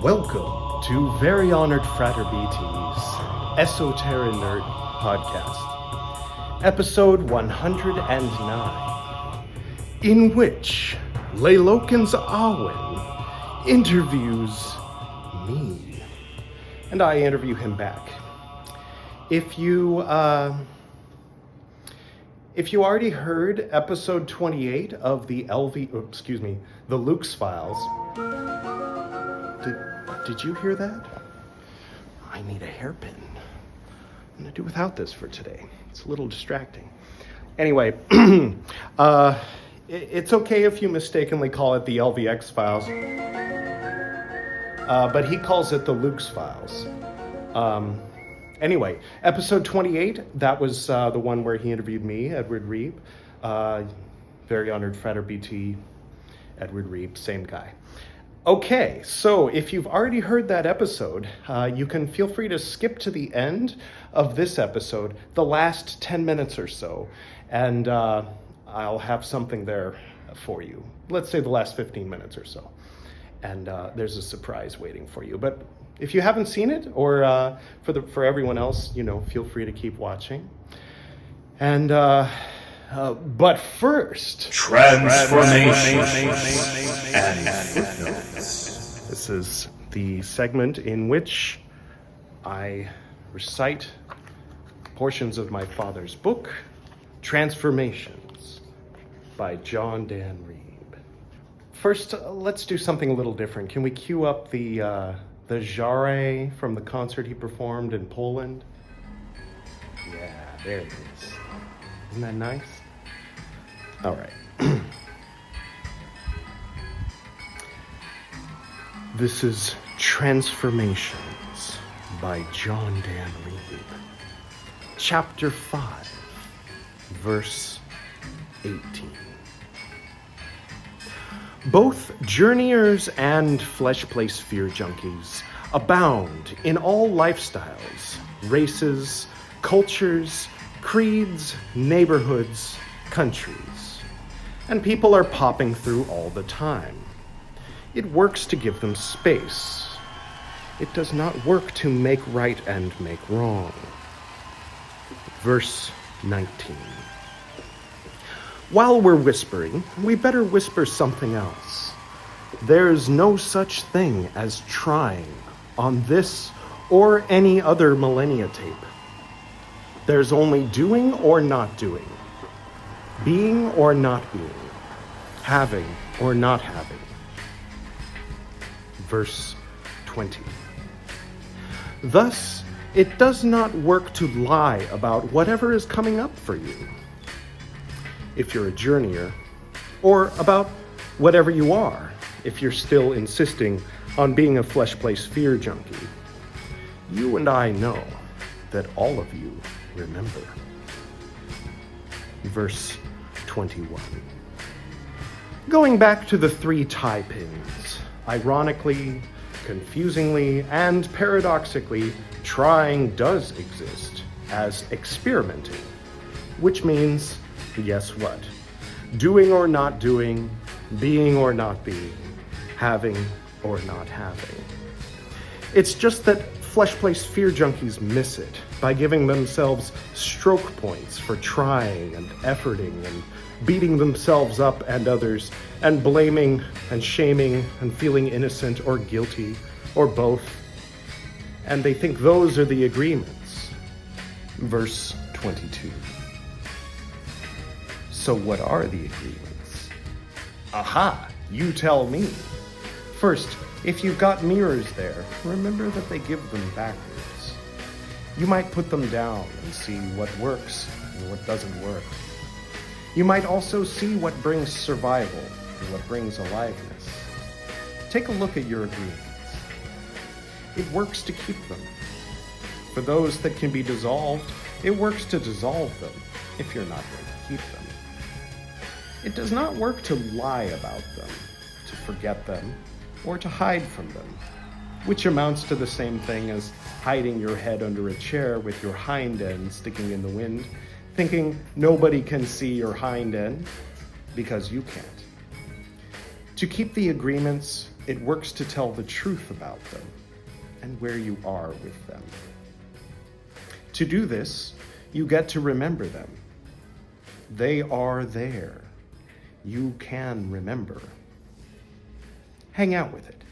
Welcome to Very Honored Frater BT's Esoterinerd podcast, episode 109, in which Lailokens Awen interviews me, and I interview him back. If you already heard episode 28 of the LVX Files, did you hear that? I need a hairpin. I'm gonna do without this for today. It's a little distracting. Anyway, it's okay if you mistakenly call it the LVX Files, but he calls it the Luke's Files. Anyway, episode 28, that was the one where he interviewed me, Edward Reeb. Very honored Frater BT, Edward Reeb, same guy. Okay, so if you've already heard that episode, you can feel free to skip to the end of this episode, the last 10 minutes or so, and I'll have something there for you. Let's say the last 15 minutes or so. And there's a surprise waiting for you. But if you haven't seen it, or for everyone else, feel free to keep watching. And but first, Transformations and Footnotes. This is the segment in which I recite portions of my father's book, Transformations by John Dan Reeb. First, let's do something a little different. Can we cue up the Jare from the concert he performed in Poland? Yeah, there it is. Isn't that nice? All right. This is Transformations by John Dan Reeb. Chapter 5, verse 18. Both journeyers and flesh-place fear junkies abound in all lifestyles, races, cultures, creeds, neighborhoods, countries. And people are popping through all the time. It works to give them space. It does not work to make right and make wrong. Verse 19. While we're whispering, we better whisper something else. There's no such thing as trying on this or any other millennia tape. There's only doing or not doing, being or not being, having or not having. Verse 20. Thus, it does not work to lie about whatever is coming up for you, if you're a journeyer, or about whatever you are, if you're still insisting on being a flesh-place fear junkie. You and I know that all of you remember. Verse 21. Going back to the 3 tie pins, ironically, confusingly, and paradoxically, trying does exist as experimenting, which means, guess what? Doing or not doing, being or not being, having or not having. It's just that flesh-place fear junkies miss it by giving themselves stroke points for trying and efforting and beating themselves up and others and blaming and shaming and feeling innocent or guilty or both. And they think those are the agreements. Verse 22. So what are the agreements? Aha, you tell me. First, if you've got mirrors there, remember that they give them backwards. You might put them down and see what works and what doesn't work. You might also see what brings survival and what brings aliveness. Take a look at your agreements. It works to keep them. For those that can be dissolved, it works to dissolve them if you're not going to keep them. It does not work to lie about them, to forget them, or to hide from them, which amounts to the same thing as hiding your head under a chair with your hind end sticking in the wind, thinking nobody can see your hind end because you can't. To keep the agreements, it works to tell the truth about them and where you are with them. To do this, you get to remember them. They are there. You can remember. Hang out with it.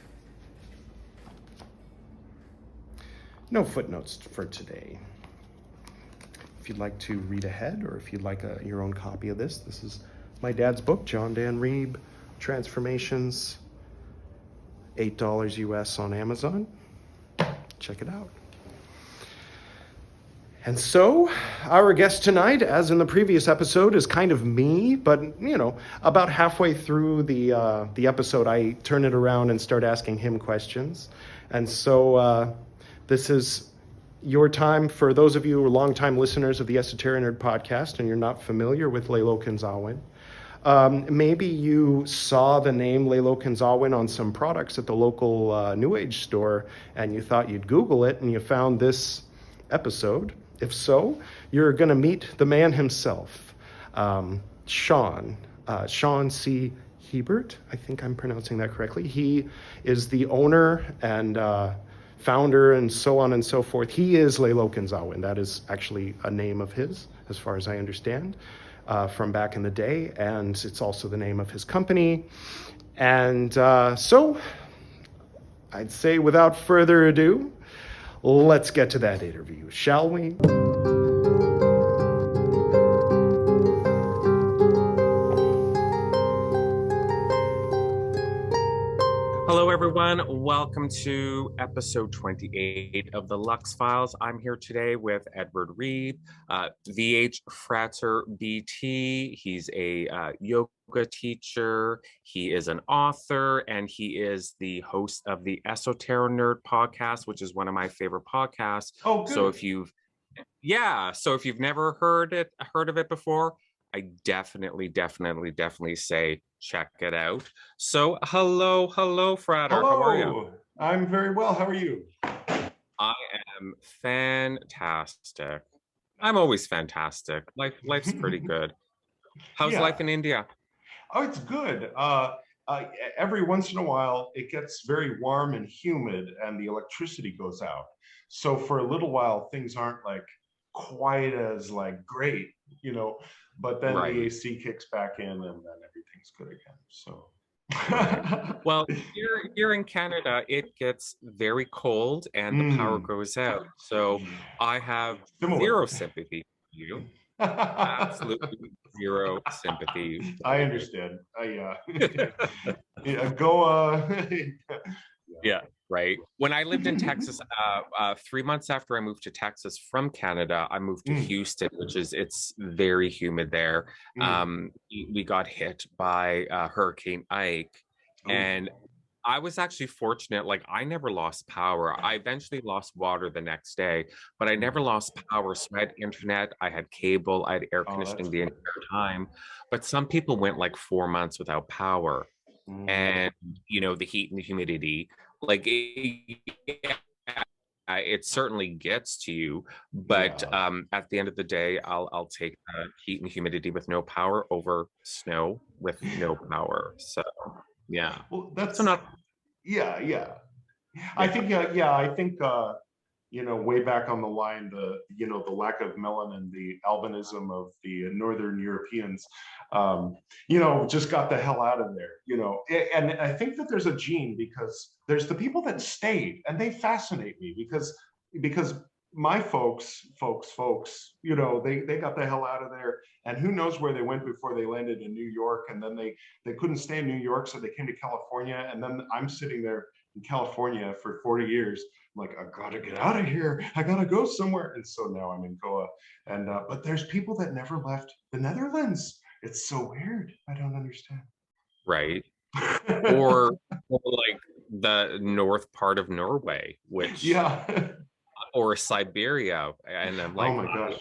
No footnotes for today. If you'd like to read ahead, or if you'd like your own copy of this is my dad's book, John Dan Reeb, Transformations, $8 US on Amazon. Check it out. And so, our guest tonight, as in the previous episode, is kind of me, but, about halfway through the episode, I turn it around and start asking him questions. And so, this is your time. For those of you who are longtime listeners of the Esoterinerd podcast and you're not familiar with Lailokens Awen, maybe you saw the name Lailokens Awen on some products at the local New Age store and you thought you'd Google it and you found this episode. If so, you're going to meet the man himself, Shawn C. Hebert. I think I'm pronouncing that correctly. He is the owner and founder and so on and so forth. He is Lailokens Awen. That is actually a name of his, as far as I understand, from back in the day. And it's also the name of his company. And so I'd say without further ado, let's get to that interview, shall we? Hello, everyone. Welcome to episode 28 of the LVX Files. I'm here today with Edward Reeb, VH Frater BT. He's a yoga teacher. He is an author, and he is the host of the Esoterinerd podcast, which is one of my favorite podcasts. Oh, good. So if you've never heard of it before, I definitely say check it out. So hello, Frater. Hello. How are you? I'm very well. How are you? I am fantastic. I'm always fantastic. Life's pretty good. How's life in India? Oh, it's good. Every once in a while, it gets very warm and humid, and the electricity goes out. So for a little while, things aren't quite as great, But then the AC kicks back in, and then everything's good again. So, well, here in Canada, it gets very cold, and the power goes out. So I have zero sympathy for you. Absolutely zero sympathy. I understand. Go. Yeah, right. When I lived in Texas, 3 months after I moved to Texas from Canada, I moved to Houston, it's very humid there. We got hit by Hurricane Ike, and I was actually fortunate. I never lost power. I eventually lost water the next day, but I never lost power. So I had internet, I had cable, I had air conditioning the entire time. But some people went 4 months without power. And the heat and the humidity, it certainly gets to you, but at the end of the day, I'll take heat and humidity with no power over snow with no power. So yeah, well, that's so not I think way back on the line, the lack of melanin, the albinism of the Northern Europeans, just got the hell out of there, and I think that there's a gene, because there's the people that stayed, and they fascinate me because my folks, they got the hell out of there, and who knows where they went before they landed in New York, and then they couldn't stay in New York, so they came to California, and then I'm sitting there in California for 40 years. I'm I gotta get out of here. I gotta go somewhere. And so now I'm in Goa. And but there's people that never left the Netherlands. It's so weird. I don't understand. Right. or the north part of Norway, which or Siberia. And I'm oh my gosh.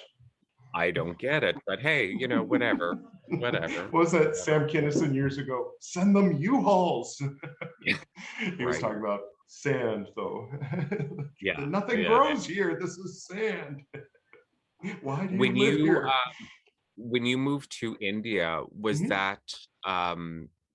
I don't get it, but hey, whatever. What was that Sam Kinison years ago? Send them U-Hauls. He was talking about sand, though. Nothing grows here. This is sand. Why do you live here? When you moved to India, was that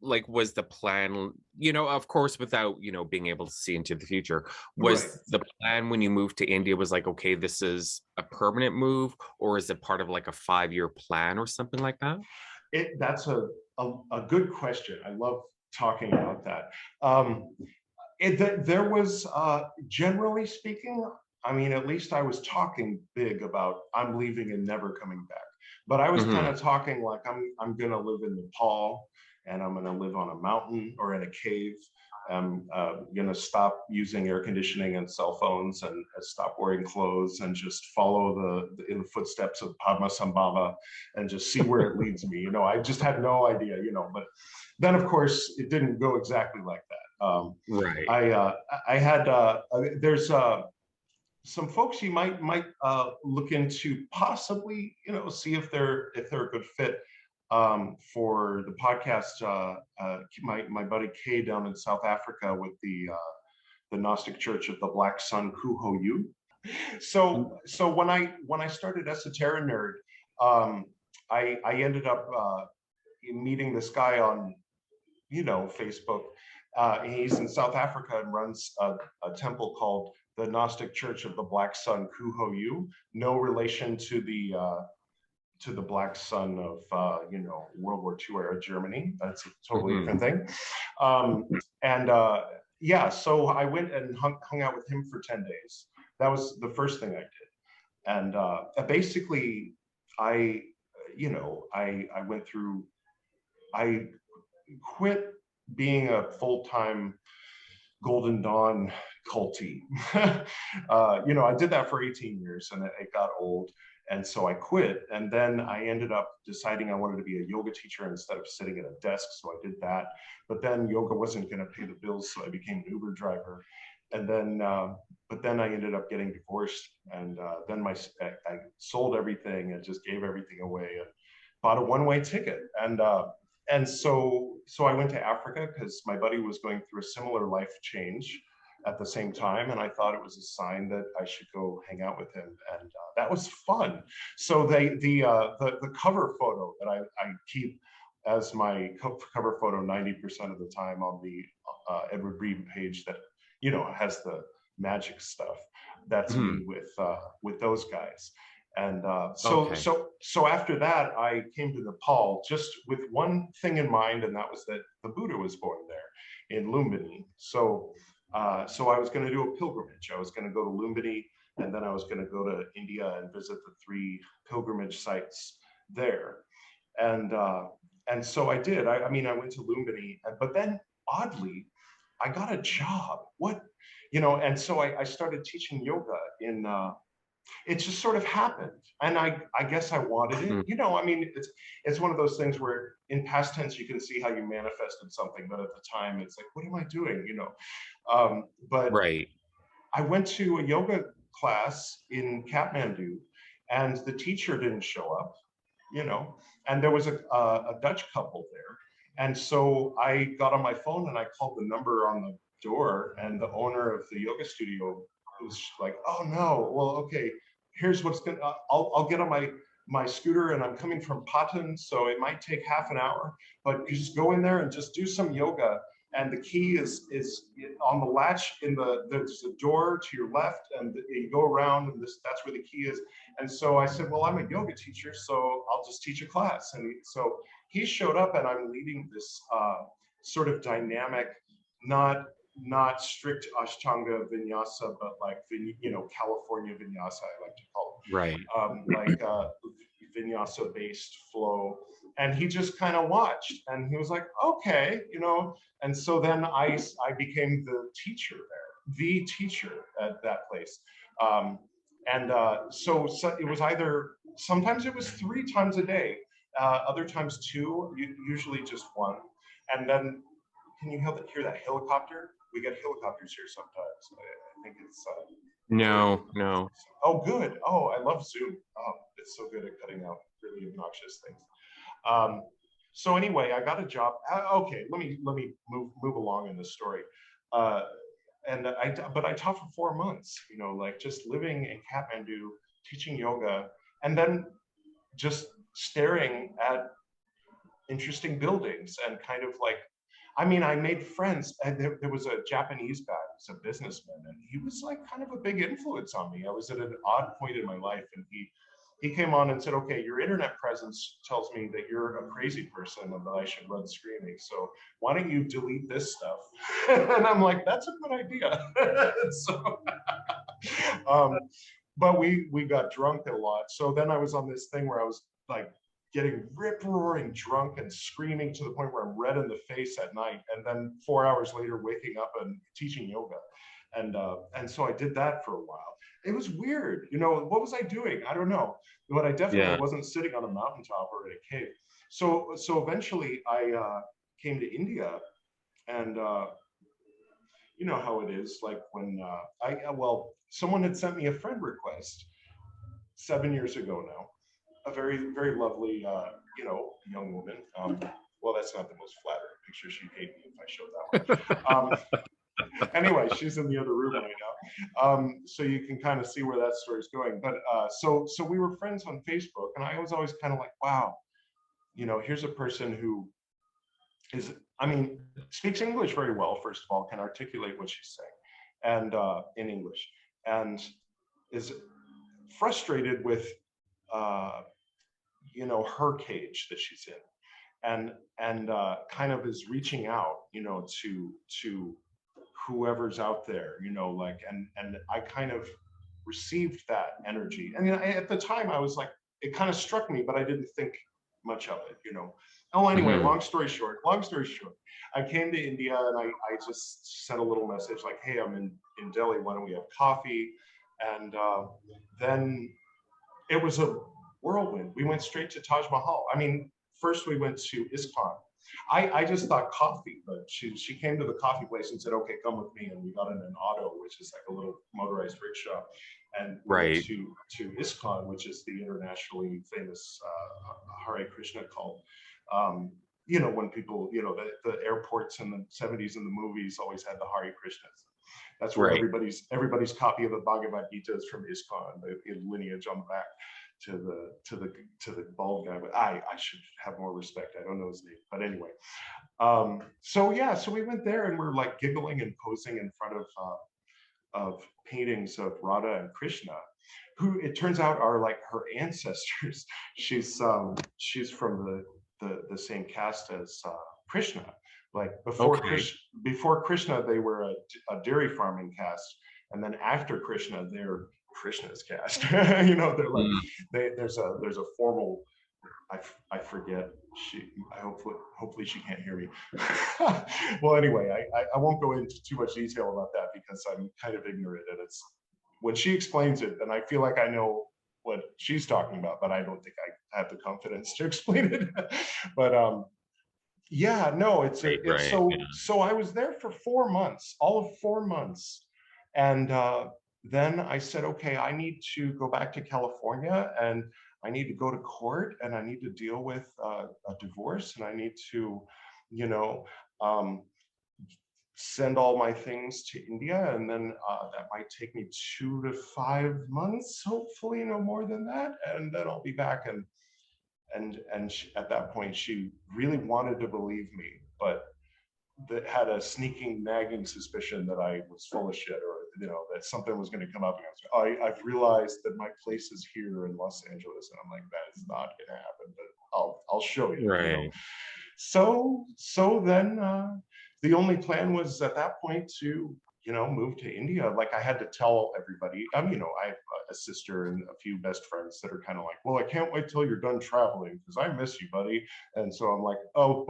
like, was the plan, of course, without, being able to see into the future, Right. was the plan when you moved to India was like, okay, this is a permanent move, or is it part of like a 5-year plan or something like that? That's a good question. I love talking about that. Um, there was, generally speaking, I mean, at least I was talking big about I'm leaving and never coming back. But I was kind Mhm. of talking like I'm gonna live in Nepal, and I'm gonna live on a mountain or in a cave. I'm gonna stop using air conditioning and cell phones, and stop wearing clothes, and just follow in the footsteps of Padmasambhava, and just see where it leads me. I just had no idea. But then, of course, it didn't go exactly like that. Right. I had there's some folks you might look into, possibly, see if they're a good fit, for the podcast. My buddy Kay down in South Africa with the Gnostic Church of the Black Sun Kuho Yu. So when I started Esoterinerd, um, I ended up meeting this guy on Facebook. He's in South Africa and runs a temple called the Gnostic Church of the Black Sun Kuho Yu. No relation to the Black Sun of World War II era Germany. That's a totally Mhm. different thing. And yeah, so I went and hung out with him for 10 days. That was the first thing I did. And basically, I I went through. I quit being a full-time Golden Dawn culty. I did that for 18 years, and it got old. And so I quit. And then I ended up deciding I wanted to be a yoga teacher instead of sitting at a desk. So I did that. But then yoga wasn't going to pay the bills. So I became an Uber driver. And then, but then I ended up getting divorced. And then I sold everything and just gave everything away and bought a one-way ticket. And so I went to Africa because my buddy was going through a similar life change at the same time, and I thought it was a sign that I should go hang out with him, and that was fun. So the cover photo that I keep as my cover photo 90% of the time on the Edward Breeden page that has the magic stuff. That's me Mhm. with those guys. And Okay. so after that, I came to Nepal just with one thing in mind, and that was that the Buddha was born there in Lumbini. So I was going to do a pilgrimage. I was going to go to Lumbini, and then I was going to go to India and visit the 3 pilgrimage sites there. And so I did. I mean, I went to Lumbini, but then oddly, I got a job. And so I started teaching yoga in. It just sort of happened, and I guess I wanted it. Mhm. I mean, it's one of those things where in past tense you can see how you manifested something, but at the time it's like, what am I doing? But Right. I went to a yoga class in Kathmandu, and the teacher didn't show up. you know, and there was a Dutch couple there. And so I got on my phone and I called the number on the door, and the owner of the yoga studio was like, "Oh no, well, okay, here's what's gonna. I'll get on my scooter, and I'm coming from Patan, so it might take half an hour, but you just go in there and just do some yoga. And the key is on the latch there's a door to your left, and you go around, and that's where the key is." And so I said, "Well, I'm a yoga teacher, so I'll just teach a class." And so he showed up, and I'm leading this sort of dynamic, not strict Ashtanga vinyasa, but like California vinyasa, I like to call Right. it, like vinyasa based flow. And he just kind of watched, and he was like, "Okay," And so then I became the teacher there, the teacher at that place. And so it was either, sometimes it was 3 times a day, other times 2, usually just 1. And then, can you hear that helicopter? We get helicopters here sometimes. I think it's No, no. oh, good. Oh, I love Zoom. Oh, it's so good at cutting out really obnoxious things. Um, so anyway, I got a job. Okay, let me move along in the story. Uh, but I taught for 4 months. Like just living in Kathmandu, teaching yoga, and then just staring at interesting buildings and kind of like, I mean, I made friends. And there was a Japanese guy who's a businessman, and he was like kind of a big influence on me. I was at an odd point in my life, and he came on and said, okay, your internet presence tells me that you're a crazy person and that I should run screaming. So why don't you delete this stuff? And I'm like, that's a good idea. So, but we got drunk a lot. So then I was on this thing where I was like getting rip roaring drunk and screaming to the point where I'm red in the face at night. And then 4 hours later, waking up and teaching yoga. And so I did that for a while. It was weird. You know, what was I doing? I don't know. But I definitely wasn't sitting on a mountaintop or in a cave. So eventually I came to India, and you know how it is. Like when someone had sent me a friend request 7 years ago now, a very, very lovely, you know, young woman. Well, that's not the most flattering picture. She'd hate me if I showed that one. Anyway, she's in the other room right now. So you can kind of see where that story's going. But so we were friends on Facebook, and I was always kind of like, wow, you know, here's a person who is, I mean, speaks English very well, first of all, can articulate what she's saying, and in English, and is frustrated with, you know, her cage that she's in, and kind of is reaching out, you know, to whoever's out there, you know, like, and I kind of received that energy. I mean, at the time I was like, it kind of struck me, but I didn't think much of it, you know. Oh, anyway, long story short, I came to India, and I just sent a little message like, hey, I'm in Delhi, why don't we have coffee? And then it was a whirlwind. We went straight to Taj Mahal. I mean, first we went to ISKCON. I just thought coffee, but she came to the coffee place and said, okay, come with me. And we got in an auto, which is like a little motorized rickshaw. And we went to ISKCON, which is the internationally famous Hare Krishna cult. You know, when people, you know, the airports in the 70s in the movies always had the Hare Krishnas. That's where everybody's copy of the Bhagavad Gita is from ISKCON, the lineage on the back to the bald guy. But I should have more respect. I don't know his name, but anyway. So yeah, so we went there, and we're like giggling and posing in front of paintings of Radha and Krishna, who it turns out are like her ancestors. She's from the same caste as Krishna. Like before Krishna, they were a dairy farming caste, and then after Krishna, they're Krishna's caste. You know, they're like there's a formal. I forget. Hopefully she can't hear me. Well, anyway, I won't go into too much detail about that because I'm kind of ignorant, and it's when she explains it, then I feel like I know what she's talking about, but I don't think I have the confidence to explain it. But yeah, no, it's so I was there for 4 months, all of 4 months, and then I said, okay, I need to go back to California, and I need to go to court, and I need to deal with a divorce, and I need to, you know, send all my things to India, and then that might take me 2 to 5 months, hopefully no more than that, and then I'll be back. And she, at that point, she really wanted to believe me, but that had a sneaking, nagging suspicion that I was full of shit, or you know, that something was going to come up. And I was, I've realized that my place is here in Los Angeles, and I'm like, that is not going to happen, but I'll show you. Right. You know? So then the only plan was at that point to, you know, move to India. Like I had to tell everybody. You know, I have a sister and a few best friends that are kind of like, well, I can't wait till you're done traveling because I miss you, buddy. And so I'm like, oh,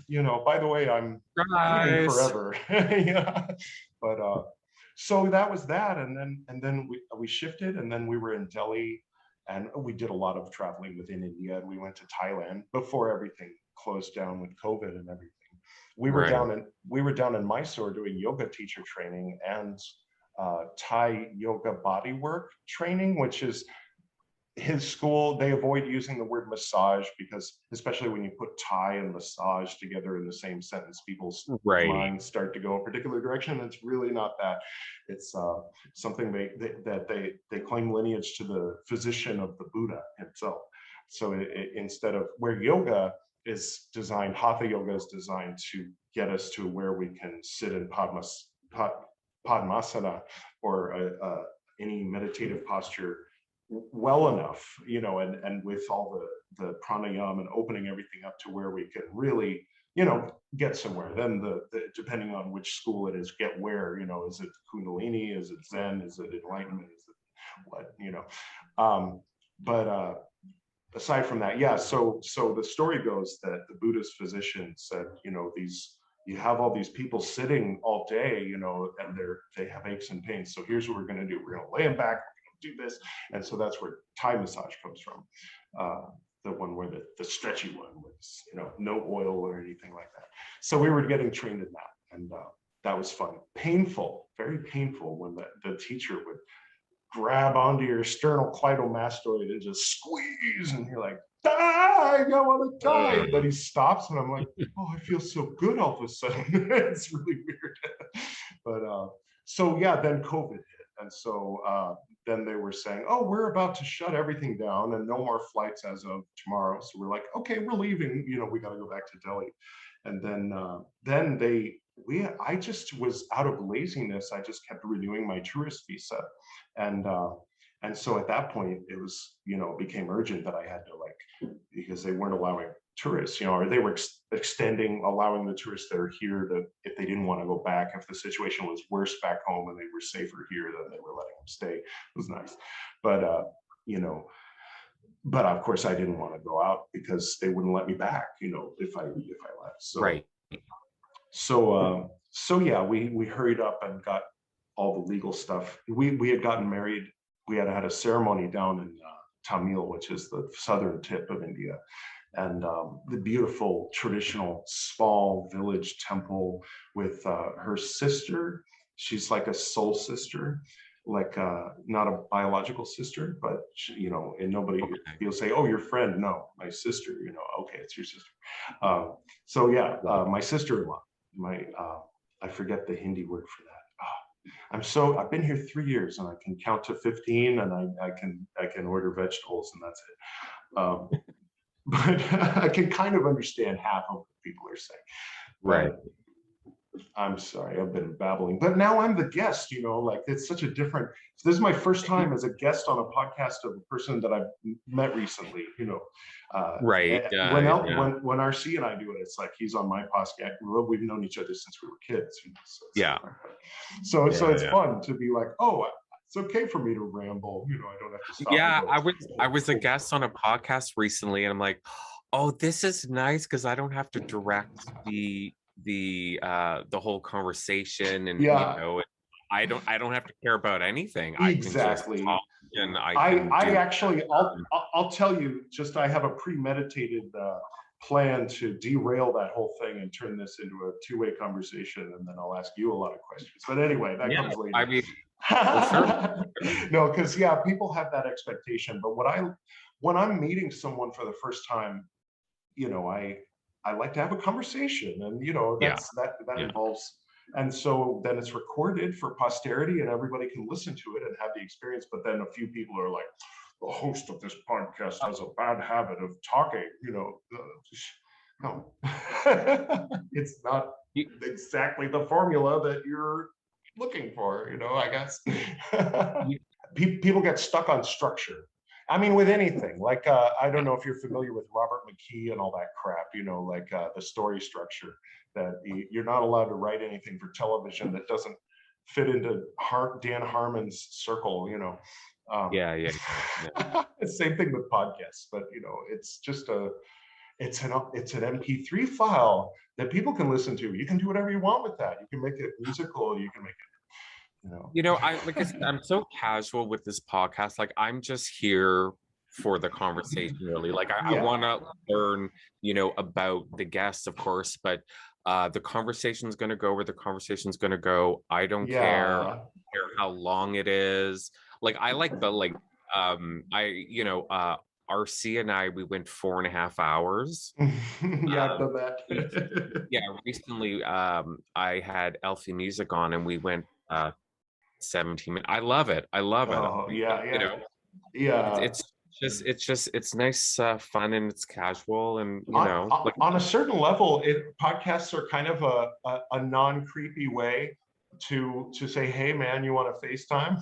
you know, by the way, I'm leaving forever. Yeah. But so that was that, and then we shifted, and then we were in Delhi, and we did a lot of traveling within India, and we went to Thailand before everything closed down with COVID and everything. We were down in Mysore doing yoga teacher training and Thai yoga bodywork training, which is his school. They avoid using the word massage because, especially when you put Thai and massage together in the same sentence, people's minds start to go a particular direction. It's really not that. It's something they claim lineage to the physician of the Buddha himself. So instead of where yoga is designed, Hatha yoga is designed to get us to where we can sit in Padmasana or any meditative posture well enough, you know, and with all the pranayama and opening everything up to where we can really, you know, get somewhere. Then the depending on which school it is, get where, you know, is it Kundalini, is it Zen, is it enlightenment, is it what, you know. But aside from that, yeah, so the story goes that the Buddhist physician said, you know, you have all these people sitting all day, you know, and they have aches and pains. So here's what we're going to do. We're going to lay them back, do this. And so that's where Thai massage comes from. The one where the stretchy one was, you know, no oil or anything like that. So we were getting trained in that. And that was fun. Painful, very painful when the teacher would grab onto your sternocleidomastoid and just squeeze, and you're like, die, I want to die. But he stops, and I'm like, oh, I feel so good all of a sudden. It's really weird. But so yeah, then COVID hit. And so then they were saying, oh, we're about to shut everything down and no more flights as of tomorrow. So we're like, okay, we're leaving. You know, we got to go back to Delhi. And then I just was out of laziness. I just kept renewing my tourist visa. And so at that point, it was, you know, it became urgent that I had to, like, because they weren't allowing tourists, you know, or they were allowing the tourists that are here to, if they didn't want to go back, if the situation was worse back home and they were safer here, then they were letting them stay. It was nice. But, you know, but of course I didn't want to go out because they wouldn't let me back, you know, if I left. So, right. So yeah, we hurried up and got all the legal stuff. We had gotten married. We had had a ceremony down in Tamil, which is the southern tip of India. And the beautiful traditional small village temple with her sister. She's like a soul sister, like not a biological sister, but she, you know, and nobody, you'll say, oh, your friend. No, my sister, you know, okay, it's your sister. So yeah, my sister-in-law, I forget the Hindi word for that. I've been here 3 years and I can count to 15 and I can order vegetables and that's it. But I can kind of understand half of what people are saying. Right. I'm sorry, I've been babbling, but now I'm the guest, you know, like it's such a different, this is my first time as a guest on a podcast of a person that I've met recently, you know. Right. When RC and I do it, it's like he's on my podcast. We've known each other since we were kids. You know, so it's fun to be like, oh, it's okay for me to ramble. You know, I don't have to stop. Yeah, I was a guest on a podcast recently, and I'm like, oh, this is nice because I don't have to direct the whole conversation, and you know, I don't have to care about anything. Exactly. I can just talk, and I'll tell you, just I have a premeditated plan to derail that whole thing and turn this into a two-way conversation, and then I'll ask you a lot of questions. But anyway, that comes later. I mean, well, sure. No, because yeah, people have that expectation. But when I'm meeting someone for the first time, you know, I like to have a conversation, and you know, that involves. And so then it's recorded for posterity, and everybody can listen to it and have the experience. But then a few people are like, the host of this podcast has a bad habit of talking, you know. No, it's not exactly the formula that you're looking for, you know, I guess. People get stuck on structure. I mean, with anything, like, I don't know if you're familiar with Robert McKee and all that crap, you know, like the story structure, that you're not allowed to write anything for television that doesn't fit into Dan Harmon's circle, you know. Same thing with podcasts, but you know, it's just it's an MP3 file that people can listen to. You can do whatever you want with that. You can make it musical. You can make it, you know, I'm so casual with this podcast. Like, I'm just here for the conversation, really. Like, I want to learn, you know, about the guests, of course, but the conversation's going to go where the conversation's going to go. I don't care. I don't care how long it is. Like, I like the, like, RC and I, we went 4.5 hours. I've done that. Recently, I had Elfie Music on, and we went 17 minutes. I love it. Oh, you know, it's it's nice, fun, and it's casual, and like On a certain level, podcasts are kind of a non-creepy way to say, hey man, you want to FaceTime?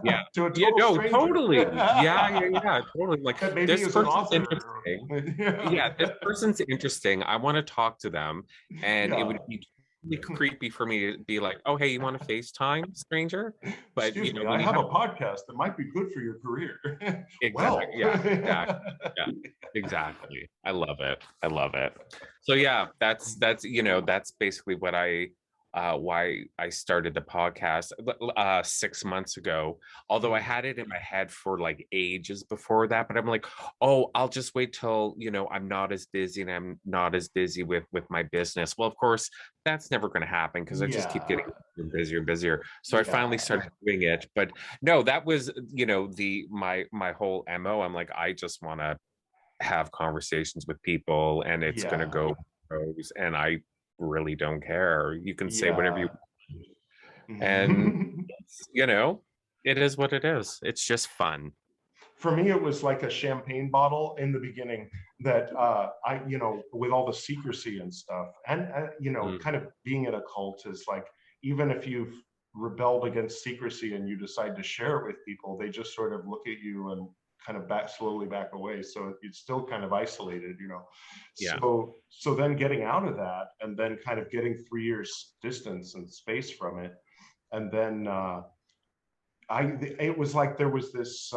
yeah, To a yeah, total no, stranger. totally, yeah, totally. Like That maybe this is an person's author. interesting. Yeah. Yeah, this person's interesting. I want to talk to them, and it Yeah. would be totally creepy for me to be like, oh, hey, you want to FaceTime, stranger? But Excuse me, when I you have have a podcast that might be good for your career. exactly, Well. yeah, exactly, yeah, exactly. I love it. I love it. So yeah, that's that's basically what I why I started the podcast 6 months ago. Although I had it in my head for like ages before that, but I'm like, oh, I'll just wait till I'm not as busy and I'm not as busy with my business. Well, of course, that's never going to happen because I just keep Yeah. getting busier and busier. So I finally Yeah. started doing it. But no, that was the my whole MO. I'm like, I just want to have conversations with people, and it's going to Yeah. go pros, and I really don't care. You can say whatever you Yeah. want, and it is what it is. It's just fun. For me, it was like a champagne bottle in the beginning that I, with all the secrecy and stuff, and Mm. kind of being in a cult is like, even if you've rebelled against secrecy and you decide to share it with people, they just sort of look at you and kind of slowly back away. So it's still kind of isolated. Yeah. So then getting out of that and then kind of getting 3 years distance and space from it, and then it was like there was this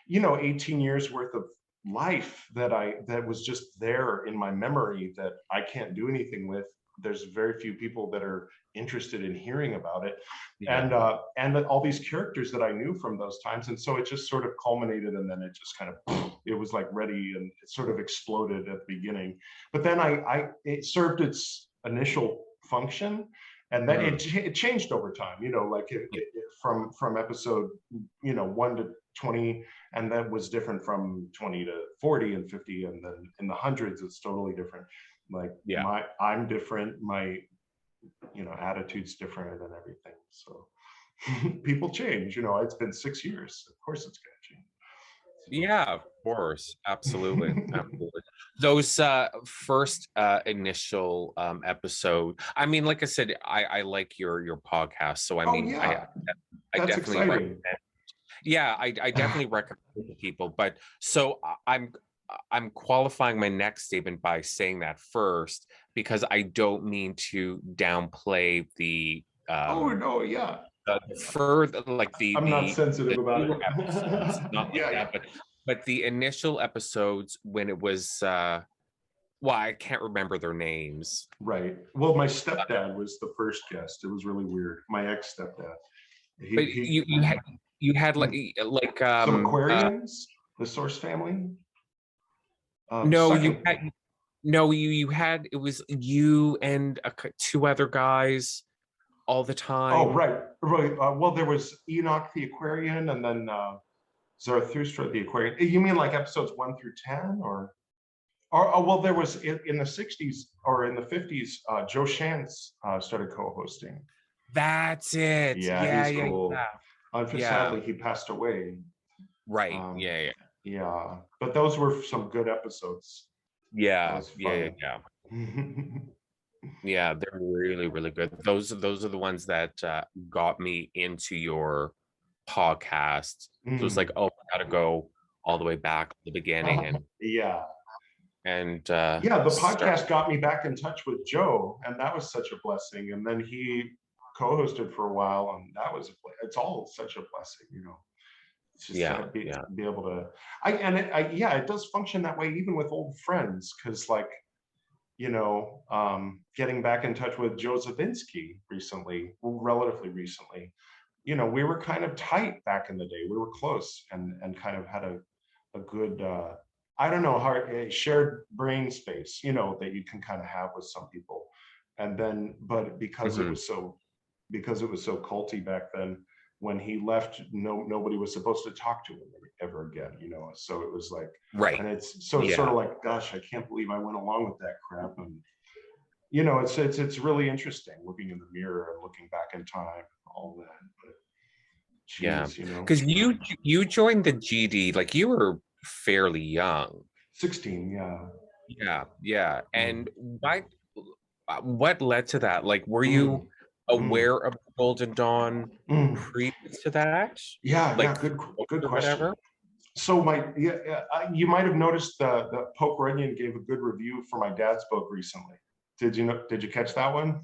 18 years worth of life that was just there in my memory that I can't do anything with. There's very few people that are interested in hearing about it. Yeah. And all these characters that I knew from those times. And so it just sort of culminated, and then it just kind of, it was like ready, and it sort of exploded at the beginning. But then it served its initial function, and then it changed over time, like from episode 1 to 20, and that was different from 20 to 40 and 50, and then in the hundreds it's totally different. Like I'm different, my attitude's different and everything. So people change. It's been 6 years, of course it's going to change. Yeah, of course. Absolutely. Absolutely. Those first initial episode, I mean, like I said, I like your podcast. So I mean, yeah. I That's definitely exciting. recommend. Yeah, I definitely recommend it to people. But so I'm qualifying my next statement by saying that first, because I don't mean to downplay the Oh no, yeah. further, like I'm not sensitive about it. episodes, not like Yeah. that, but the initial episodes when it was well, I can't remember their names. Right. Well, my stepdad was the first guest. It was really weird. My ex-stepdad. But He you had like some Aquarians, the Source family. no, Second. you had, it was you and two other guys all the time. Oh, right. Well, there was Enoch the Aquarian, and then Zarathustra the Aquarian. You mean like episodes 1 through 10, or well, there was in the 60s or in the 50s, Joe Shantz started co-hosting. That's it. Yeah, he's cool. Sadly, he passed away. Right. Yeah. But those were some good episodes. Yeah. Yeah, they're really, really good. Those are the ones that got me into your podcast. So it's like, oh, I gotta go all the way back to the beginning, and the podcast got me back in touch with Joe, and that was such a blessing. And then he co-hosted for a while, and it's all such a blessing. It's just be able to it does function that way even with old friends, because like getting back in touch with Joe Zabinski relatively recently, we were kind of tight back in the day. We were close and kind of had a good I don't know, shared brain space, that you can kind of have with some people. And then, but because it was so culty back then, when he left, nobody was supposed to talk to him ever again, so it was like, and it's sort of like, gosh, I can't believe I went along with that crap. And it's really interesting looking in the mirror and looking back in time, all that. But Yeah, Jeez, you know, because you joined the GD like you were fairly young. 16, yeah. Yeah. Mm. And what led to that? Like, were Mm. you Mm. aware of Golden Dawn Mm. previous to that? Yeah, yeah, Like books good or question. whatever? So you might have noticed the Pope Runyon gave a good review for my dad's book recently. Did you know? Did you catch that one?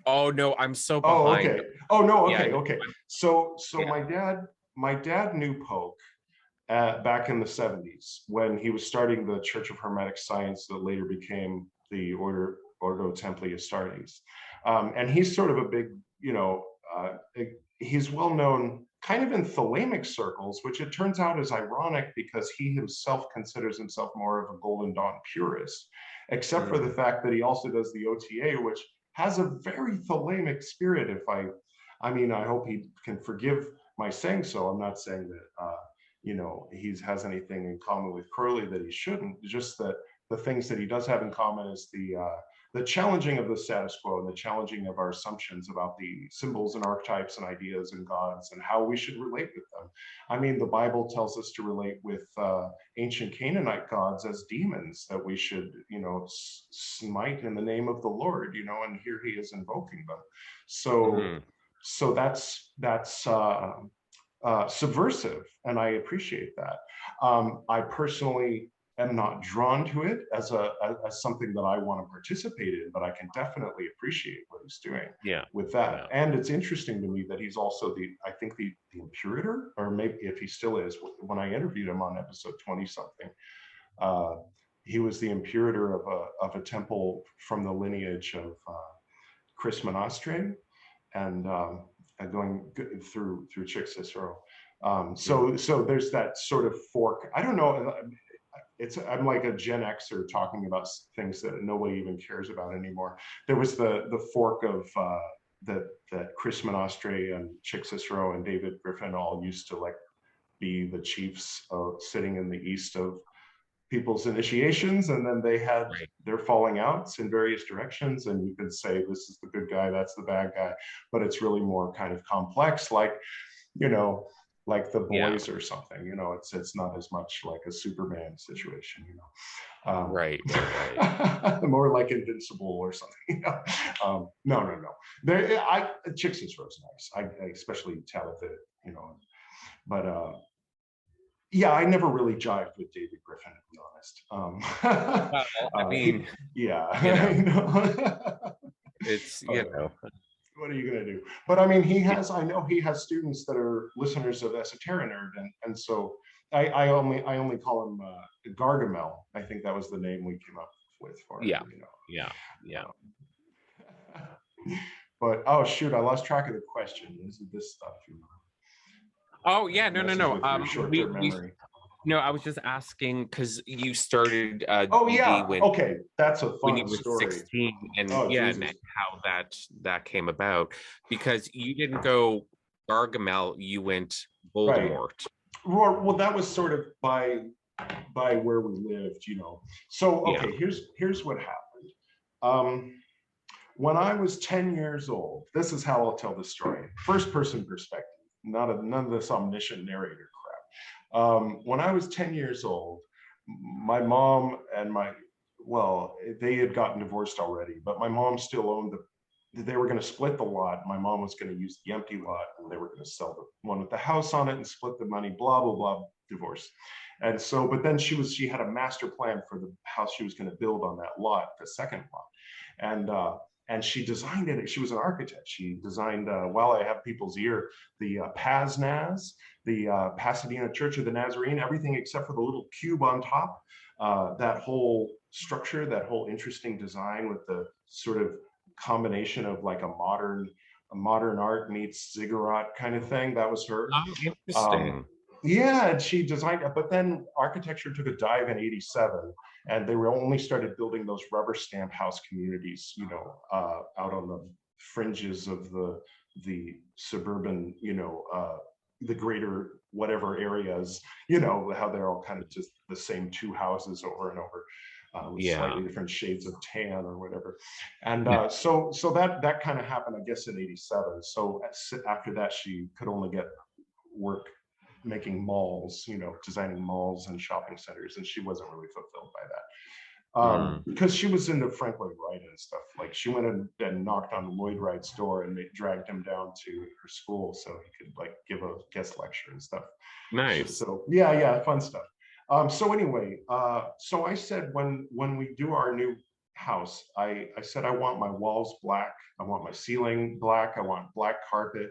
Oh no, I'm so Oh, behind. okay. Oh no, Yeah, okay, no, okay. So yeah. my dad knew Pope back in the 70s when he was starting the Church of Hermetic Science that later became the Ordo Templi Astartes. And he's sort of a big, uh, he's well known kind of in Thelemic circles, which it turns out is ironic because he himself considers himself more of a Golden Dawn purist, except for the fact that he also does the OTA, which has a very Thelemic spirit. I mean, I hope he can forgive my saying so. I'm not saying that, he has anything in common with Crowley that he shouldn't. Just that the things that he does have in common is the challenging of the status quo and the challenging of our assumptions about the symbols and archetypes and ideas and gods and how we should relate with them. I mean, the Bible tells us to relate with ancient Canaanite gods as demons that we should, smite in the name of the Lord, and here he is invoking them. So that's subversive, and I appreciate that. I personally am not drawn to it as something that I want to participate in, but I can definitely appreciate what he's doing with that. Yeah. And it's interesting to me that he's also the imperator, or maybe if he still is. When I interviewed him on episode 20 something, he was the imperator of a temple from the lineage of Chris Monastre, and going through Chicxulub. So there's that sort of fork. I don't know. I'm like a Gen Xer talking about things that nobody even cares about anymore. There was the fork of that Chris Monastre and Chicxulub and David Griffin all used to like be the chiefs sitting in the east of people's initiations, and then they had their falling outs in various directions, and you could say this is the good guy, that's the bad guy, but it's really more kind of complex, like like the boys or something. It's not as much like a Superman situation. Right. More like Invincible or something. No. Chicxulub is nice. I especially talented, but yeah, I never really jived with David Griffin, to be honest. Well, I mean, yeah, it's what are you going to do? But I mean, I know he has students that are listeners of Esoterinerd, and so I only call him Gargamel. I think that was the name we came up with for him. Yeah. But oh shoot, I lost track of the question. This stuff, Oh yeah, no. Short-term memory. No, I was just asking because you started Oh GD yeah, okay, that's a when you fun were story. 16, and Jesus. and how that came about, because you didn't go Gargamel, you went Voldemort. Right. Well, that was sort of by where we lived, So okay, here's what happened. When I was 10 years old, this is how I'll tell the story. First person perspective, none of this omniscient narrator crap. When I was 10 years old, my mom and they had gotten divorced already, but my mom still owned they were going to split the lot. My mom was going to use the empty lot, and they were going to sell the one with the house on it and split the money, blah, blah, blah, divorce. And so, but then she had a master plan for the house she was going to build on that lot, the second lot. And she designed it. She was an architect. She designed, while I have people's ear, the PASNAZ, the Pasadena Church of the Nazarene, everything except for the little cube on top. That whole structure, that whole interesting design with the sort of combination of like a modern art meets ziggurat kind of thing. That was her. Oh, interesting. Yeah, and she designed it, but then architecture took a dive in '87, and they were only started building those rubber stamp house communities, out on the fringes of the suburban, the greater whatever areas, how they're all kind of just the same two houses over and over. with Yeah. slightly different shades of tan or whatever. And so that kind of happened, I guess, in '87. So after that, she could only get work making malls, designing malls and shopping centers, and she wasn't really fulfilled by that. Because she was into Frank Lloyd Wright and stuff. Like, she went and knocked on Lloyd Wright's door, and they dragged him down to her school so he could like give a guest lecture and stuff. Nice. So yeah, fun stuff. So anyway, so I said when we do our new house, I said I want my walls black, I want my ceiling black, I want black carpet,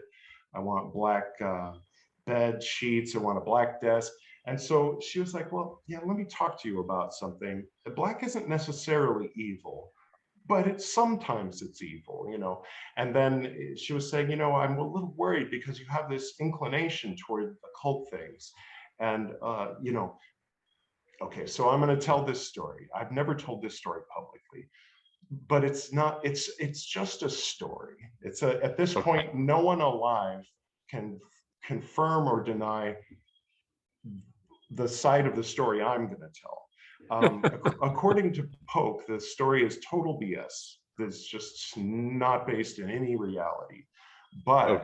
I want black bed sheets, I want a black desk. And so she was like, well, yeah, let me talk to you about something. Black isn't necessarily evil, but sometimes it's evil, And then she was saying, I'm a little worried because you have this inclination toward occult things. And, okay, so I'm going to tell this story. I've never told this story publicly, but it's just a story. At this point, no one alive can confirm or deny the side of the story I'm going to tell. According to Poke, the story is total BS. It's just not based in any reality. But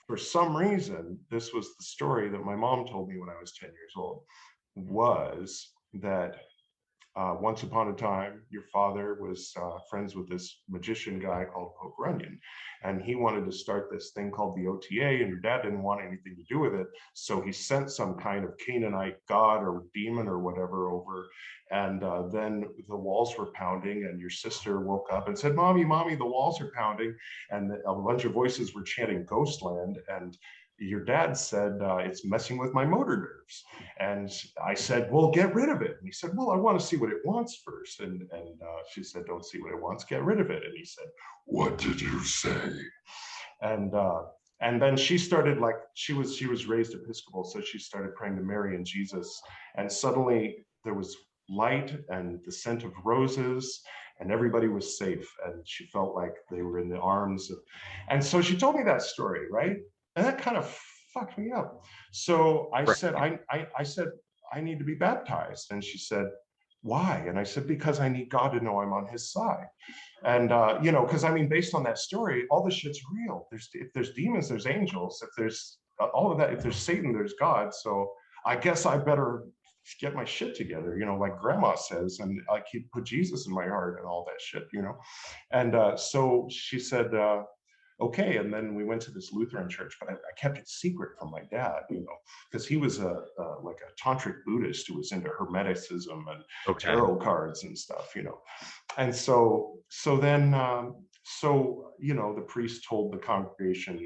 for some reason, this was the story that my mom told me when I was 10 years old, was that once upon a time, your father was friends with this magician guy called Poke Runyon, and he wanted to start this thing called the OTA, and your dad didn't want anything to do with it, so he sent some kind of Canaanite god or demon or whatever over, and then the walls were pounding, and your sister woke up and said, "Mommy, Mommy, the walls are pounding," and a bunch of voices were chanting Ghostland, and your dad said, it's messing with my motor nerves. And I said, well, get rid of it. And he said, well, I want to see what it wants first. And she said, don't see what it wants, get rid of it. And he said, what did you say? And then she started, like, she was raised Episcopal, so she started praying to Mary and Jesus. And suddenly there was light and the scent of roses, and everybody was safe. And she felt like they were in the arms of, and so she told me that story, right? And that kind of fucked me up. So I said, I said, I need to be baptized. And she said, why? And I said, because I need God to know I'm on his side. And, because I mean, based on that story, all this shit's real. If there's demons, there's angels. If there's all of that, if there's Satan, there's God. So I guess I better get my shit together, like grandma says, and I put Jesus in my heart and all that shit, And so she said, okay. And then we went to this Lutheran church, but I kept it secret from my dad, because he was like a tantric Buddhist who was into Hermeticism and tarot cards and stuff, And so then, the priest told the congregation,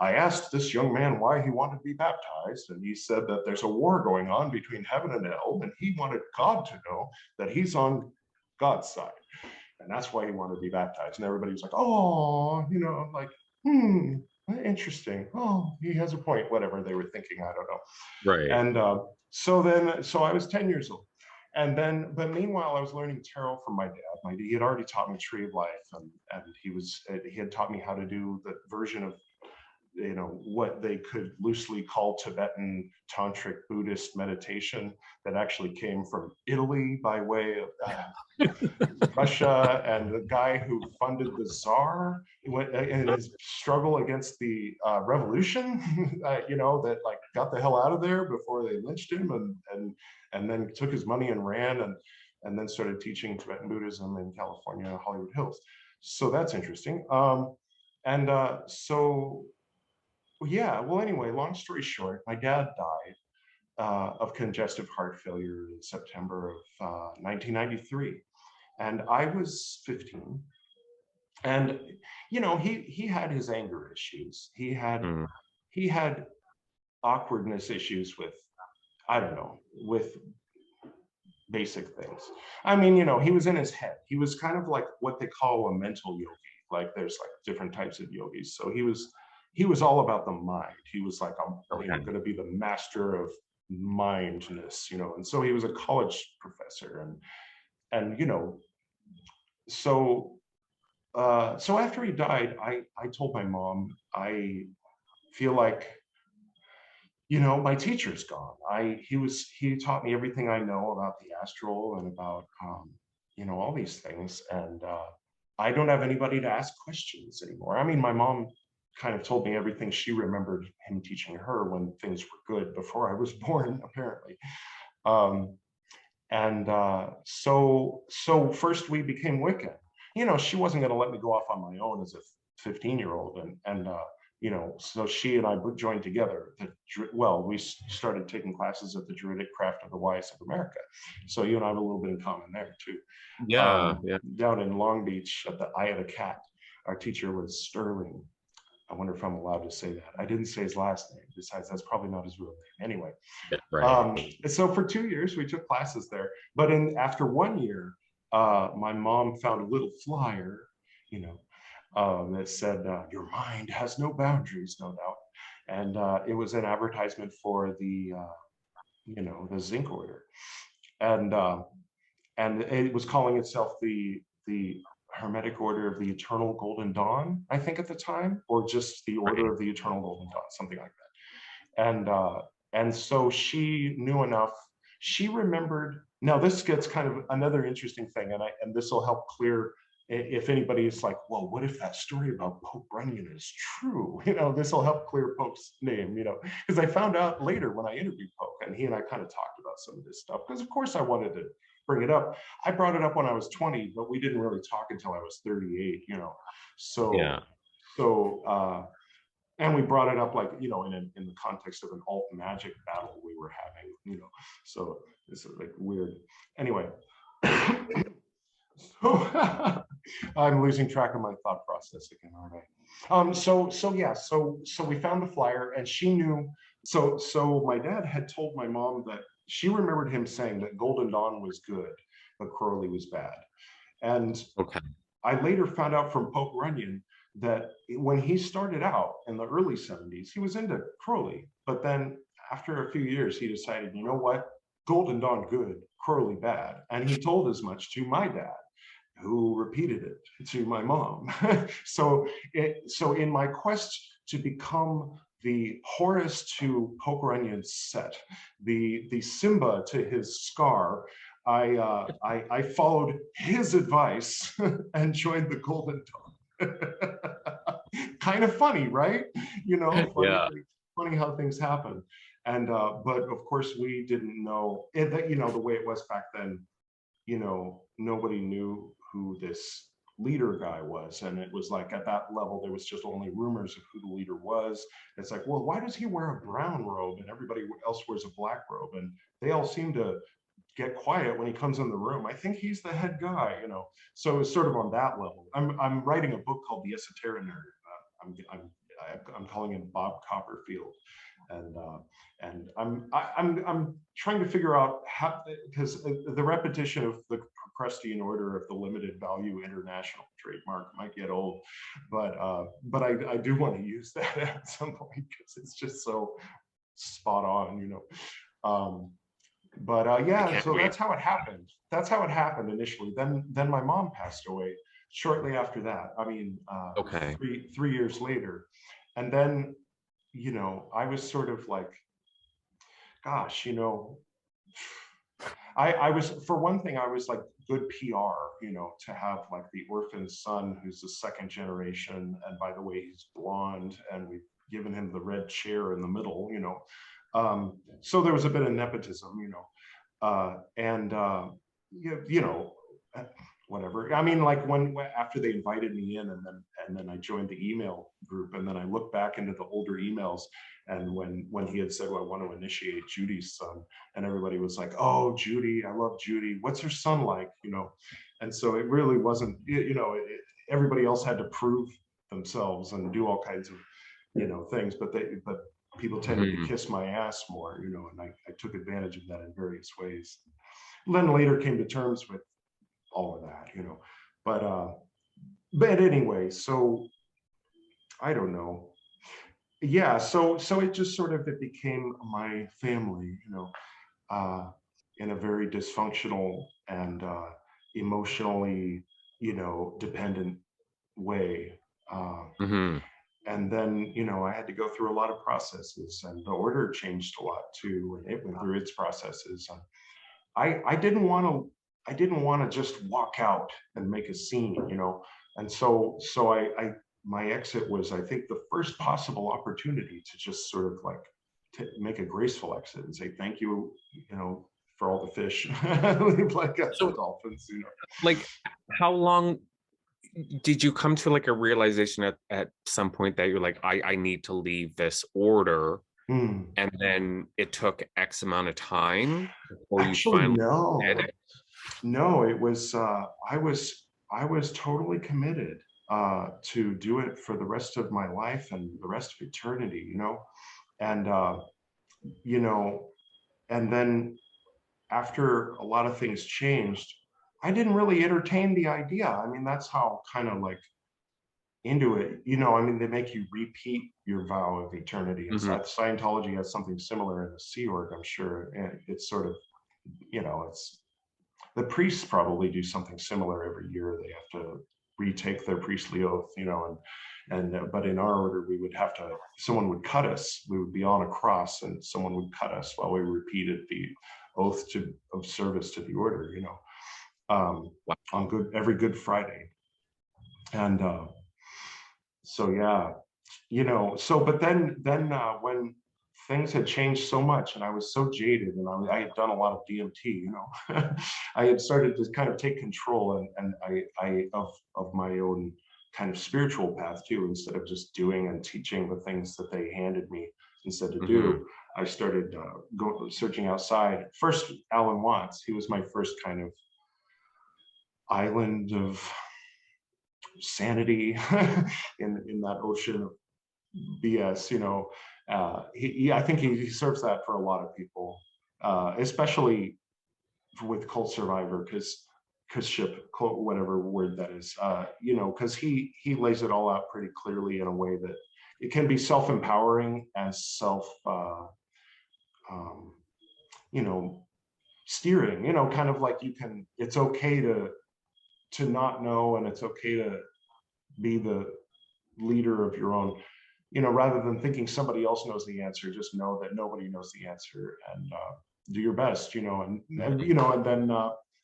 I asked this young man why he wanted to be baptized, and he said that there's a war going on between heaven and hell, and he wanted God to know that he's on God's side. And that's why he wanted to be baptized. And everybody was like, oh, like, interesting. Oh, he has a point, whatever they were thinking, I don't know. Right. And so I was 10 years old. And then, but meanwhile, I was learning tarot from my dad. He had already taught me Tree of Life, and he had taught me how to do the version of, what they could loosely call Tibetan tantric Buddhist meditation that actually came from Italy by way of Russia, and the guy who funded the Tsar in his struggle against the revolution, that like got the hell out of there before they lynched him, and then took his money and ran, and then started teaching Tibetan Buddhism in California, Hollywood Hills. So that's interesting. Yeah, well, anyway, long story short, my dad died of congestive heart failure in September of 1993. And I was 15. And, he had his anger issues. He had awkwardness issues with, I don't know, with basic things. I mean, he was in his head. He was kind of like what they call a mental yogi. Like, there's like different types of yogis. So he was all about the mind. He was like, I'm going to be the master of mindness, and so he was a college professor, and so after he died, I told my mom, I feel like my teacher's gone. He taught me everything I know about the astral and about all these things, and I don't have anybody to ask questions anymore. I mean, my mom kind of told me everything she remembered him teaching her when things were good before I was born, apparently. Um, and so first we became Wiccan. She wasn't going to let me go off on my own as a 15-year-old, and so she and I joined together. We started taking classes at the Druidic Craft of the Wise of America. So you and I have a little bit in common there too. Yeah. Down in Long Beach at the Eye of the Cat, our teacher was Sterling. I wonder if I'm allowed to say that. I didn't say his last name. Besides, that's probably not his real name. Anyway, Right. so for 2 years, we took classes there. But after 1 year, my mom found a little flyer, that said, "Your mind has no boundaries, no doubt." And it was an advertisement for the Zinc Order. And it was calling itself the Hermetic Order of the Eternal Golden Dawn, I think at the time, or just the Order of the Eternal Golden Dawn, something like that. And so she knew enough. She remembered. Now this gets kind of another interesting thing, and this will help clear if anybody is like, well, what if that story about Pope Runyon is true? This will help clear Pope's name. Because I found out later when I interviewed Pope, and he and I kind of talked about some of this stuff. Because of course I wanted to bring it up. I brought it up when I was 20, but we didn't really talk until I was 38. So Yeah. And we brought it up like in the context of an alt magic battle we were having. So it's like weird. Anyway, so I'm losing track of my thought process again, aren't I? So we found the flyer, and she knew. So my dad had told my mom that she remembered him saying that Golden Dawn was good, but Crowley was bad. And Okay. I later found out from Pope Runyon that when he started out in the early 70s, he was into Crowley. But then after a few years, he decided, you know what? Golden Dawn good, Crowley bad. And he told as much to my dad, who repeated it to my mom. So in my quest to become the Horus to Pope Runyon's Set, the Simba to his Scar, I followed his advice and joined the Golden Dawn. Kind of funny, right? Funny how things happen. And but of course we didn't know that the way it was back then. Nobody knew who this leader guy was, and it was like at that level there was just only rumors of who the leader was. It's like, well, why does he wear a brown robe and everybody else wears a black robe, and they all seem to get quiet when he comes in the room? I think he's the head guy. So it's sort of on that level. I'm writing a book called The Esoterinerd. I'm calling him Bob Copperfield, and I'm trying to figure out how, because the repetition of the Procrustean Order of the Limited Value International trademark might get old, but I do want to use that at some point because it's just so spot on. So that's how it happened. That's how it happened initially. Then my mom passed away shortly after that. I mean, Okay. three years later, and then I was sort of like, gosh, I was, for one thing, I was like good PR, to have like the orphan son who's the second generation, and by the way, he's blonde, and we've given him the red chair in the middle, so there was a bit of nepotism, whatever. I mean, like when after they invited me in, and then I joined the email group, and then I looked back into the older emails, and when he had said, well, I want to initiate Judy's son, and everybody was like, oh, Judy, I love Judy. What's her son like? And so it really wasn't, everybody else had to prove themselves and do all kinds of, things, but people tended to kiss my ass more, and I took advantage of that in various ways. Then later came to terms with all of that, but anyway, so I don't know. Yeah, so it just sort of, it became my family, in a very dysfunctional and emotionally, dependent way. and then, you know, I had to go through a lot of processes, and the order changed a lot too, and it went through its processes. And I didn't want to, just walk out and make a scene, you know. And so my exit was, I think, the first possible opportunity to just sort of like to make a graceful exit and say thank you, you know, for all the fish, like the dolphins, you know. Like, how long did you come to like a realization at some point that you're like, I need to leave this order? And then it took X amount of time before Actually, you finally no, did it? no, it was, I was totally committed to do it for the rest of my life and the rest of eternity, you know. And you know, and then after a lot of things changed, I didn't really entertain the idea. I mean, that's how kind of like into it, you know. I mean, they make you repeat your vow of eternity, and Scientology has something similar in the Sea Org, I'm sure. And it's sort of, you know, it's, the priests probably do something similar every year. They have to retake their priestly oath, you know. And but in our order, we would have to, someone would cut us. We would be on a cross, and someone would cut us while we repeated the oath of service to the order, you know, on every Good Friday. And so yeah, you know, so but then when things had changed so much, and I was so jaded, and I had done a lot of DMT, you know. I had started to kind of take control, and I of my own kind of spiritual path too. Instead of just doing and teaching the things that they handed me instead to do, I started searching outside. First, Alan Watts, he was my first kind of island of sanity in that ocean of BS, you know. I think he serves that for a lot of people, especially with Cult Survivor, because whatever word that is, you know, because he lays it all out pretty clearly in a way that it can be self-empowering and you know, steering, you know, kind of like you can, it's okay to not know, and it's okay to be the leader of your own, you know, rather than thinking somebody else knows the answer. Just know that nobody knows the answer, and do your best, you know. And you know, and then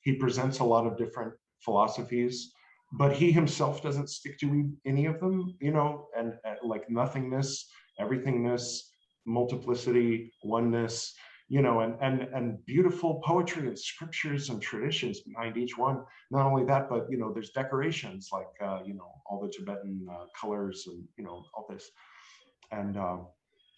he presents a lot of different philosophies, but he himself doesn't stick to any of them, you know. And like nothingness, everythingness, multiplicity, oneness, you know, and beautiful poetry and scriptures and traditions behind each one. Not only that, but you know, there's decorations like you know, all the Tibetan colors, and you know, all this. And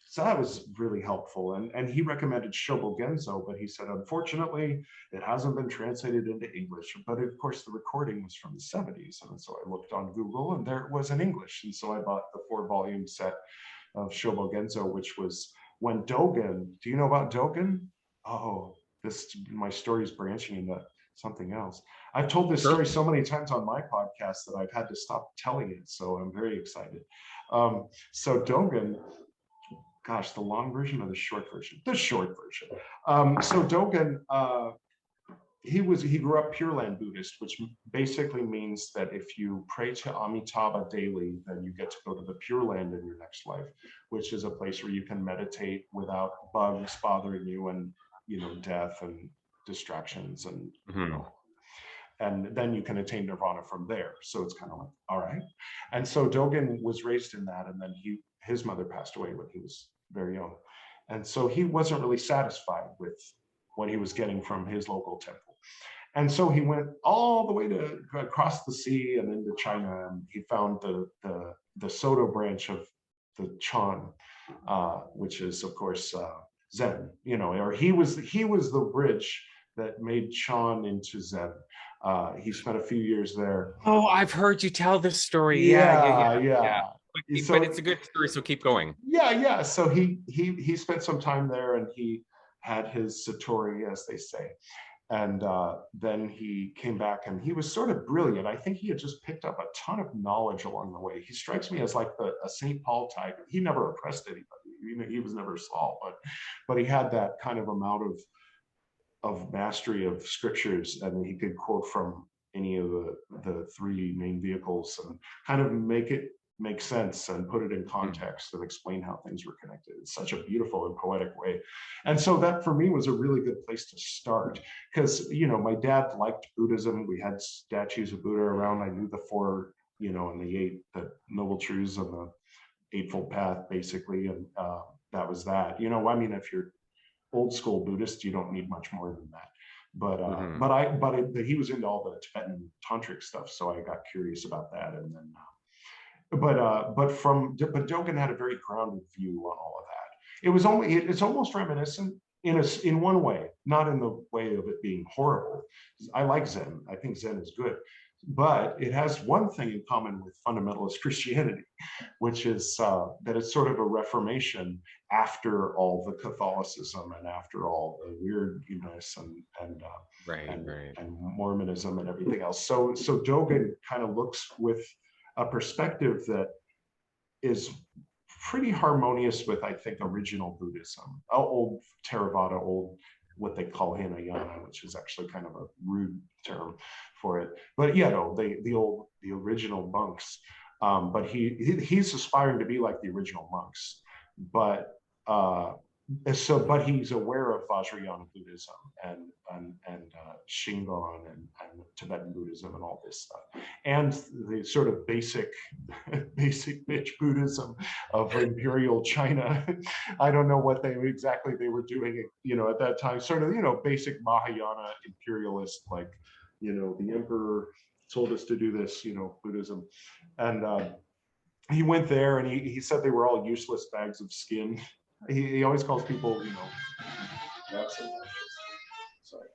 so that was really helpful. And he recommended Shobogenzo, but he said, unfortunately, it hasn't been translated into English. But of course, the recording was from the 70s. And so I looked on Google, and there it was in English. And so I bought the 4-volume set of Shobogenzo, which was when Dogen, do you know about Dogen? Oh, my story's branching into something else. I've told this story so many times on my podcast that I've had to stop telling it. So I'm very excited. So Dogen, gosh, the long version or the short version? The short version. So Dogen, he grew up Pure Land Buddhist, which basically means that if you pray to Amitabha daily, then you get to go to the Pure Land in your next life, which is a place where you can meditate without bugs bothering you, and you know, death and distractions, and you know, and then you can attain nirvana from there. So it's kind of like, all right. And so Dogen was raised in that, and then his mother passed away when he was very young, and so he wasn't really satisfied with what he was getting from his local temple. And so he went all the way to across the sea and into China, and he found the Soto branch of the Chan, which is of course Zen. You know, or he was the bridge that made Chan into Zen. He spent a few years there. Oh, I've heard you tell this story. Yeah. But it's a good story, so keep going. Yeah. So he spent some time there, and he had his satori, as they say. And then he came back, and he was sort of brilliant. I think he had just picked up a ton of knowledge along the way. He strikes me as like a St. Paul type. He never oppressed anybody. He was never Saul, but he had that kind of amount of mastery of scriptures, and he could quote from any of the 3 main vehicles, and kind of make it make sense and put it in context and explain how things were connected. It's such a beautiful and poetic way. And so that for me was a really good place to start, because, you know, my dad liked Buddhism. We had statues of Buddha around. I knew the four, you know, and the noble truths of the Eightfold Path, basically. And that was that. You know, I mean, if you're old school Buddhist, you don't need much more than that. But he was into all the Tibetan tantric stuff, so I got curious about that. And then but Dogen had a very grounded view on all of that. It's almost reminiscent in one way, not in the way of it being horrible. I like Zen. I think Zen is good, but it has one thing in common with fundamentalist Christianity, which is that it's sort of a reformation after all the Catholicism and after all the weirdness and Mormonism and everything else. So Dogen kind of looks with a perspective that is pretty harmonious with, I think, original Buddhism, old Theravada, old what they call Hinayana, which is actually kind of a rude term for it. But yeah, no, the original monks. But he's aspiring to be like the original monks. But but he's aware of Vajrayana Buddhism and Shingon and Tibetan Buddhism and all this stuff, and the sort of basic bitch Buddhism of imperial China. I don't know what they were doing, you know, at that time. Sort of, you know, basic Mahayana imperialist, like, you know, the emperor told us to do this, you know, Buddhism, and he went there and he said they were all useless bags of skin. He always calls people, you know, that's it. Sorry.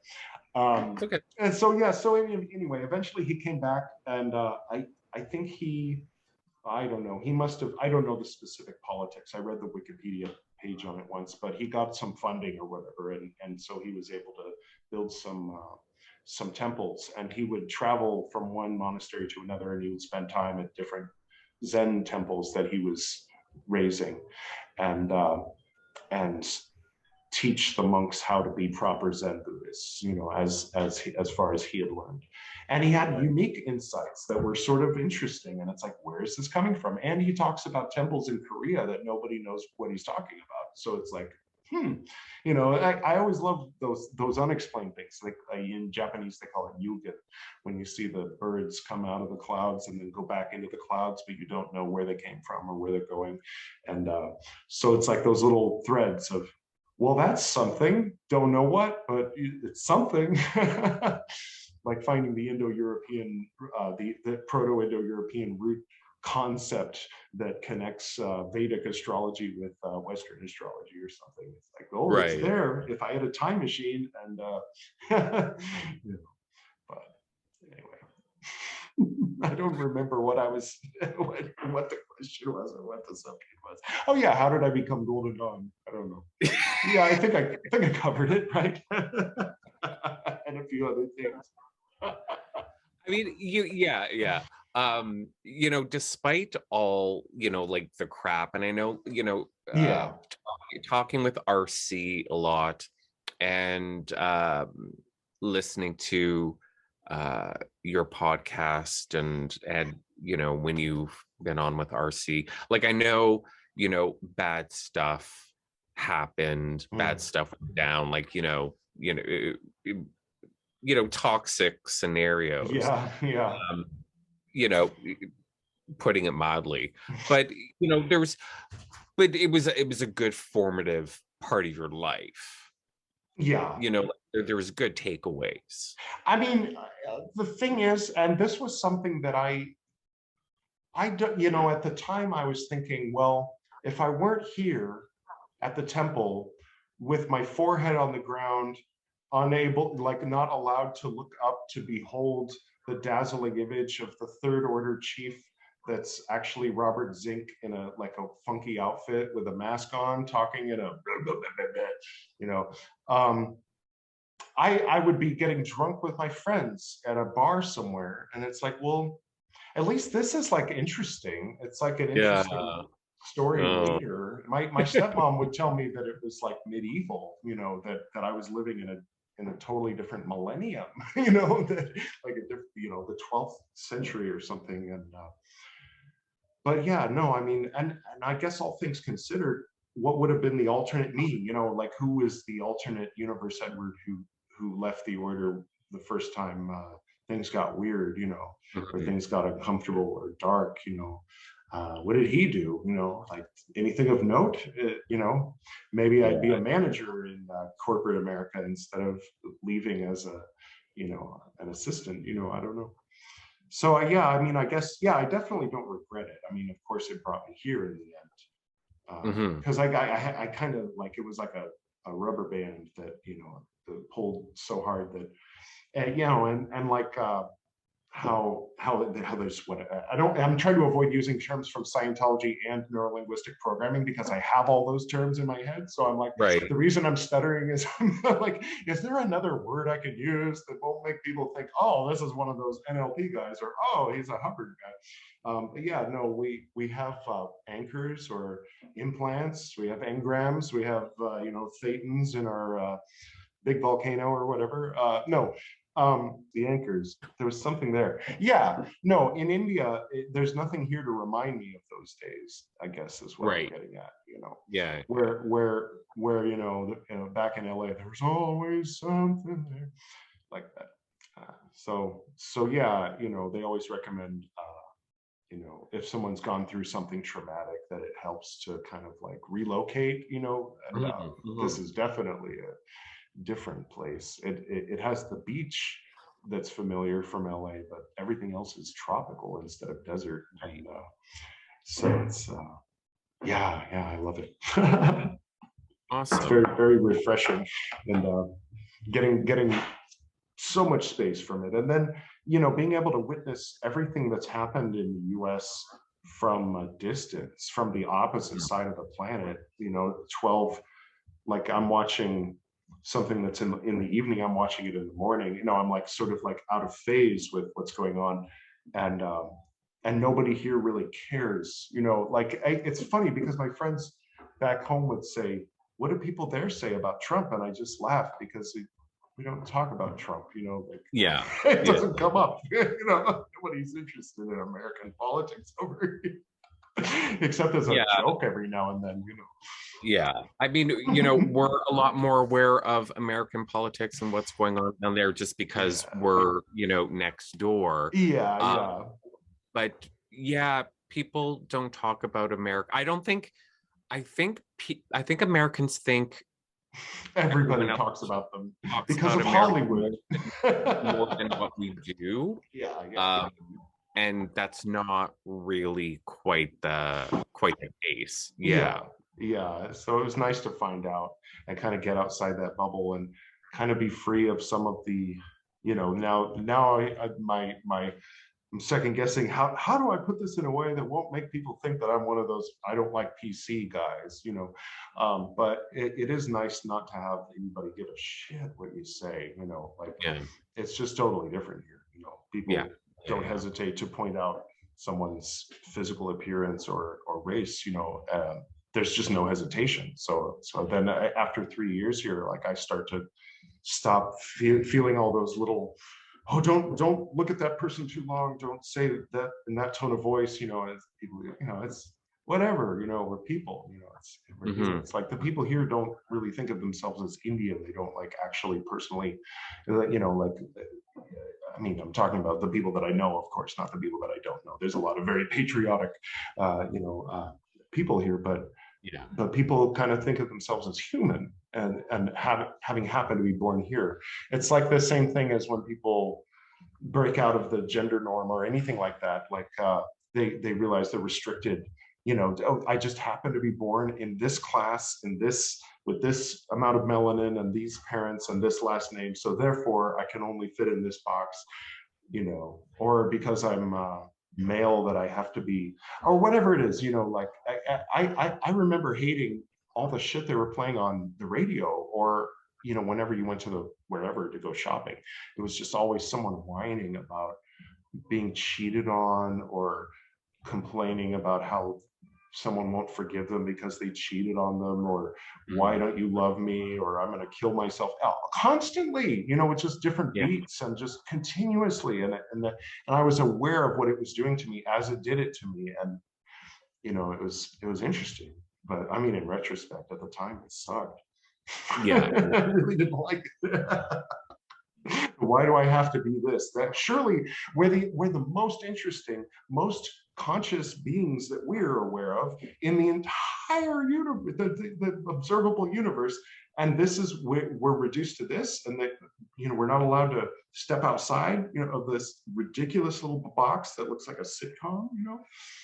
It's okay. And so, yeah, so anyway, eventually he came back, and I think I don't know, he must have, I don't know the specific politics. I read the Wikipedia page on it once, but he got some funding or whatever, and so he was able to build some temples, and he would travel from one monastery to another, and he would spend time at different Zen temples that he was raising, and teach the monks how to be proper Zen Buddhists, you know, as far as he had learned. And he had unique insights that were sort of interesting. And it's like, where is this coming from? And he talks about temples in Korea that nobody knows what he's talking about. So it's like, you know, I always love those unexplained things. Like in Japanese, they call it yugen, when you see the birds come out of the clouds and then go back into the clouds, but you don't know where they came from or where they're going. And so it's like those little threads of, well, that's something, don't know what, but it's something. Like finding the Indo-European, the Proto-Indo-European root concept that connects Vedic astrology with Western astrology or something. It's like, oh, right. It's there. If I had a time machine, and you know, but anyway, I don't remember what I was, what the question was or what the subject was. Oh yeah, how did I become Golden Dawn? I don't know. Yeah, I think I covered it, right? And a few other things. I mean, yeah. You know, despite all, you know, like the crap, and I know, you know, talking with RC a lot and listening to your podcast and you know, when you've been on with RC, like I know, you know, bad stuff happened, bad stuff went down, like, you know, toxic scenarios. Yeah. You know, putting it mildly, but you know, but it was a good formative part of your life. Yeah. You know, there was good takeaways. I mean, the thing is, and this was something that I don't, you know, at the time I was thinking, well, if I weren't here at the temple with my forehead on the ground, unable, like not allowed to look up to behold the dazzling image of the third order chief that's actually Robert Zink in a funky outfit with a mask on, talking in a, you know, I would be getting drunk with my friends at a bar somewhere, and it's like, well, at least this is like interesting. It's like an interesting story later. My stepmom would tell me that it was like medieval, you know, that I was living in a totally different millennium, you know, that like a different, you know, the 12th century or something. And but yeah, no, I mean, and I guess all things considered, what would have been the alternate me? You know, like who is the alternate universe Edward who left the order the first time things got weird, you know, or things got uncomfortable or dark, you know. What did he do? You know, like anything of note? You know, maybe I'd be a manager in corporate America instead of leaving as a, you know, an assistant. You know, I don't know. So yeah, I mean, I guess I definitely don't regret it. I mean, of course, it brought me here in the end because I kind of like it was like a rubber band that you know that pulled so hard that you know and like how there's what I'm trying to avoid using terms from Scientology and neurolinguistic programming because I have all those terms in my head. So I'm like, the reason I'm stuttering is I'm like, is there another word I could use that won't make people think, oh, this is one of those NLP guys, or oh, he's a Hubbard guy. But yeah, no, we have anchors or implants, we have engrams, we have you know, thetans in our big volcano or whatever. No, the anchors, there was something there. Yeah, no, in India there's nothing here to remind me of those days, I guess is what I'm getting at, you know. Where you know, back in LA there's always something there like that. So yeah, you know, they always recommend you know, if someone's gone through something traumatic, that it helps to kind of like relocate, you know. And this is definitely a different place. It has the beach that's familiar from LA, but everything else is tropical instead of desert. And so it's yeah, I love it. Awesome. It's very, very refreshing, and getting so much space from it. And then, you know, being able to witness everything that's happened in the US from a distance, from the opposite side of the planet, you know, 12, like I'm watching something that's in the evening, I'm watching it in the morning, you know, I'm like sort of like out of phase with what's going on. And nobody here really cares, you know, like it's funny because my friends back home would say, what do people there say about Trump? And I just laugh because we don't talk about Trump, you know, like it doesn't come up, you know, nobody's interested in American politics over here, except as a joke every now and then, you know. Yeah, I mean, you know, we're a lot more aware of American politics and what's going on down there just because we're, you know, next door. But yeah, people don't talk about America. I think Americans think everybody talks about them because of Hollywood more than what we do. And that's not really quite the case. Yeah, so it was nice to find out and kind of get outside that bubble and kind of be free of some of the, you know, now I'm second guessing how do I put this in a way that won't make people think that I'm one of those I don't like PC guys, you know. But it is nice not to have anybody give a shit what you say, you know, like it's just totally different here, you know. People don't hesitate to point out someone's physical appearance or race, you know. There's just no hesitation. So then after 3 years here, like I start to stop feeling all those little, oh, don't look at that person too long, don't say that in that tone of voice, you know. As people, you know, it's whatever, you know, we're people, you know. It's like the people here don't really think of themselves as Indian. They don't like actually personally, you know, like I mean, I'm talking about the people that I know, of course, not the people that I don't know. There's a lot of very patriotic you know, people here, but people kind of think of themselves as human, and having happened to be born here. It's like the same thing as when people break out of the gender norm or anything like that. Like they realize they're restricted. You know, oh, I just happen to be born in this class, in this, with this amount of melanin and these parents and this last name, so therefore I can only fit in this box, you know, or because I'm male that I have to be, or whatever it is, you know. Like I remember hating all the shit they were playing on the radio, or you know, whenever you went to the wherever to go shopping, it was just always someone whining about being cheated on or complaining about how someone won't forgive them because they cheated on them, or why don't you love me, or I'm going to kill myself, constantly, you know, with just different beats and just continuously. And I was aware of what it was doing to me as it did it to me. it was interesting. But I mean, in retrospect, at the time, it sucked. Yeah. I really didn't like it. Why do I have to be this? That surely we're the most interesting, most conscious beings that we're aware of in the entire universe, the observable universe. And this is we're reduced to this, and that we're not allowed to step outside of this ridiculous little box that looks like a sitcom.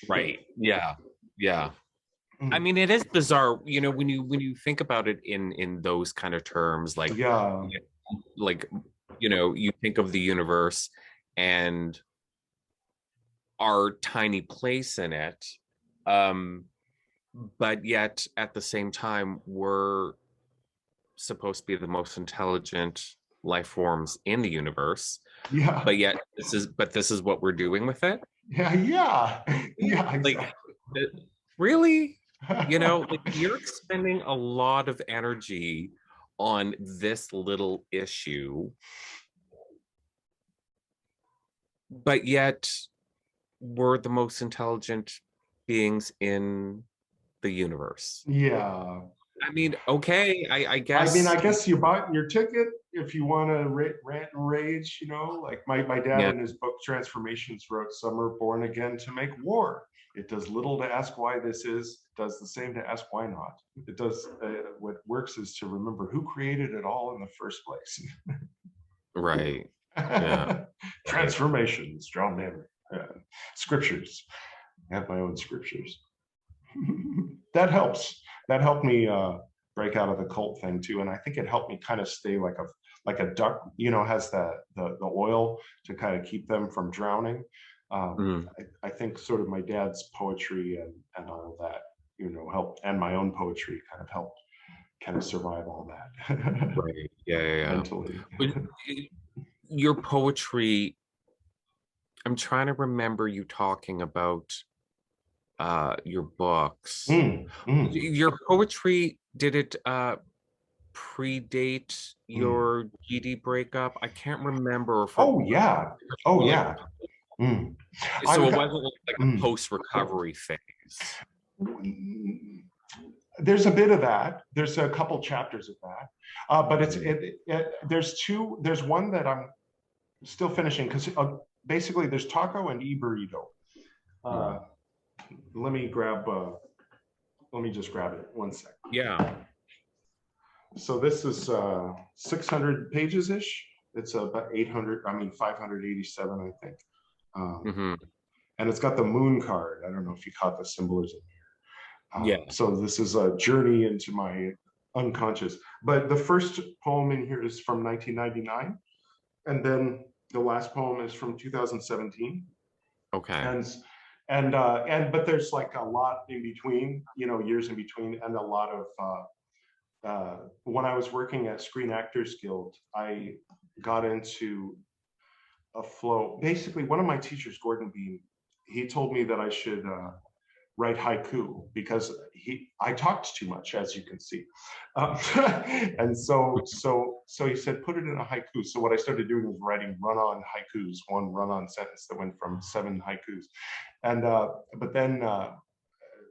Right. Yeah. Yeah. I mean, it is bizarre, when you think about it in those kind of terms, like, Yeah. like, you think of the universe and our tiny place in it, but yet at the same time, we're supposed to be the most intelligent life forms in the universe. Yeah. But yet this is what we're doing with it. Yeah. Yeah. Yeah. Exactly. Like, really? Like, you're expending a lot of energy on this little issue, but yet we're the most intelligent beings in the universe. Yeah. I mean, okay, I guess. I mean, I guess you bought your ticket if you want to rant and rage, like my dad in his book Transformations wrote, "Some are born again to make war. It does little to ask why this is, does the same to ask why not. It does, what works is to remember who created it all in the first place." Right. Yeah. Transformations, John Manner. Scriptures. I have my own scriptures. That helps. That helped me break out of the cult thing too, and I think it helped me kind of stay like a duck, has the oil to kind of keep them from drowning. I think sort of my dad's poetry and all of that, helped, and my own poetry kind of helped kind of survive all that. Right. Yeah. Mentally. Your poetry, I'm trying to remember you talking about your books. Your poetry, did it predate your GD breakup? I can't remember. Oh yeah. So it wasn't like a post-recovery phase. There's a bit of that. There's a couple chapters of that, but there's one that I'm still finishing, because basically there's taco and e-burrito. Let me just grab it 1 sec. Yeah. So this is 600 pages ish. It's about 587, I think. And it's got the moon card. I don't know if you caught the symbolism here. So this is a journey into my unconscious. But the first poem in here is from 1999, and then the last poem is from 2017. Okay. But there's like a lot in between, years in between, and a lot of when I was working at Screen Actors Guild, I got into a flow. Basically, one of my teachers, Gordon Bean, he told me that I should write haiku, because I talked too much, as you can see, and so he said, put it in a haiku. So what I started doing was writing run-on haikus, one run-on sentence that went from 7 haikus, and but then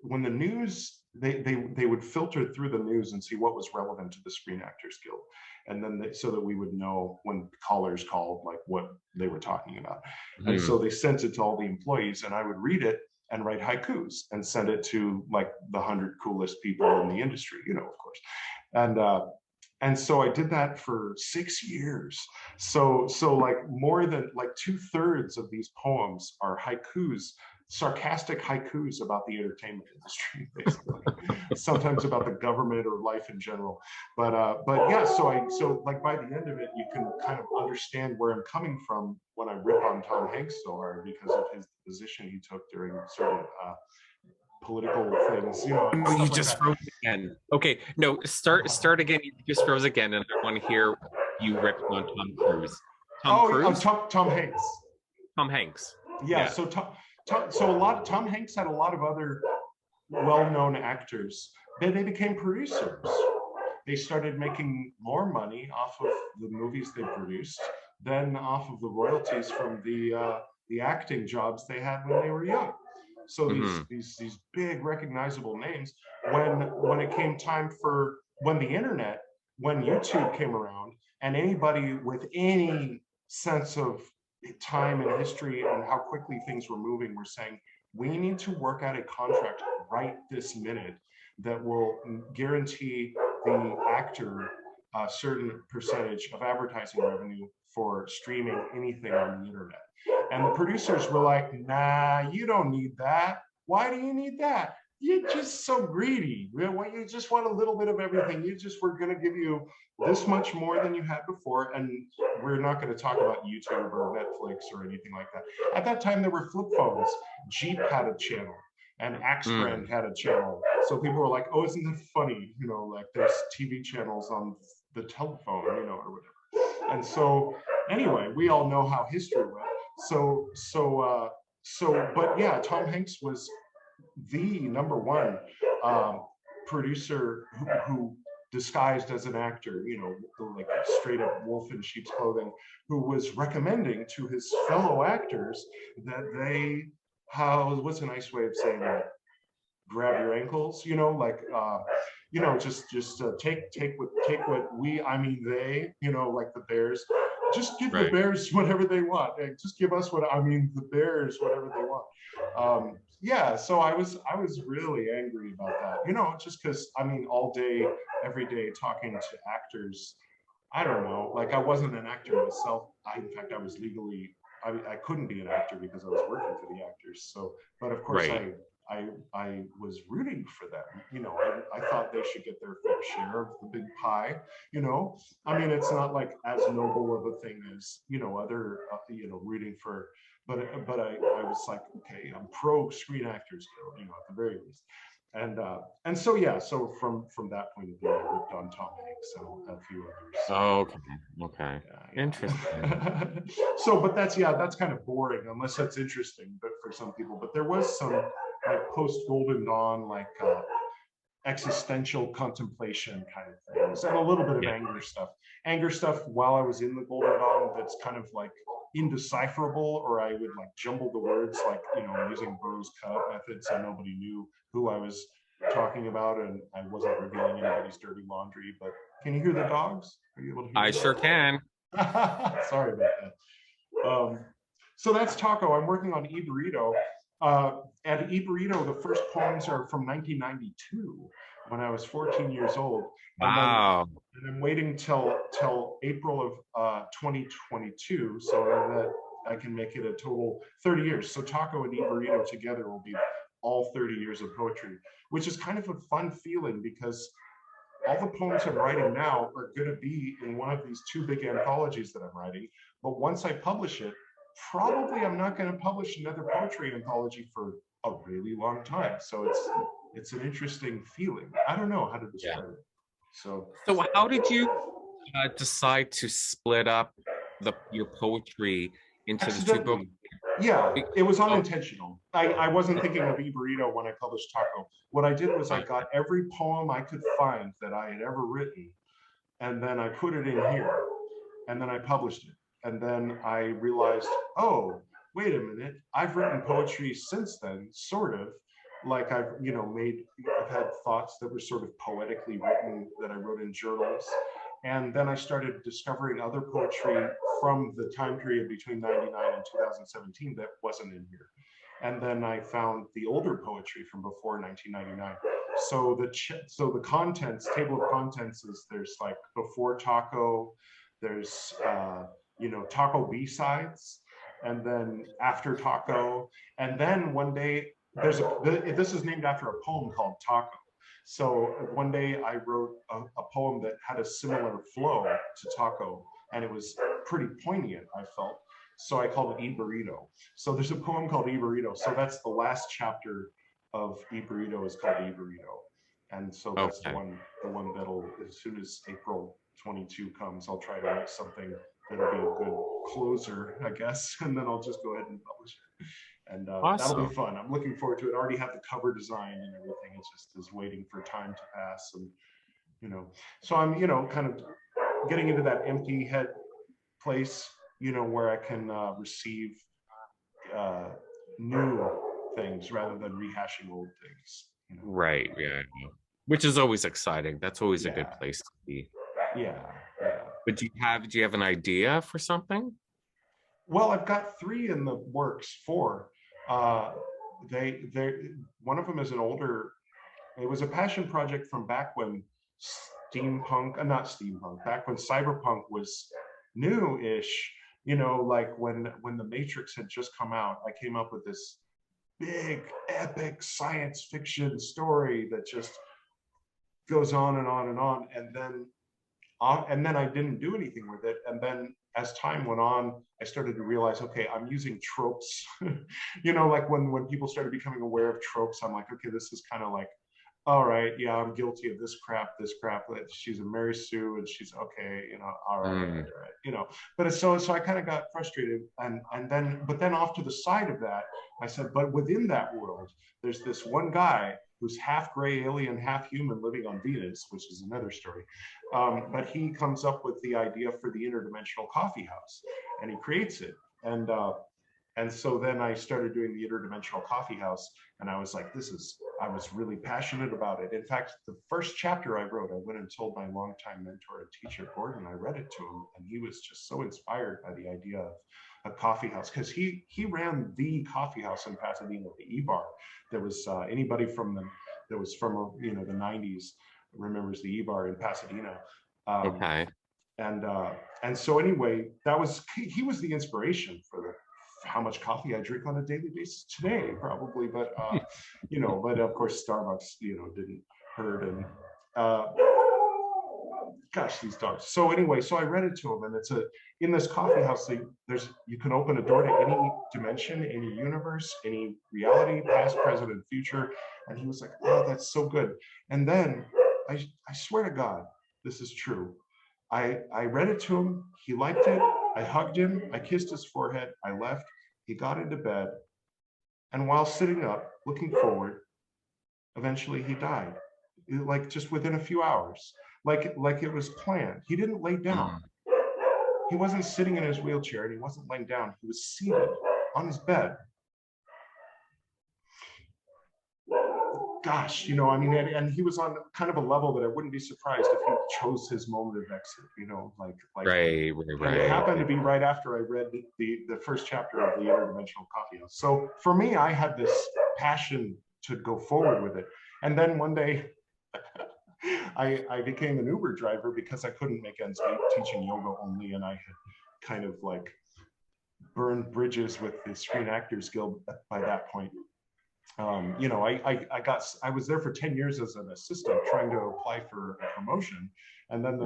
when the news, they would filter through the news and see what was relevant to the Screen Actors Guild, and then so that we would know when callers called, like what they were talking about. And so they sent it to all the employees, and I would read it and write haikus and send it to like the 100 coolest people in the industry, of course. And so I did that for 6 years. So like more than like 2/3 of these poems are haikus, sarcastic haikus about the entertainment industry, basically. Sometimes about the government or life in general. But yeah, so like by the end of it, you can kind of understand where I'm coming from when I rip on Tom Hanks so hard, because of his position he took during certain political things. You just froze again. Okay, no, start again. You just froze again, and I want to hear you rip on Tom Cruise. Tom Hanks. Tom Hanks. Yeah. So Tom Hanks had a lot of other well-known actors. They became producers. They started making more money off of the movies they produced than off of the royalties from the acting jobs they had when they were young. So these big recognizable names. When it came time for when YouTube came around, and anybody with any sense of time and history and how quickly things were moving were saying, we need to work out a contract right this minute that will guarantee the actor a certain percentage of advertising revenue for streaming anything on the internet. And the producers were like, nah, you don't need that. Why do you need that? You're just so greedy. You just want a little bit of everything. We're going to give you this much more than you had before. And we're not going to talk about YouTube or Netflix or anything like that. At that time, there were flip phones. Jeep had a channel and Axe Brand had a channel. So people were like, oh, isn't it funny? Like there's TV channels on the telephone, or whatever. And so anyway, we all know how history went. But yeah, Tom Hanks was the number one producer who disguised as an actor, like straight up wolf in sheep's clothing, who was recommending to his fellow actors that what's a nice way of saying that? Grab your ankles, take what they, like the Bears, just give the Bears whatever they want. Just give us the Bears whatever they want. So I was really angry about that, just because all day, every day talking to actors. I don't know, like I wasn't an actor myself. In fact, I was legally, I couldn't be an actor because I was working for the actors. So, but of course I was rooting for them. I thought they should get their fair share of the big pie. It's not like as noble of a thing as other rooting for. But I was like, okay, I'm pro Screen Actors Guild, at the very least. And so so from that point of view, I worked on Tom Hanks and a few others. Oh, okay. Yeah. Interesting. But that's kind of boring unless it's interesting, but for some people. But there was some like post Golden Dawn, like existential contemplation kind of things, and a little bit of anger stuff while I was in the Golden Dawn that's kind of like indecipherable, or I would like jumble the words, like using Burroughs cutout method, so nobody knew who I was talking about, and I wasn't revealing anybody's dirty laundry. But can you hear the dogs? Are you able to hear I sure can. Sorry about that. So that's Taco. I'm working on E Burrito. And E Burrito, the first poems are from 1992, when I was 14 years old. Wow. And I'm waiting till April of 2022, so that I can make it a total 30 years. So Taco and E Burrito together will be all 30 years of poetry, which is kind of a fun feeling because all the poems I'm writing now are going to be in one of these two big anthologies that I'm writing. But once I publish it, probably I'm not going to publish another poetry anthology for a really long time. So it's an interesting feeling. I don't know how to describe it. So how did you decide to split up your poetry into the two books? Yeah, it was unintentional. I wasn't thinking of E Burrito when I published Taco. What I did was I got every poem I could find that I had ever written, and then I put it in here, and then I published it. And then I realized, oh, wait a minute, I've written poetry since then, sort of. Like I've had thoughts that were sort of poetically written that I wrote in journals. And then I started discovering other poetry from the time period between 99 and 2017 that wasn't in here. And then I found the older poetry from before 1999. So the contents, table of contents is there's like before Taco, there's Taco B-sides, and then after Taco, and then one day this is named after a poem called Taco. So one day I wrote a poem that had a similar flow to Taco, and it was pretty poignant, I felt. So I called it E Burrito. So there's a poem called E Burrito. So that's the last chapter of E Burrito is called E Burrito. And so that's the one that'll, as soon as April 22 comes, I'll try to write something that'll be a good closer, I guess, and then I'll just go ahead and publish it. And awesome. That'll be fun. I'm looking forward to it. I already have the cover design and everything. It just is waiting for time to pass. And, so I'm, kind of getting into that empty head place, where I can receive new things rather than rehashing old things. You know? Right. Yeah. Which is always exciting. That's always a good Yeah. place to be. Yeah. Yeah. But do you have an idea for something? Well, I've got 3 in the works. 4. Uh, they one of them is an older. It was a passion project from back when steampunk, not steampunk, back when cyberpunk was new-ish. You know, like when the Matrix had just come out, I came up with this big, epic science fiction story that just goes on and on and on, and then I didn't do anything with it. And then as time went on, I started to realize, okay, I'm using tropes. You know, like when people started becoming aware of tropes, I'm like, okay, this is kind of like, all right, yeah, I'm guilty of this crap. She's a Mary Sue, and she's okay, you know, all right, you know. But it's so I kind of got frustrated, but then off to the side of that, I said, but within that world, there's this one guy who's half gray alien, half human, living on Venus, which is another story. But he comes up with the idea for the interdimensional coffee house, and he creates it, and so then I started doing the interdimensional coffee house, and I was like, I was really passionate about it. In fact, the first chapter I wrote, I went and told my longtime mentor and teacher, Gordon. I read it to him, and he was just so inspired by the idea of a coffee house, because he ran the coffee house in Pasadena, the E-Bar. There was anybody that was from the 90s remembers the E-Bar in Pasadena. Okay. And so anyway, he was the inspiration for how much coffee I drink on a daily basis today, probably. But but of course Starbucks, didn't hurt. And gosh, these dogs. So anyway, so I read it to him, and in this coffee house, you can open a door to any dimension, any universe, any reality, past, present, and future. And he was like, oh, that's so good. And then I swear to God, this is true. I read it to him. He liked it. I hugged him. I kissed his forehead. I left. He got into bed. And while sitting up, looking forward, eventually he died, like just within a few hours, like it was planned. He didn't lay down. He wasn't sitting in his wheelchair, and he wasn't laying down. He was seated on his bed. Gosh, and he was on kind of a level that I wouldn't be surprised if he chose his moment of exit, like Right. And it happened to be right after I read the first chapter of the Interdimensional Coffee House. So for me, I had this passion to go forward with it. And then one day I became an Uber driver because I couldn't make ends meet teaching yoga only, and I had kind of like burned bridges with the Screen Actors Guild by that point. I was there for 10 years as an assistant trying to apply for a promotion. And then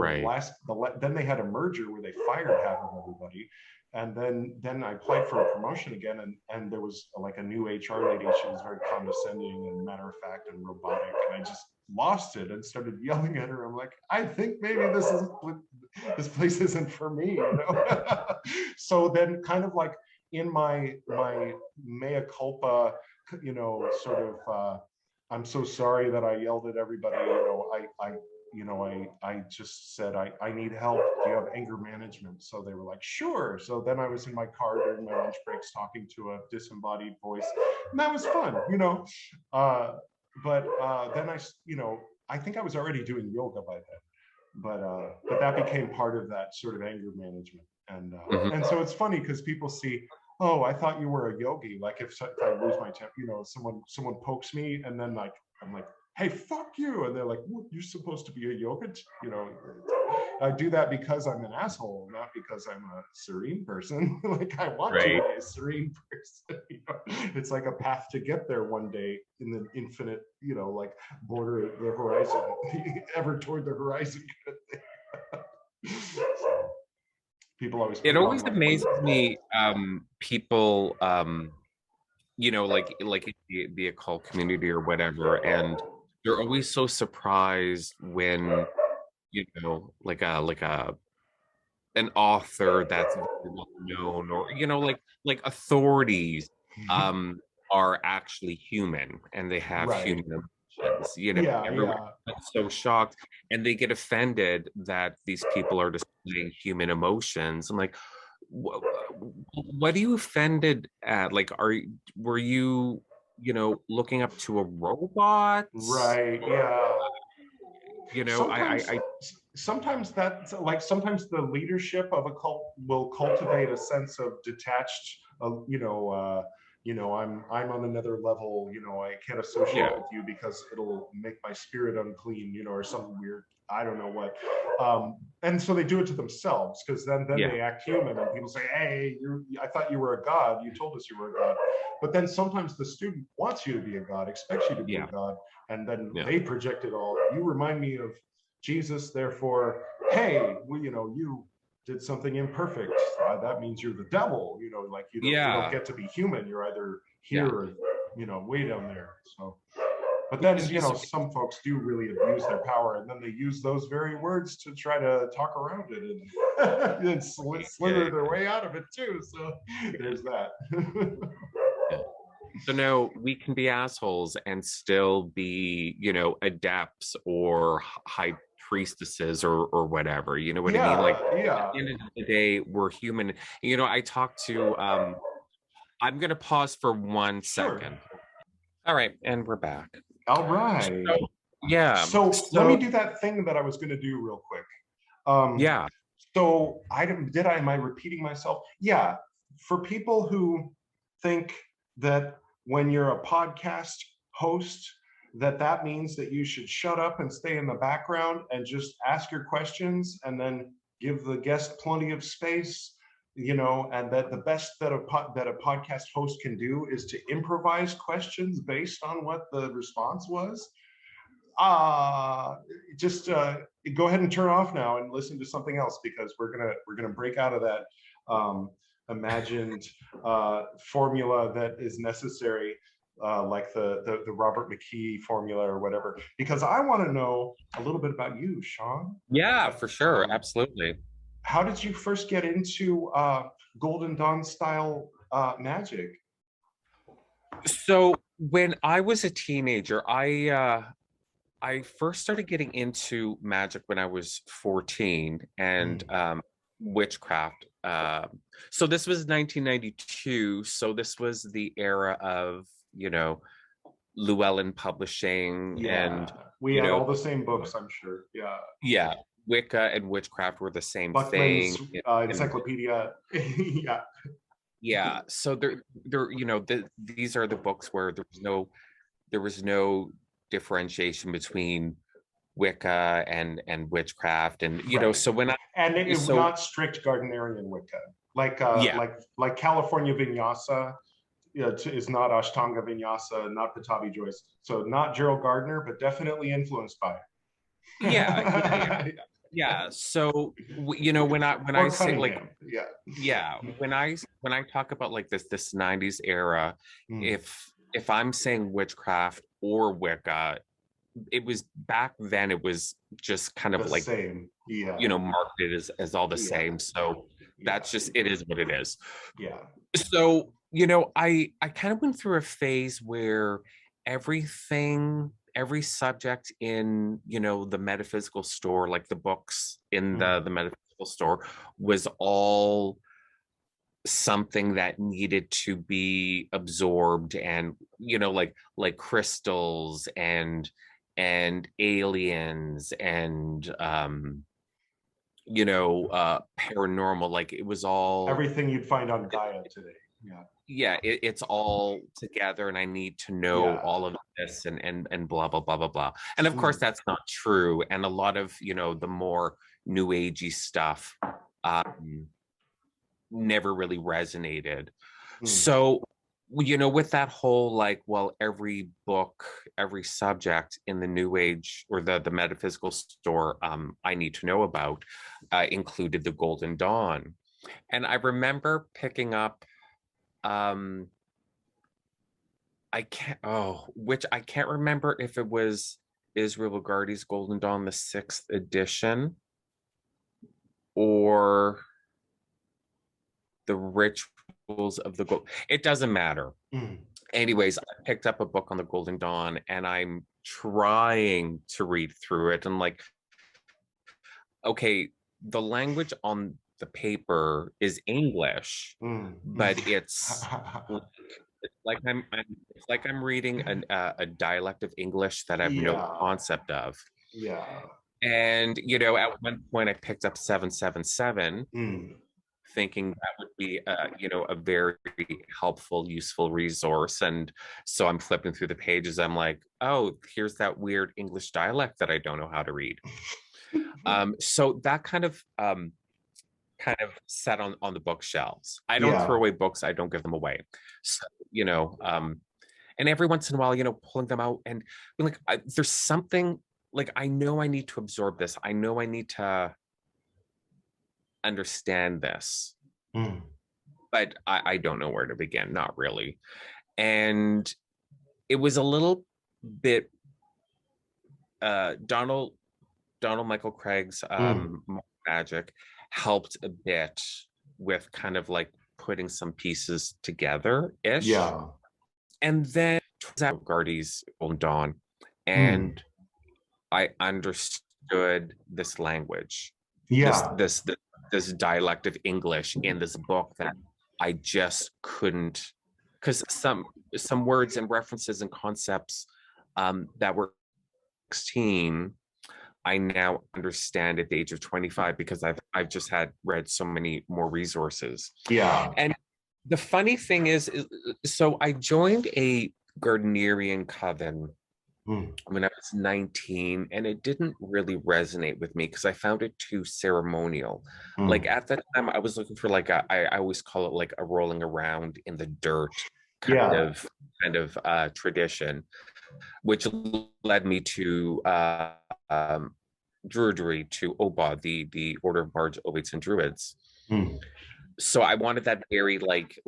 then they had a merger where they fired half of everybody. And then I applied for a promotion again, and there was like a new HR lady. She was very condescending and matter of fact and robotic. And I just lost it and started yelling at her. I'm like, I think maybe this place isn't for me, So then kind of like in my mea culpa, I'm so sorry that I yelled at everybody. I just said, I need help. Do you have anger management? So they were like, sure. So then I was in my car during my lunch breaks talking to a disembodied voice, and that was fun, But then I think I was already doing yoga by then, but that became part of that sort of anger management. And and so it's funny because people see, oh, I thought you were a yogi. Like if I lose my temper, someone pokes me, and then I'm like, hey, fuck you. And they're like, well, you're supposed to be a yoga. I do that because I'm an asshole, not because I'm a serene person. Like I want to be a serene person. It's like a path to get there one day in the infinite, like border of the horizon, ever toward the horizon kind of thing. So, people always. It always amazes me, people, like the occult community or whatever, and they're always so surprised when like an author that's very well known, or like authorities are actually human and they have human emotions. Everyone's so shocked, and they get offended that these people are displaying human emotions. I'm like, what are you offended at? Like, were you looking up to a robot. Right. Yeah. I Sometimes that's like, sometimes the leadership of a cult will cultivate a sense of detached, I'm on another level, I can't associate with you because it'll make my spirit unclean, or some weird, I don't know what. And so they do it to themselves, because then they act human, and people say, hey, I thought you were a god, you told us you were a god. But then sometimes the student wants you to be a god, expects you to be a god, and then they project it all. You remind me of Jesus, therefore, hey, well, you did something imperfect. That means you're the devil. You don't get to be human. You're either here or way down there. So, but then some folks do really abuse their power, and then they use those very words to try to talk around it and slither their way out of it too. So there's that. So no, we can be assholes and still be, adepts or high priestesses or whatever. You know what I mean? Like, at the end of the day, we're human. I talked to. I'm gonna pause for 1 second. All right, and we're back. All right. So let me do that thing that I was going to do real quick. So am I repeating myself? Yeah. For people who think that when you're a podcast host, that means that you should shut up and stay in the background and just ask your questions and then give the guest plenty of space, and that the best that a podcast host can do is to improvise questions based on what the response was. Just go ahead and turn off now and listen to something else, because we're gonna break out of that imagined formula that is necessary, like the Robert McKee formula or whatever, because I want to know a little bit about you, Shawn. Yeah, for sure. Absolutely. How did you first get into Golden Dawn style magic? So when I was a teenager, I first started getting into magic when I was 14, and witchcraft. So this was 1992. So this was the era of, Llewellyn Publishing, and we had all the same books, I'm sure. Yeah. Wicca and witchcraft were the same Buckman's thing. Encyclopedia. Yeah. So these are the books where there was no differentiation between Wicca and witchcraft, and so when it was not strict Gardnerian Wicca, like California Vinyasa is not Ashtanga Vinyasa, not Patabi Joyce, so not Gerald Gardner, but definitely influenced by it. So when I say like when I talk about like this 90s era, if I'm saying witchcraft or Wicca, it was back then, it was just kind of like same, marketed as all the same. So that's just, it is what it is. So I kind of went through a phase where every subject in the metaphysical store, like the books in the metaphysical store, was all something that needed to be absorbed, and like crystals and aliens and paranormal, like it was all everything you'd find on Gaia today. It's all together, and I need to know all of this and blah blah blah blah blah. And of course that's not true, and a lot of the more new agey stuff never really resonated. So with that whole like, well, every book, every subject in the new age or the metaphysical store I need to know about included the Golden Dawn. And I remember picking up I can't remember if it was Israel Lagarde's Golden Dawn, the 6th edition, or the Rituals of the Gold. It doesn't matter. Anyways, I picked up a book on the Golden Dawn, and I'm trying to read through it, and like, okay, the language on the paper is English, but it's it's like I'm reading a dialect of English that I have no concept of. Yeah. And at one point I picked up 777, thinking that would be a very helpful, useful resource. And so I'm flipping through the pages. I'm like, oh, here's that weird English dialect that I don't know how to read. So that kind of set on the bookshelves. I don't throw away books. I don't give them away. So, and every once in a while, pulling them out and being like, there's something like, I know I need to absorb this. I know I need to understand this, but I don't know where to begin. Not really. And it was a little bit Donald Michael Craig's Magic helped a bit with kind of like putting some pieces together ish. Yeah. And then Gardy's Golden Dawn, and I understood this language, this dialect of English in this book that I just couldn't, because some words and references and concepts that were 16, I now understand at the age of 25 because I've just read so many more resources. Yeah. And the funny thing is so I joined a Gardnerian coven when I was 19, and it didn't really resonate with me because I found it too ceremonial. Like at that time, I was looking for like I always call it like a rolling around in the dirt kind of tradition, which led me to Druidry, to Obod, the Order of Bards, Obates, and Druids. So I wanted that very like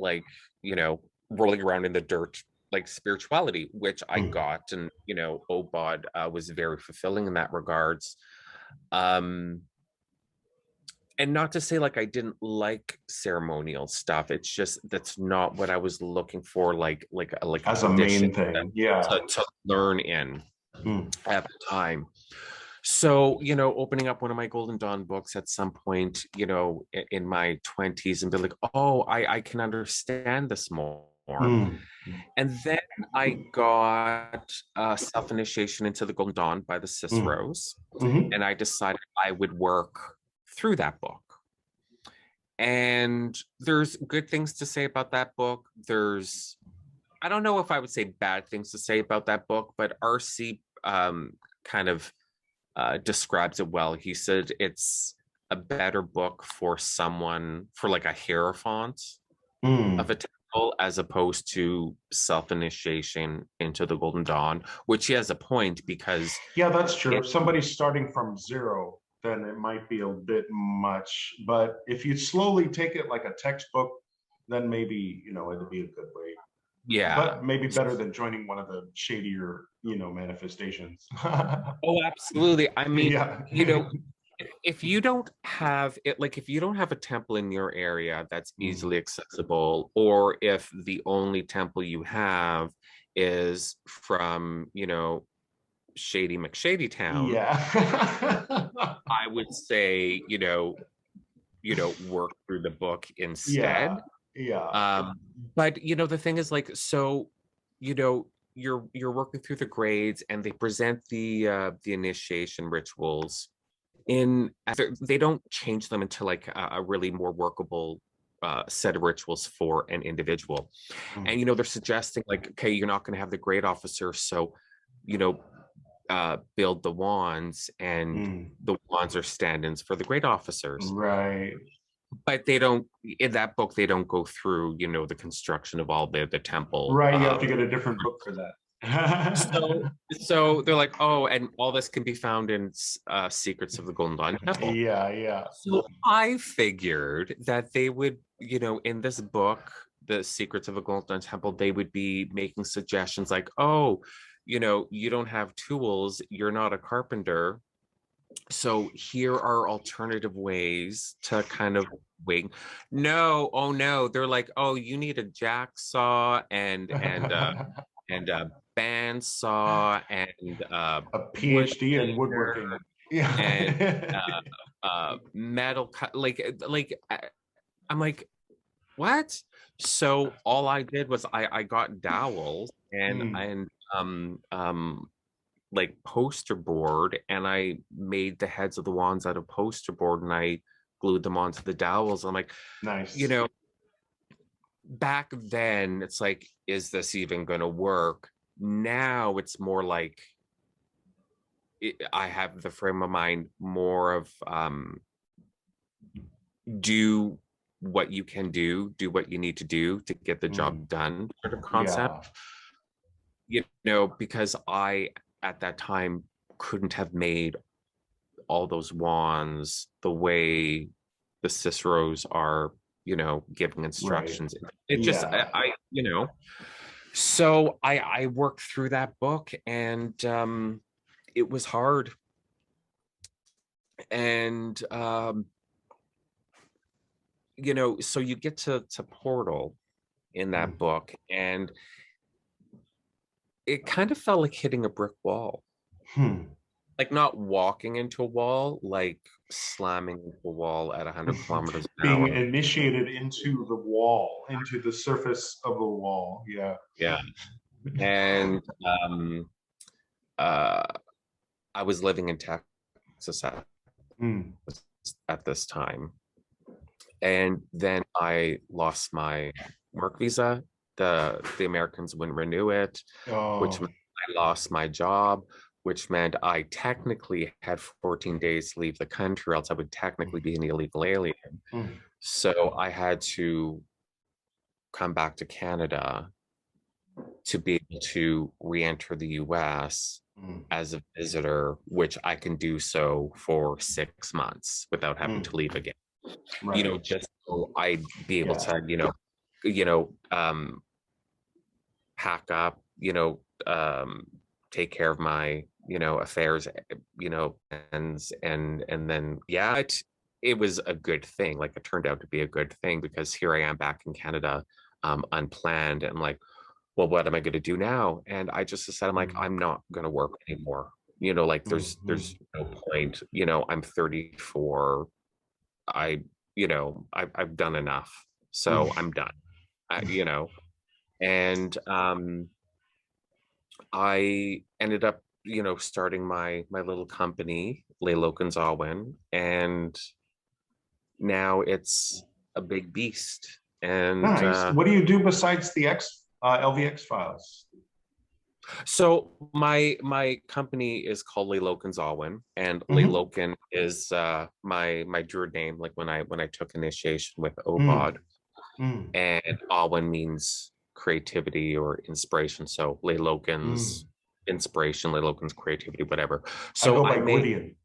rolling around in the dirt like spirituality, which I got, and Obod was very fulfilling in that regards. And not to say like I didn't like ceremonial stuff. It's just that's not what I was looking for, like as a main thing, to learn in at the time. So, opening up one of my Golden Dawn books at some point, in my 20s and be like, oh, I can understand this more. And then I got Self-Initiation into the Golden Dawn by the Ciceros, and I decided I would work through that book. And there's good things to say about that book. I don't know if I would say bad things to say about that book, but RC kind of describes it well. He said it's a better book for like a hierophant of a temple, as opposed to Self-Initiation into the Golden Dawn, which he has a point, because that's true. If somebody's starting from zero, then it might be a bit much, but if you slowly take it like a textbook, then maybe it'd be a good way. But maybe better than joining one of the shadier manifestations. Oh, absolutely. I mean, if you don't have it, like if you don't have a temple in your area that's easily accessible, or if the only temple you have is from Shady McShady Town, I would say work through the book instead. But the thing is, like, so you're working through the grades, and they present the initiation rituals they don't change them into like a really more workable set of rituals for an individual. And they're suggesting like, okay, you're not going to have the grade officer, so build the wands, and the wands are stand-ins for the grade officers, right? But they don't, in that book, they don't go through the construction of all the temple, right? You have to get a different book for that. So they're like, oh, and all this can be found in Secrets of the Golden Dawn Temple. So I figured that they would, in this book, The Secrets of the Golden Dawn Temple, they would be making suggestions like, oh, you don't have tools, you're not a carpenter, so here are alternative ways to kind of wing. Oh no, they're like, oh, you need a jack saw and a bandsaw and a PhD in woodworking, and metal cut. Like I'm like, what? So all I did was I got dowels and like poster board, and I made the heads of the wands out of poster board, and I glued them onto the dowels. I'm like, Nice. you know, back then it's like, is this even going to work? Now it's more like I have the frame of mind more of do what you can do what you need to do to get the job done sort of concept. You know, because I at that time couldn't have made all those wands the way the Ciceros are, you know, giving instructions. Right. It just I you know, so I worked through that book, and it was hard. And you know, so you get to Portal in that book, and it kind of felt like hitting a brick wall. Like not walking into a wall, like slamming into a wall at 100 kilometers an hour. Being initiated into the wall, into the surface of the wall. Yeah. Yeah. And I was living in Texas at this time. And then I lost my work visa. The Americans wouldn't renew it, which meant I lost my job, which meant I technically had 14 days to leave the country, or else I would technically be an illegal alien. So I had to come back to Canada to be able to re-enter the US as a visitor, which I can do so for 6 months without having to leave again. Right. You know, just so I'd be able to, pack up, take care of my, affairs, and then, it was a good thing. Like, it turned out to be a good thing, because here I am back in Canada, unplanned, and I'm like, well, what am I going to do now? And I just decided, I'm like, I'm not going to work anymore. There's no point. I'm 34. I've done enough, so I'm done. And I ended up, starting my little company, Lailokens Awen, and now it's a big beast. And nice. What do you do besides the LVX Files? So my company is called Lailokens Awen, and Lailoken is my Druid name, like when I took initiation with Obod. And Awen means creativity or inspiration. So Lailokens inspiration, Lailokens creativity, whatever. So I made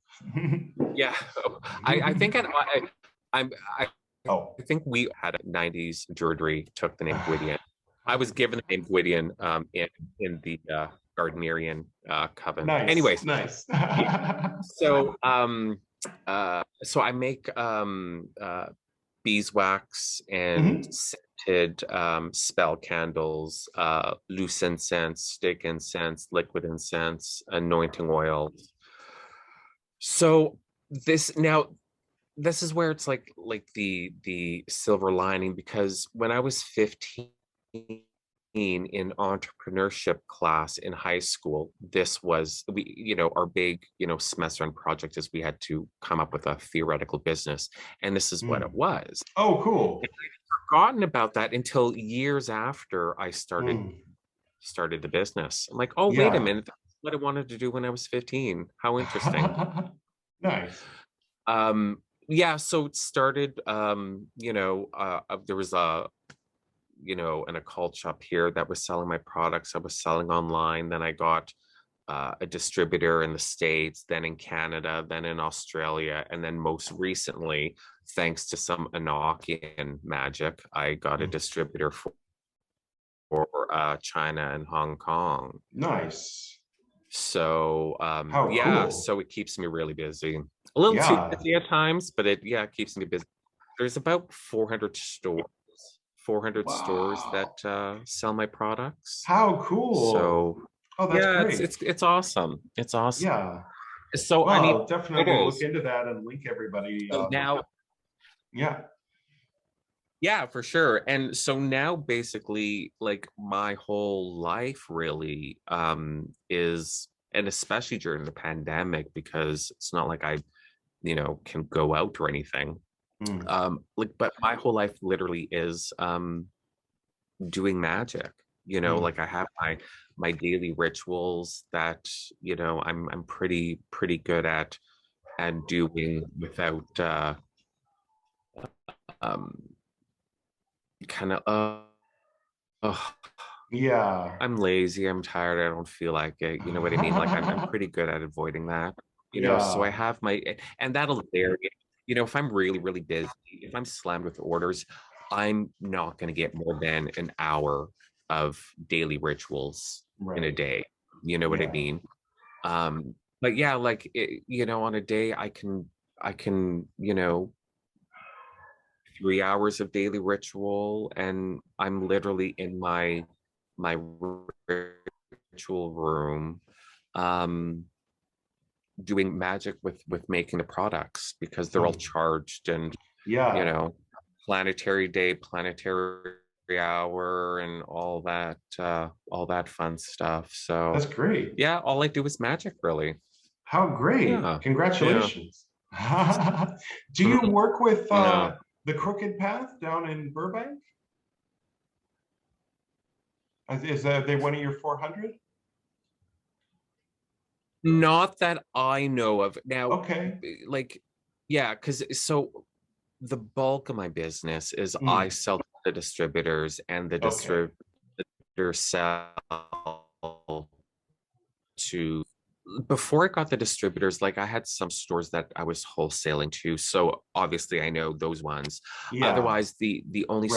yeah. I think I think we had a 90s Druidry took the name Gwydion. I was given the name Gwydion in the Gardnerian coven. Nice. Anyways, nice. So so I make beeswax and scented spell candles, loose incense, stick incense, liquid incense, anointing oils. So this is where it's like the silver lining, because when I was 15 in entrepreneurship class in high school, this was our big semester end project is we had to come up with a theoretical business, and this is what it was. Oh, cool. And I'd forgotten about that until years after I started the business. I'm like, oh, wait a minute, that's what I wanted to do when I was 15. How interesting. Nice. So it started, there was an occult shop here that was selling my products. I was selling online. Then I got a distributor in the States, then in Canada, then in Australia. And then most recently, thanks to some Enochian magic, I got a distributor for China and Hong Kong. Nice. So cool. So it keeps me really busy. A little too busy at times, but it keeps me busy. There's about 400 stores that sell my products. How cool. So that's great. It's awesome. It's awesome. Yeah. So I'll definitely look into that and link everybody. So now Yeah, for sure. And so now basically like my whole life really is, and especially during the pandemic, because it's not like I, can go out or anything. Mm. Like, but my whole life literally is doing magic. Mm. Like I have my daily rituals that, I'm pretty good at and doing without um kind of oh, Yeah. I'm lazy, I'm tired, I don't feel like it. You know what I mean? Like I'm pretty good at avoiding that. So I Yeah. have and that'll vary. If I'm really, really busy, if I'm slammed with orders, I'm not going to get more than an hour of daily rituals in a Right. day. You know what I Yeah. mean? But yeah, like on a day I can 3 hours of daily ritual, and I'm literally in my ritual room, um doing magic with making the products, because they're all Mm. charged, and you Yeah. know planetary day, planetary hour, and all that fun stuff. That's So great. yeah, all I do is magic, really. How great. Yeah, yeah. Congratulations. Do you work with No, the Crooked Path down in Burbank? Is that they one of your 400? not that I know of now. Okay. Like, yeah, because so the bulk of my business is I Mm. sell to the distributors, and the Okay. distributors sell to, before I got the distributors, like I had some stores that I was wholesaling to. So obviously I know those ones. Yeah. Otherwise, Right. the only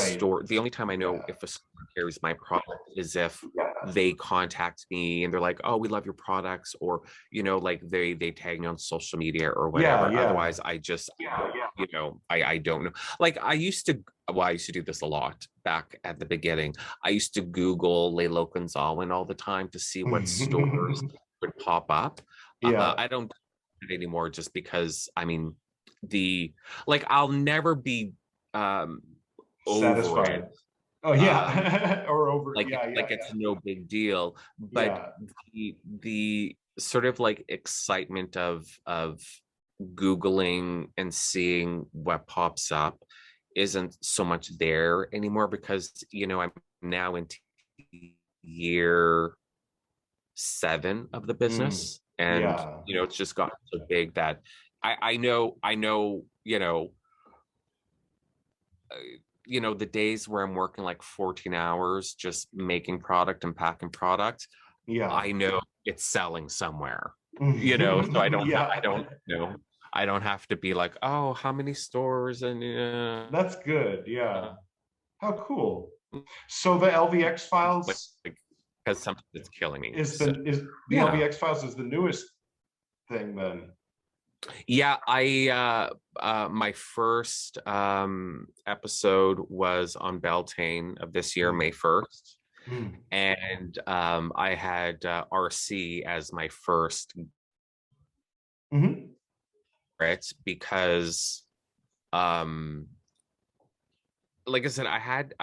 time I know Yeah. if a store carries my product is if Yeah. they contact me and they're like, "Oh, we love your products," or like they tag me on social media or Yeah. whatever. Yeah. Otherwise, I just I don't know. Like I used to do this a lot back at the beginning. I used to Google Lailokens Awen all the time to see what stores would pop up. Yeah. I don't do it anymore, just because I mean the like I'll never be um over it. Satisfied. Oh Um yeah. Or over. like Yeah. Yeah. it's no big deal. But Yeah. the sort of like excitement of Googling and seeing what pops up isn't so much there anymore, because I'm now into year 7 of the Mm. business, and Yeah. it's just gotten so big that I know uh, the days where I'm working like 14 hours just making product and packing product, Yeah. I know it's selling somewhere. So I Yeah. don't I don't have to be like, oh, how many stores, and That's good. Yeah. How cool. So the LVX like files because something that's killing me. is So the yeah. LVX files is the newest thing then. Yeah, my first episode was on Beltane of this year, Mm. May 1st. Mm. And I had RC as my first Mhm. Brit, because um like I said, I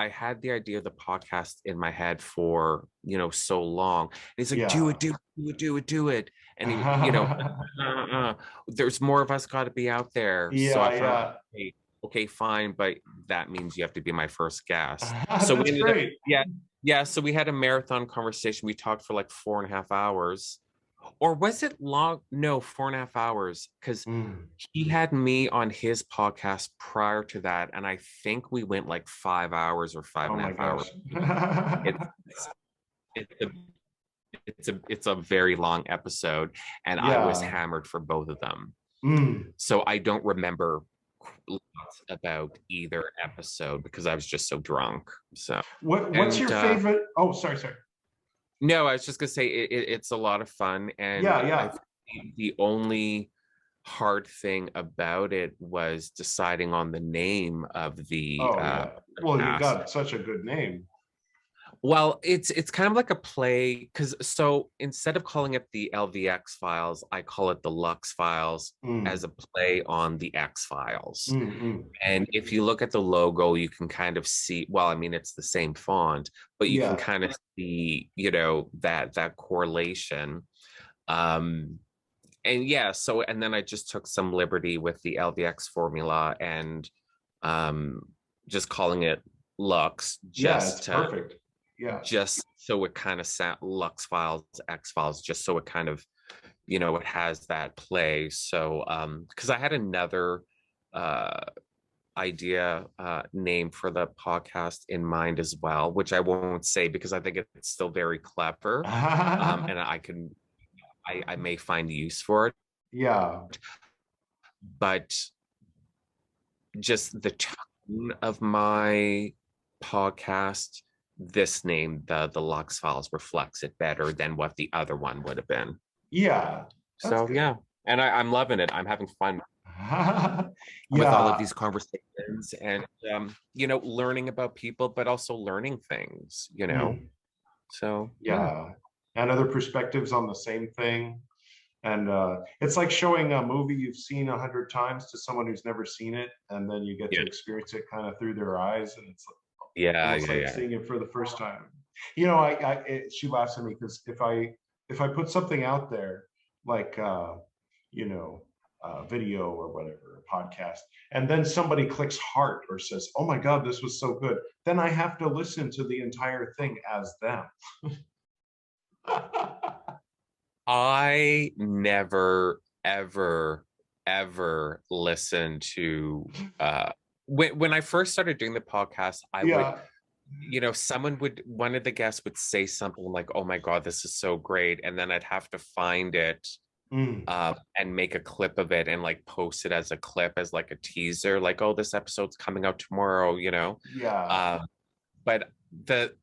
had the idea of the podcast in my head for so long. And he's like, do Yeah. it, do it. And there's more of us got to be out there. So I Yeah, found, yeah. okay, fine, but that means you have to be my first guest. So we That's ended up, great. yeah. So we had a marathon conversation. We talked for like 4.5 hours. Or was it long? No, 4.5 hours. Because Mm. he had me on his podcast prior to that, and I think we went like 5 hours or five Oh and a my half hours. gosh. It's it's a it's a very long episode, and I was Yeah. hammered for both of them. Mm. So I don't remember lots about either episode because I was just so drunk. So What's and your favorite? Oh, sorry, sorry. no, I was just gonna say it's a lot of fun, and Yeah, I yeah. think the only hard thing about it was deciding on the name of the Oh, yeah. Well, you cast. got such a good name. Well, it's kind of like a play because so instead of calling it the LVX files, I call it the Lux files as a play on the X files. And if you look at the logo, you can kind of see, well, I mean, it's the same font, but you can Yeah. kind of see, you know, that correlation. Um, and yeah, so and then I just took some liberty with the LVX formula and um just calling it Lux Yeah, it's perfect. Yeah. just so it kind of Lux files, X files, just so it kind of, you know, it has that play. So because I had another uh idea name for the podcast in mind as well, which I won't say because I think it's still very clever. And I may find use for it, Yeah. but just the tone of my podcast, this name, the Lux Files, reflects it better than what the other one would have been. Yeah. That's So good. yeah, and I'm loving it. I'm having fun with all of Yeah. these conversations and you know, learning about people, but also learning things, you know. So yeah. Yeah. And other perspectives on the same thing. And it's like showing a movie you've seen 100 times to someone who's never seen it, and then you get to Yeah. experience it kind of through their eyes, and it's Yeah, almost yeah, like yeah. seeing it for the first time. You know, she laughs at me because if I put something out there like you know, video or whatever, a podcast, and then somebody clicks heart or says, "Oh my God, this was so good," then I have to listen to the entire thing as them. I never, ever, ever listened to when I first started doing the podcast, I would, Yeah. you know, one of the guests would say something like, "Oh my God, this is so great," and then I'd have to find it and make a clip of it and like post it as a clip as like a teaser, like, "Oh, this episode's coming out tomorrow," you know. Yeah. But the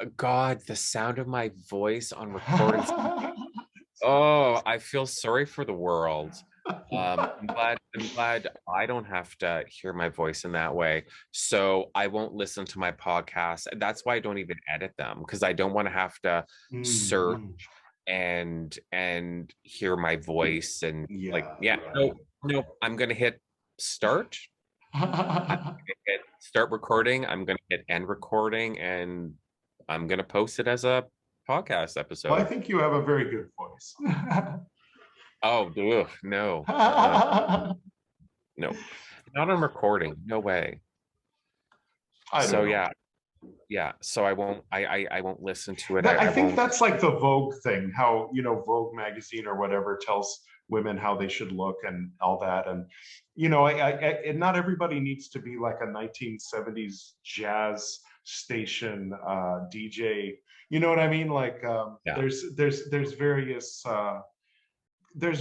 sound of my voice on recordings. Oh, I feel sorry for the world. I'm glad I don't have to hear my voice in that way. So I won't listen to my podcast. That's why I don't even edit them because I don't want to have to search and hear my voice and like, Yeah, yeah, right. no, I'm gonna hit start. I'm gonna hit start recording. I'm gonna hit end recording, and I'm gonna post it as a podcast Well, I episode. think you have a very good voice. Oh, ugh, no, no, not on recording. No way. I don't So know. yeah. So I won't. I won't listen to it. I I think won't. that's like the Vogue thing, how, you know, Vogue magazine or whatever tells women how they should look and all that. And, you know, and not everybody needs to be like a 1970s jazz station DJ. You know what I mean? Like Yeah. there's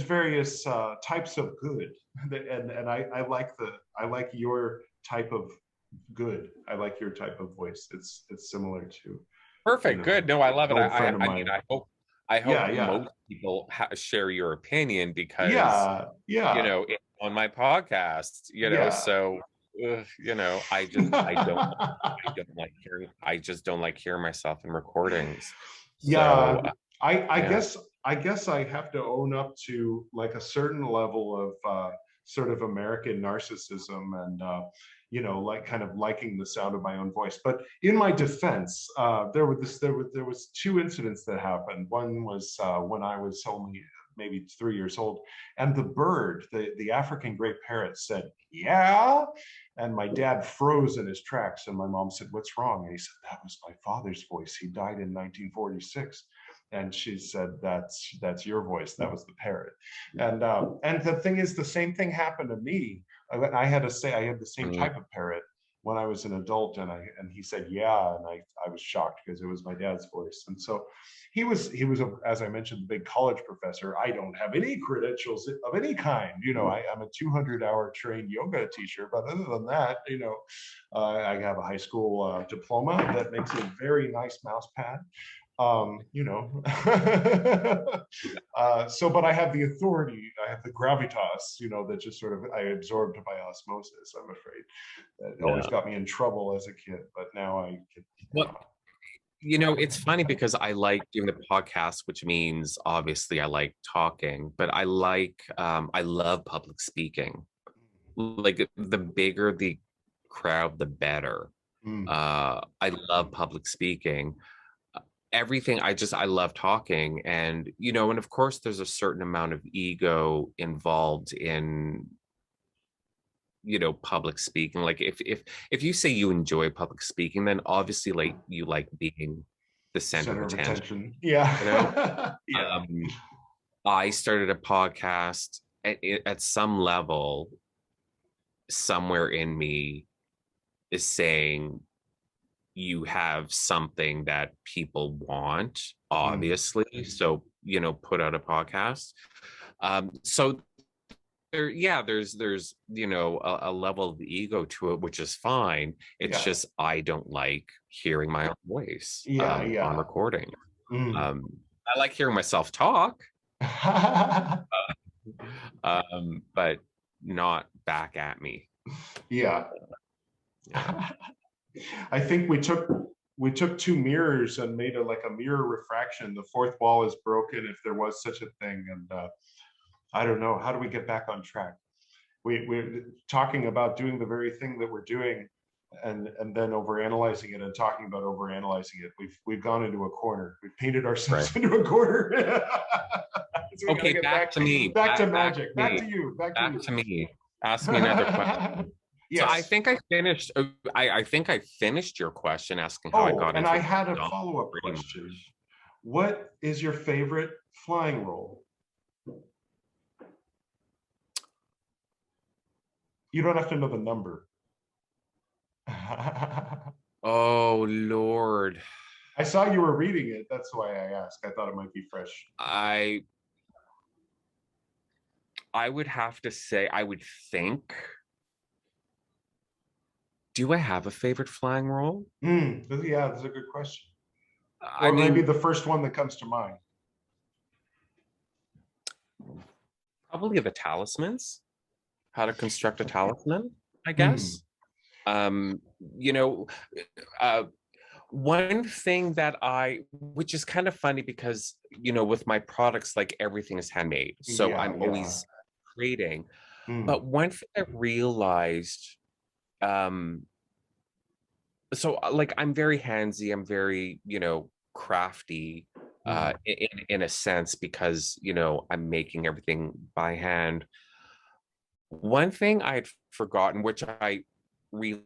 various types of good, and I like your type of good. I like your type of voice. It's similar to, you Perfect. know, Good. No, I love an it. old friend of I mean, mine. I Yeah, hope yeah, most people share your opinion because yeah, you yeah, know it's on my podcast. You know, yeah. so you know, I don't like hearing. I just don't like hearing myself in recordings. So Yeah, I yeah, guess I have to own up to like a certain level of sort of American narcissism and you know, like kind of liking the sound of my own voice. But in my defense, there was two incidents that happened. One was when I was only maybe 3 years old, and the bird, the African gray parrot, said, "Yeah." And my dad froze in his tracks, and my mom said, "What's wrong?" And he said, "That was my father's voice. He died in 1946." And she said, "That's your voice. That was the parrot." And the thing is, the same thing happened to me. I had to say I had the same mm, type of parrot when I was an adult, and he said, "Yeah," and I was shocked because it was my dad's voice. And so he was as I mentioned, a big college professor. I don't have any credentials of any kind. You know, I'm a 200-hour trained yoga teacher, but other than that, you know, I have a high school diploma that makes a very nice mouse pad. You know, so, but I have the authority, I have the gravitas, you know, that just sort of I absorbed by osmosis. I'm afraid that always yeah. got me in trouble as a kid, but now I can, you Well, know. It's funny because I like doing the podcast, which means obviously I like talking, but I love public speaking. Like the bigger the crowd, the better. Mm. I love public speaking. Everything, I love talking, and of course there's a certain amount of ego involved in public speaking. Like if you say you enjoy public speaking, then obviously like you like being the center of attention. Yeah. Yeah. I started a podcast at some level. Somewhere in me is saying you have something that people want, obviously. So put out a podcast. So there's a level of ego to it, which is fine. It's just I don't like hearing my own voice on recording. I like hearing myself talk, but not back at me. Yeah. I think we took two mirrors and made a mirror refraction. The fourth wall is broken, if there was such a thing, and I don't know, how do we get back on track? We're talking about doing the very thing that we're doing, and then overanalyzing it and talking about overanalyzing it. We've gone into a corner. We've painted ourselves into a corner. So okay, back to me. Back to magic. Back to you. Back to me. Ask me another question. Yes. So I think I finished. I think I finished your question asking how I got into. And I had a follow-up question. What is your favorite flying roll? You don't have to know the number. Oh Lord! I saw you were reading it. That's why I asked. I thought it might be fresh. I would have to say, I would think. Do I have a favorite flying roll? Yeah, that's a good question. Or maybe the first one that comes to mind. Probably the talismans. How to construct a talisman, I guess. One thing that which is kind of funny because, with my products, like everything is handmade. So I'm always creating. But one thing I realized, so like I'm very handsy, I'm very, crafty in a sense because, I'm making everything by hand. One thing I'd forgotten, which I relearned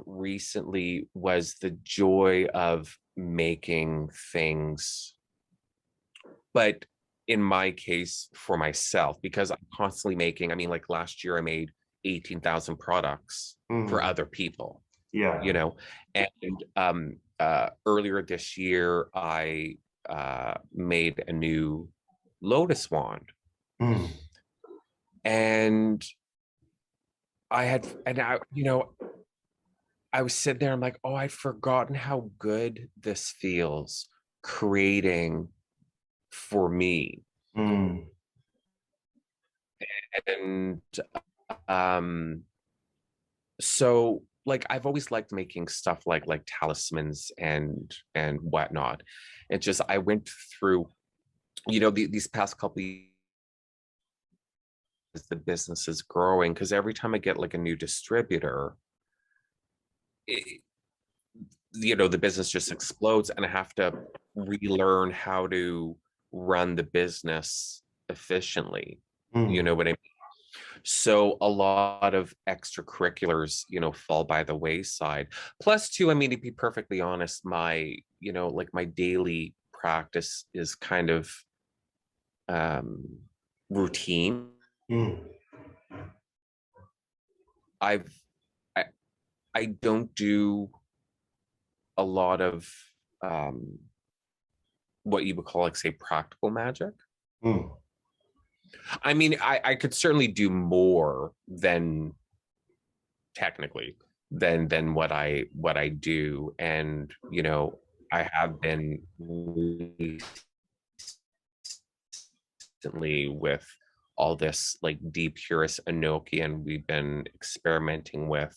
recently, was the joy of making things, but in my case, for myself, because I'm constantly making. I mean, like last year, I made 18,000 products for other people. Yeah. And earlier this year, I made a new lotus wand. And I was sitting there, I'm like, oh, I'd forgotten how good this feels creating for me. And so like I've always liked making stuff like talismans and whatnot. It just, I went through, these past couple of years, the business is growing, because every time I get like a new distributor, the business just explodes, and I have to relearn how to run the business efficiently. You know what I mean? So a lot of extracurriculars, fall by the wayside. Plus, too, I mean, to be perfectly honest, my, like my daily practice is kind of routine. I don't do a lot of what you would call, like, say, practical magic. I mean, I could certainly do more than technically than what I do, and I have been recently with all this like deep purist Enochian we've been experimenting with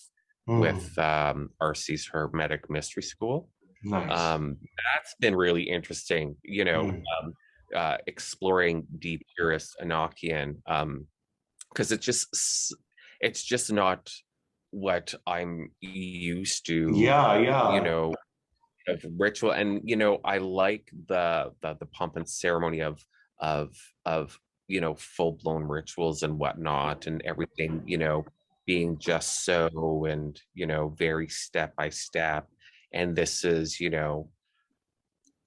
with RC's Hermetic Mystery School. Nice. That's been really interesting, exploring deep purist Enochian, because it's just not what I'm used to. Yeah. Of ritual, and I like the pomp and ceremony of full-blown rituals and whatnot, and everything being just so, and very step by step. And this is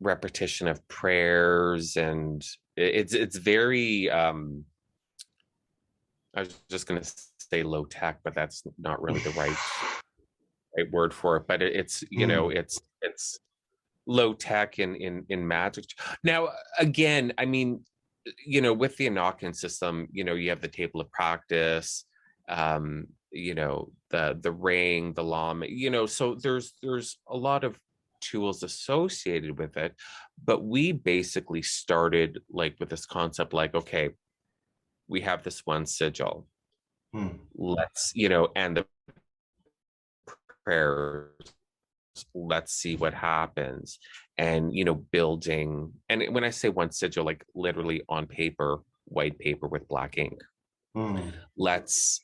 repetition of prayers, and it's very I was just going to say low tech, but that's not really the right word for it. But it's it's low tech in magic. Now, again, I mean, with the Enochian system, you have the table of practice, the ring, the llama, so there's a lot of tools associated with it. But we basically started like with this concept, like, okay, we have this one sigil. Let's, and the prayers, let's see what happens. And building, and when I say one sigil, like literally on paper, white paper with black ink. Let's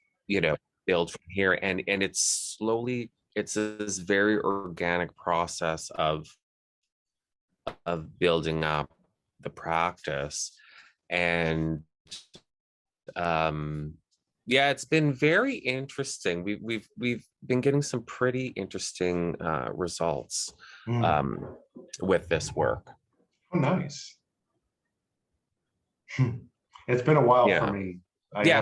build from here, and it's slowly, it's this very organic process of building up the practice. And yeah, it's been very interesting. We've been getting some pretty interesting results with this work. Oh, nice. It's been a while for me.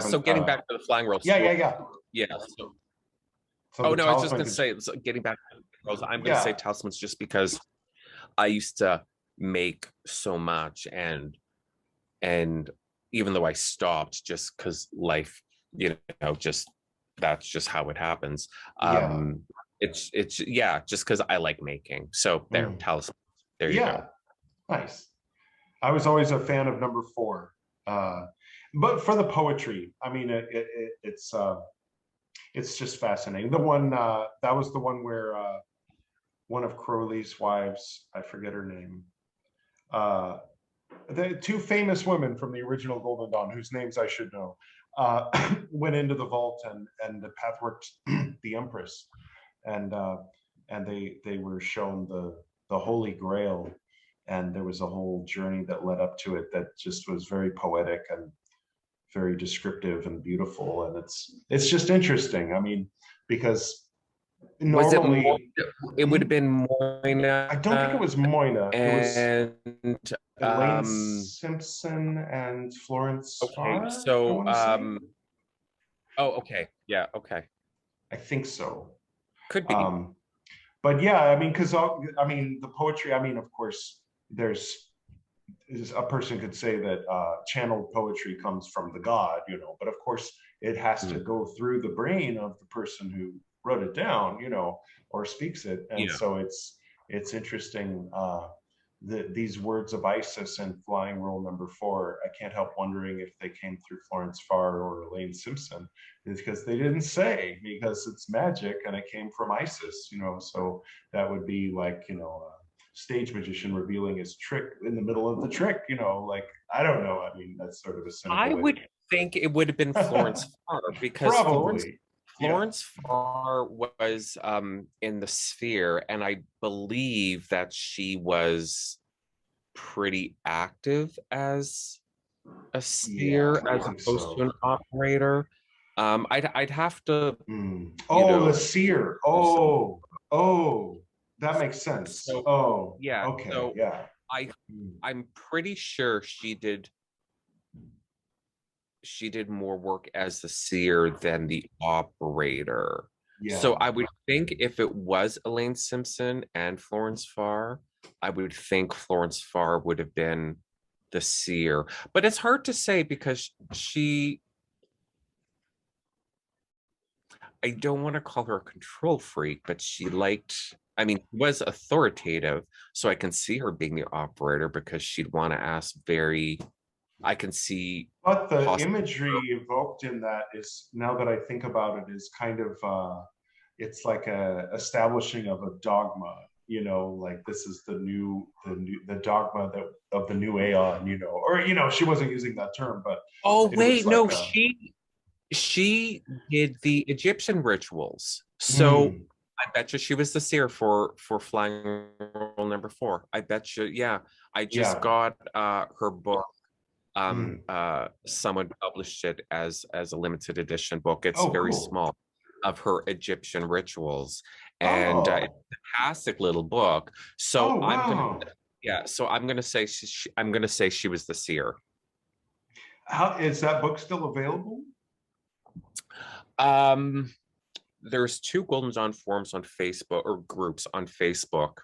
So getting back to the flying rolls. Yeah. So So no, I was just going to say, getting back to the rolls, I'm going to say talismans just because I used to make so much, and even though I stopped just because life, just that's just how it happens. It's just because I like making. So there, talismans. There you go. Nice. I was always a fan of number 4, but for the poetry, I mean, it's just fascinating. The one that was the one where one of Crowley's wives, I forget her name, the 2 famous women from the original Golden Dawn, whose names I should know, went into the vault and the pathworked the Empress, and they were shown the Holy Grail, and there was a whole journey that led up to it that just was very poetic and very descriptive and beautiful. And it's just interesting. I mean, because normally it would have been Moina. I don't think it was Moina. And it was Elaine Simpson and Florence Farr, so okay, yeah, okay, I think so. Could be. But yeah, I mean, because I mean, the poetry, I mean, of course, there's a person could say that channeled poetry comes from the god, but of course it has to go through the brain of the person who wrote it down, or speaks it. And so it's interesting. These words of Isis and flying roll number 4, I can't help wondering if they came through Florence Farr or Elaine Simpson, because they didn't say, because it's magic and it came from Isis, so that would be like, stage magician revealing his trick in the middle of the trick, like, I don't know. I mean, that's sort of a cynical I would think it would have been Florence Farr, because probably Florence Farr was in the sphere, and I believe that she was pretty active as a sphere, as opposed to an operator. I'd have to. The seer. That makes sense. So, yeah. Okay. So yeah. I'm pretty sure she did more work as the seer than the operator. Yeah. So I would think if it was Elaine Simpson and Florence Farr, I would think Florence Farr would have been the seer. But it's hard to say, because I don't want to call her a control freak, but she was authoritative. So I can see her being the operator, because she'd want to ask I can see. But the imagery evoked in that is, now that I think about it, is kind of, it's like a establishing of a dogma, you know, like this is the dogma that of the new aeon, you know, or you know, she wasn't using that term, but Oh it was wait, like no, a she did the Egyptian rituals. So mm, I bet you she was the seer for flying rule number 4. I bet you, yeah. I just yeah, got her book. mm. Someone published it as a limited edition book. It's Oh, very cool. small, of her Egyptian rituals, and it's Oh, a fantastic little book. So oh, I'm gonna, wow. yeah. So I'm gonna say I'm gonna say she was the seer. How is that book still available? Um, there's 2 Golden Dawn forums on Facebook, or groups on Facebook,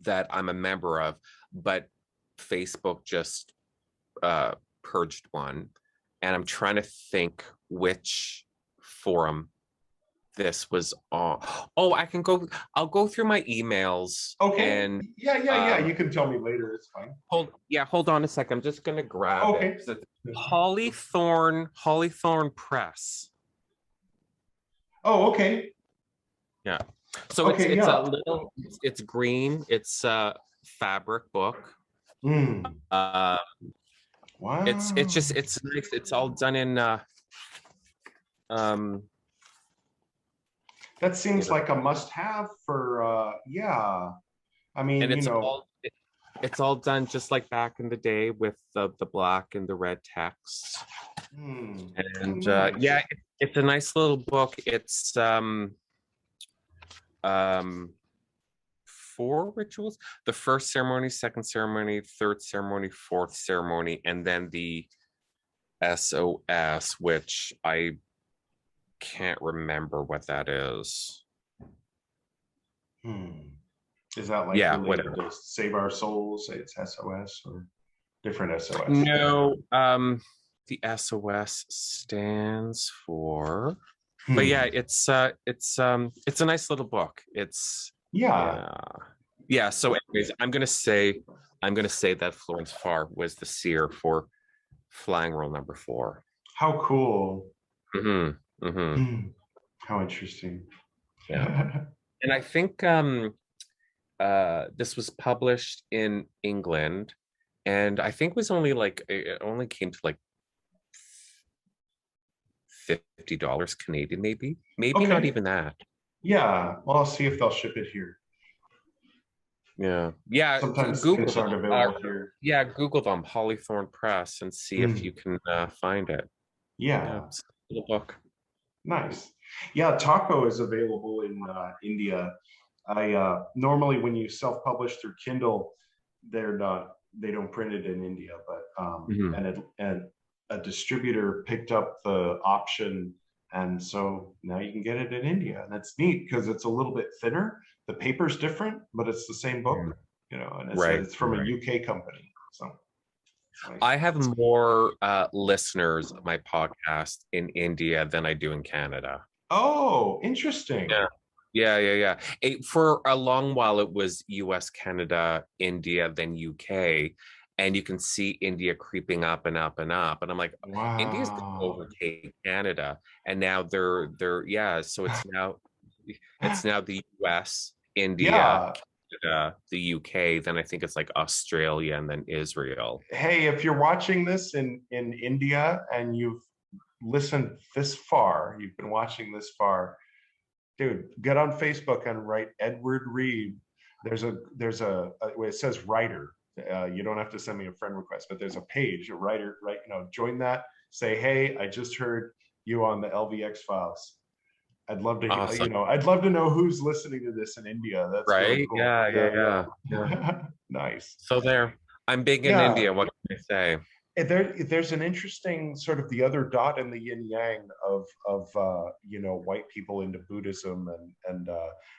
that I'm a member of, but Facebook just purged one, and I'm trying to think which forum this was on. Oh, I'll go through my emails Okay. and Yeah, yeah, yeah. You can tell me later. It's fine. hold on a second. I'm just gonna grab it. Okay. So it's Hollythorn Press. Oh, okay. Yeah. So Okay, it's a yeah. little, it's green. It's a fabric book. Mm. Uh, it's Wow. just, it's nice. It's all done in um That you seems know, like a must-have for yeah. I mean, and you know, it's all done just like back in the day with the black and the red text. oh, And nice. yeah, it's a nice little book. It's um 4 rituals: the first ceremony, second ceremony, third ceremony, fourth ceremony, and then the SOS, which I can't remember what that is. Hmm. Is that like Yeah, related whatever. to Save Our Souls? Say it's SOS or different SOS? No, the SOS stands for, but yeah, Hmm. it's a nice little book. It's, Yeah. yeah. Yeah, so anyways, I'm gonna say that Florence Farr was the seer for flying rule number 4. How cool. Mm-hmm. Mm-hmm. Hmm. How interesting. Yeah. And I think this was published in England, and I think was only like, it only came to like $50 Canadian, maybe not Okay. even that. Yeah. Well, I'll see if they'll ship it here. Yeah, Sometimes Google things them. aren't available here. Yeah, Google them, Hollythorn Press, and see if you Hmm. can find it. Yeah, Yeah. it's a little book. Nice. Yeah, Taco is available in India. I normally when you self-publish through Kindle, they don't print it in India, but Mhm. and a distributor picked up the option, and so now you can get it in India, and that's neat because it's a little bit thinner. The paper's different, but it's the same book, Mm. you know, and Right, it's from a right. UK company, so it's nice. I have more listeners of my podcast in India than I do in Canada. Oh, interesting. Yeah. Yeah. For a long while, it was US, Canada, India, then UK. And you can see India creeping up and up and up. And I'm like, India's going to Wow. overtake Canada. And now yeah. So it's now the US, India, Yeah. Canada, the UK. Then I think it's like Australia and then Israel. Hey, if you're watching this in India and you've listened this far, you've been watching this far, dude, get on Facebook and write Edward Reed. It says writer. You don't have to send me a friend request, but there's a page, a writer, right? You know, join that. Say, hey, I just heard you on the LVX Files. I'd love to, Awesome. I'd love to know who's listening to this in India. That's really Right? cool. Yeah. Nice. So there. I'm big in Yeah. India. What can I say? There's an interesting sort of the other dot in the yin yang of you know, white people into Buddhism, and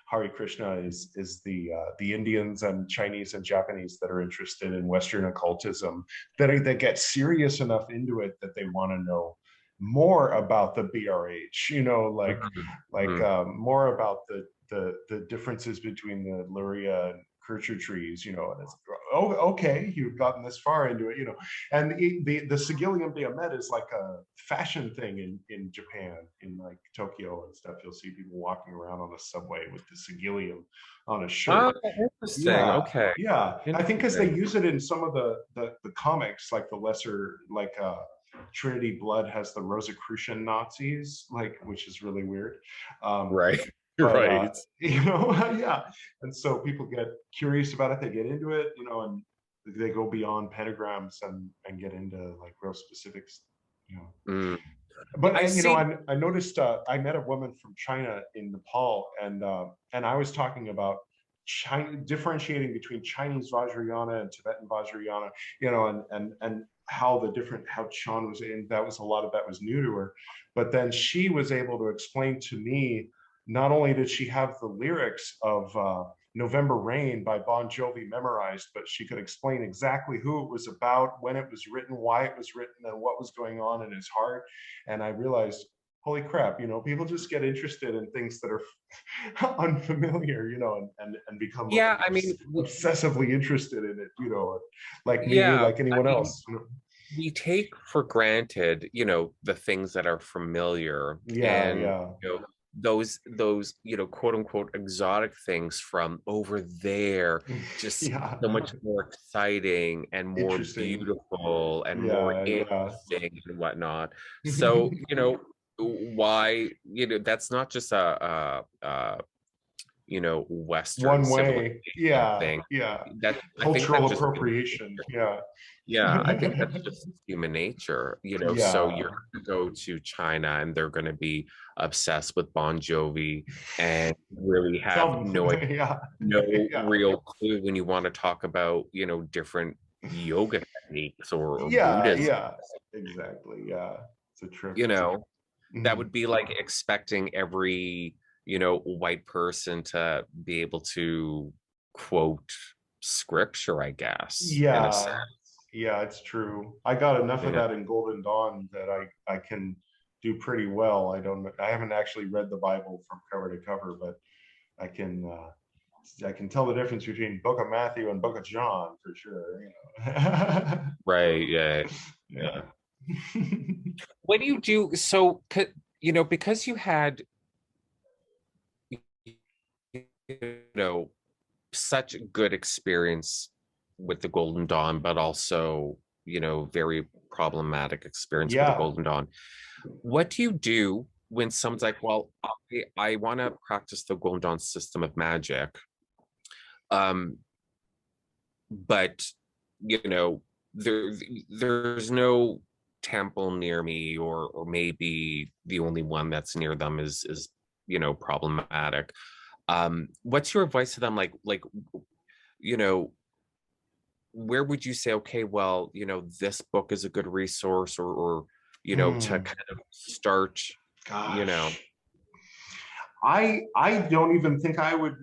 Hare Krishna is the Indians and Chinese and Japanese that are interested in Western occultism, that get serious enough into it that they want to know more about the BRH, you know, like Mhm. more about the differences between the Luria and Kircher trees, and it's, oh, okay, you've gotten this far into it, and the Sigillium Biomet is like a fashion thing in Japan, in like Tokyo and stuff. You'll see people walking around on the subway with the Sigillium on a shirt. Oh, interesting. Yeah, Okay. yeah. I think because they Interesting. use it in some of the comics, like the lesser, like Trinity Blood has the Rosicrucian Nazis, like, which is really weird. Right. But Right. yeah. And so people get curious about it, they get into it, and they go beyond pentagrams and get into like real specifics. Mm. But I see. I noticed I met a woman from China in Nepal, and I was talking about China, differentiating between Chinese Vajrayana and Tibetan Vajrayana, and how Sean was in, that was, a lot of that was new to her. But then she was able to explain to me, not only did she have the lyrics of November Rain by Bon Jovi memorized, but she could explain exactly who it was about, when it was written, why it was written, and what was going on in his heart. And I realized, holy crap, people just get interested in things that are unfamiliar, and become Yeah, I mean, obsessively interested in it, like me, yeah, like anyone else. we take for granted, the things that are familiar, Yeah, and yeah. those quote unquote exotic things from over there just Yeah. so much more exciting and more Interesting. beautiful and more Yeah, yeah. interesting and whatnot. So, why, that's not just a Western One way. civilization Yeah, thing. yeah. That I think Cultural that's just appropriation. Yeah. yeah, I think that's just human nature. So Yeah. you're going to go to China and they're going to be obsessed with Bon Jovi and really have Yeah. no Yeah. real clue when you want to talk about, different yoga techniques or Yeah, Buddhism. yeah. Exactly. Yeah. It's a trip. That would be like expecting every, white person to be able to quote scripture, I guess, in a sense. Yeah. Yeah, it's true. I got enough of that in Golden Dawn that I can do pretty well. I haven't actually read the Bible from cover to cover, but I can tell the difference between Book of Matthew and Book of John for sure. Right. Yeah. Yeah. What do you do? So, because you had, such good experience with the Golden Dawn, but also, very problematic experience with the Yeah. Golden Dawn. What do you do when someone's like, well, I want to practice the Golden Dawn system of magic, but there's no temple near me, or maybe the only one that's near them is problematic. What's your advice to them? You know where would you say, okay, well, this book is a good resource, or to kind of start? Gosh. I don't even think I would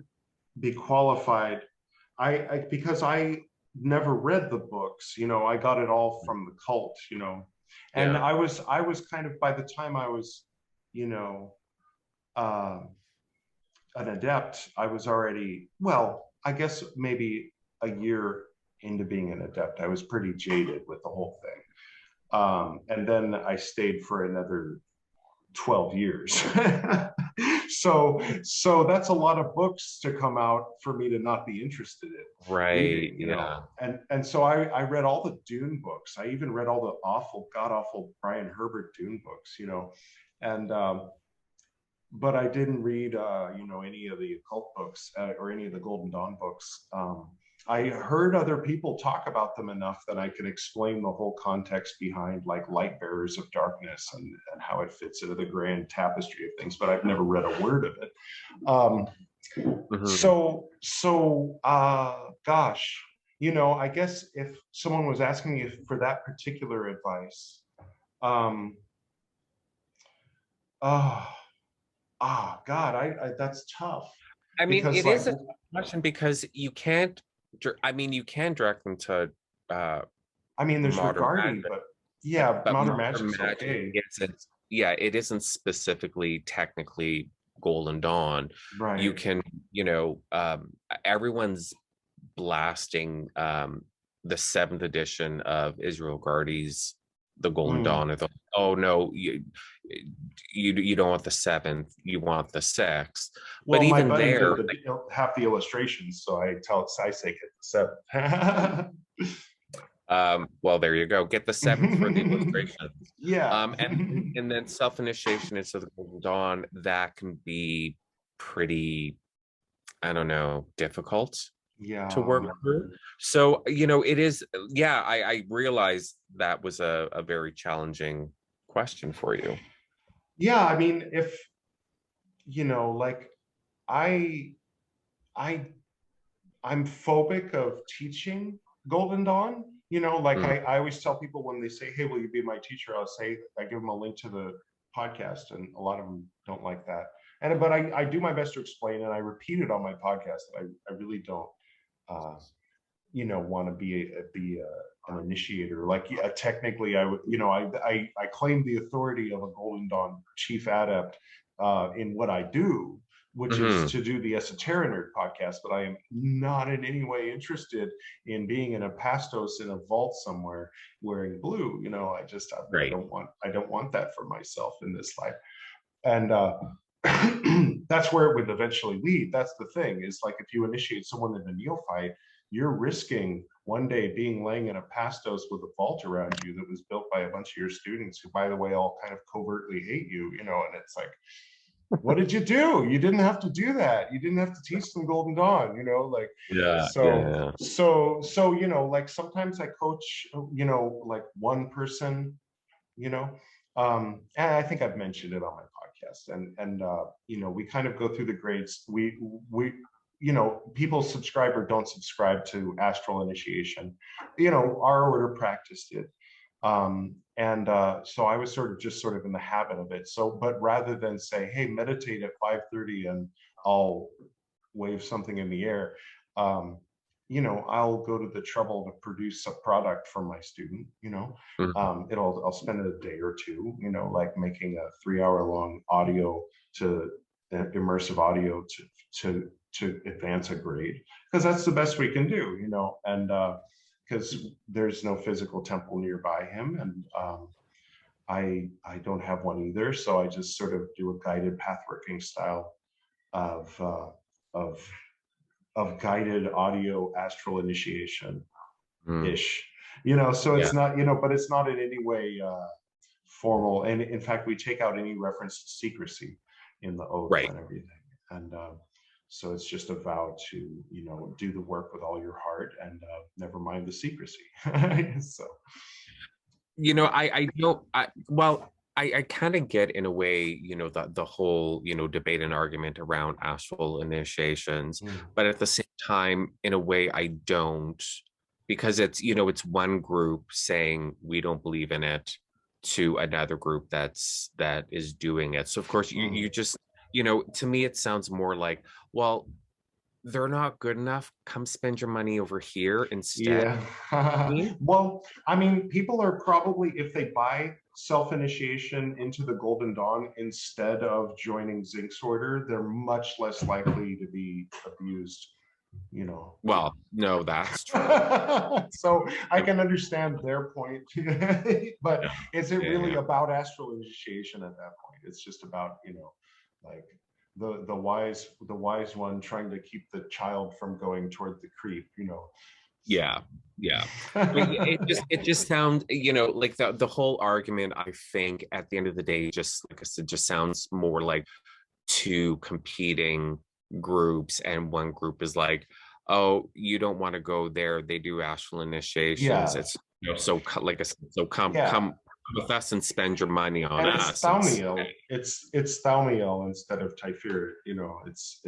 be qualified. Because I never read the books, I got it all from the cult. And Yeah. I was kind of, by the time I was, you know, uh, an adept, I was already, well, I guess maybe a year into being an adept, I was pretty jaded with the whole thing. And then I stayed for another 12 years. So that's a lot of books to come out for me to not be interested in Right. reading. And so I read all the Dune books. I even read all the god awful Brian Herbert Dune books. And but I didn't read any of the occult books or any of the Golden Dawn books. I heard other people talk about them enough that I could explain the whole context behind, like, Light Bearers of Darkness and how it fits into the grand tapestry of things, but I've never read a word of it. Gosh, I guess if someone was asking me for that particular advice, God, I that's tough. I mean, Because, it like, is a question because you can't. I mean, you can direct them to there's modern Regardi, magic, but yeah, but modern modern magic's magic okay. isn't. Yeah, it isn't specifically technically Golden Dawn. You Right. can, everyone's blasting the 7th edition of Israel Gardy's The Golden Dawn. Oh no, you don't want the 7th, you want the 6th. Well, but my even buddy there, did half the illustrations, so I say get the 7th. well, there you go. Get the 7th for the illustration. Yeah. And then self-initiation into the Golden Dawn, that can be pretty, I don't know, difficult to work through. So, it is, I realized that was a very challenging question for you. Yeah, I mean, if, like, I'm phobic of teaching Golden Dawn. Like I always tell people when they say, hey, will you be my teacher? I give them a link to the podcast, and a lot of them don't like that. But I do my best to explain, and I repeat it on my podcast that I really don't, want to be an initiator. Like, technically I would, I claim the authority of a Golden Dawn chief adept in what I do, which is to do the Esoterinerd podcast, but I am not in any way interested in being in a pastos in a vault somewhere wearing blue. I don't want that for myself in this life. And that's where it would eventually lead. That's the thing, is like, if you initiate someone in a neophyte, you're risking one day laying in a pastos with a vault around you that was built by a bunch of your students, who, by the way, all kind of covertly hate you, and it's like, what did you do? You didn't have to do that. You didn't have to teach them Golden Dawn, like, so, like, sometimes I coach, like one person, and I think I've mentioned it on my podcast, and we kind of go through the grades. We people subscribe or don't subscribe to astral initiation. Our order practiced it. So I was sort of in the habit of it. So, but rather than say, hey, meditate at 5:30 and I'll wave something in the air, I'll go to the trouble to produce a product for my student. I'll spend a day or two, like making a 3-hour-long immersive audio to advance a grade, because that's the best we can do, and because there's no physical temple nearby him, and I don't have one either, so I just sort of do a guided pathworking style of guided audio astral initiation ish, so it's not, but it's not in any way formal, and in fact we take out any reference to secrecy in the oath and everything, and so it's just a vow to, do the work with all your heart, and never mind the secrecy. So, I kind of get, in a way, the whole, debate and argument around astral initiations, but at the same time, in a way, I don't, because it's, it's one group saying we don't believe in it to another group that is doing it. So of course you just, to me, it sounds more like, well, they're not good enough. Come spend your money over here instead. Yeah. Well, I mean, people are probably, if they buy self-initiation into the Golden Dawn instead of joining Zinc's order, they're much less likely to be abused, Well, no, that's true. So I can understand their point, but is it really about astral initiation at that point? It's just about, like the wise one trying to keep the child from going toward the creep, Yeah. I mean, it just sounds, like the whole argument, I think at the end of the day, just like I said, just sounds more like two competing groups, and one group is like, oh, you don't want to go there, they do astral initiations. It's, so like I said, so come with us and spend your money on and us. It's Thaumiel. It's Thaumiel instead of Typhir. It's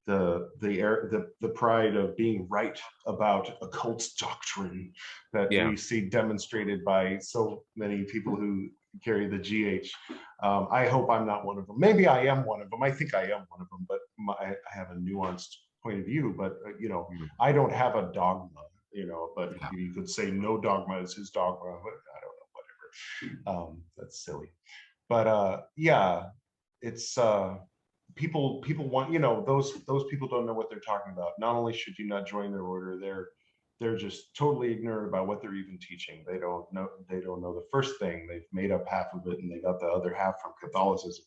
the pride of being right about occult doctrine that we see demonstrated by so many people who carry the GH. I hope I'm not one of them. Maybe I am one of them. I think I am one of them, but I have a nuanced point of view. But I don't have a dogma. But you could say no dogma is his dogma. But I don't know, whatever. That's silly. But it's people want, those people don't know what they're talking about. Not only should you not join their order, they're just totally ignorant about what they're even teaching. They don't know the first thing. They've made up half of it and they got the other half from Catholicism.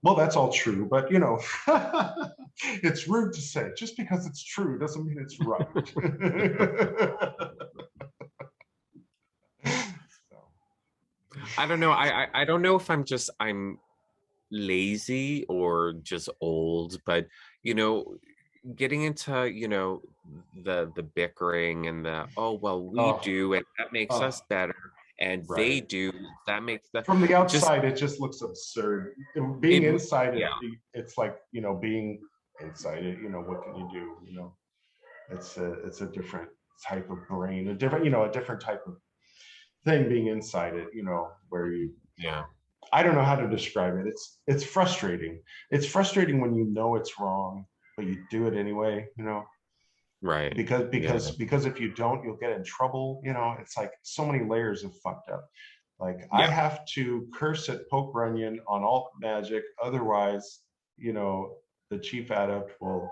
Well, that's all true, but it's rude to say. Just because it's true doesn't mean it's right. I don't know. I don't know if I'm lazy or just old, but getting into the bickering and the we do it, that makes us better, and right. they do, that makes that. From the outside it just looks absurd. Being inside it, it's like being inside it, what can you do? It's a different type of brain, a different type of thing being inside it, where you I don't know how to describe it. It's frustrating. It's frustrating when you know it's wrong, but you do it anyway, right? Because if you don't, you'll get in trouble. It's like so many layers of fucked up. Like I have to curse at Pope Runyon on alt magic, otherwise, the chief adept will,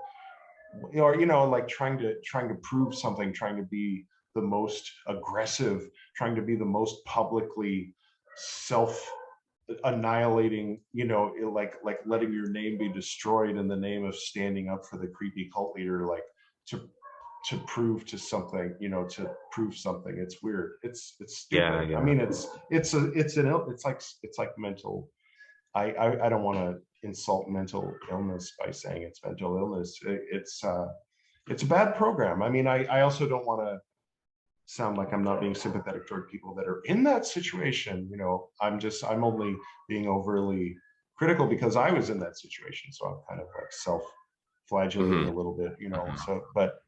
or like trying to prove something, trying to be the most aggressive, trying to be the most publicly self-annihilating, like letting your name be destroyed in the name of standing up for the creepy cult leader, like to prove to something, to prove something. It's weird. It's stupid. I mean, it's like mental. I don't want to insult mental illness by saying it's mental illness. It's a bad program. I mean, I also don't want to sound like I'm not being sympathetic toward people that are in that situation. I'm only being overly critical because I was in that situation. So I'm kind of like self-flagellating a little bit, so, but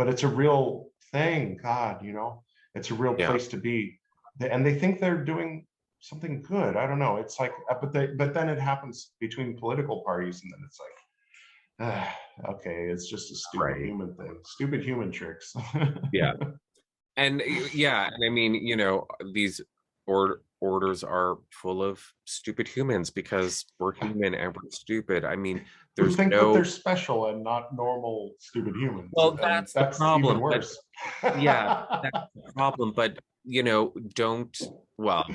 it's a real thing. God, it's a real place to be. And they think they're doing something good. I don't know. It's like, but then it happens between political parties, and then it's like, okay, it's just a stupid human thing, stupid human tricks. And I mean, these orders are full of stupid humans because we're human and we're stupid. I mean, there's who think that they're special and not normal stupid humans. Well, that's the problem. Even worse. That's the problem. But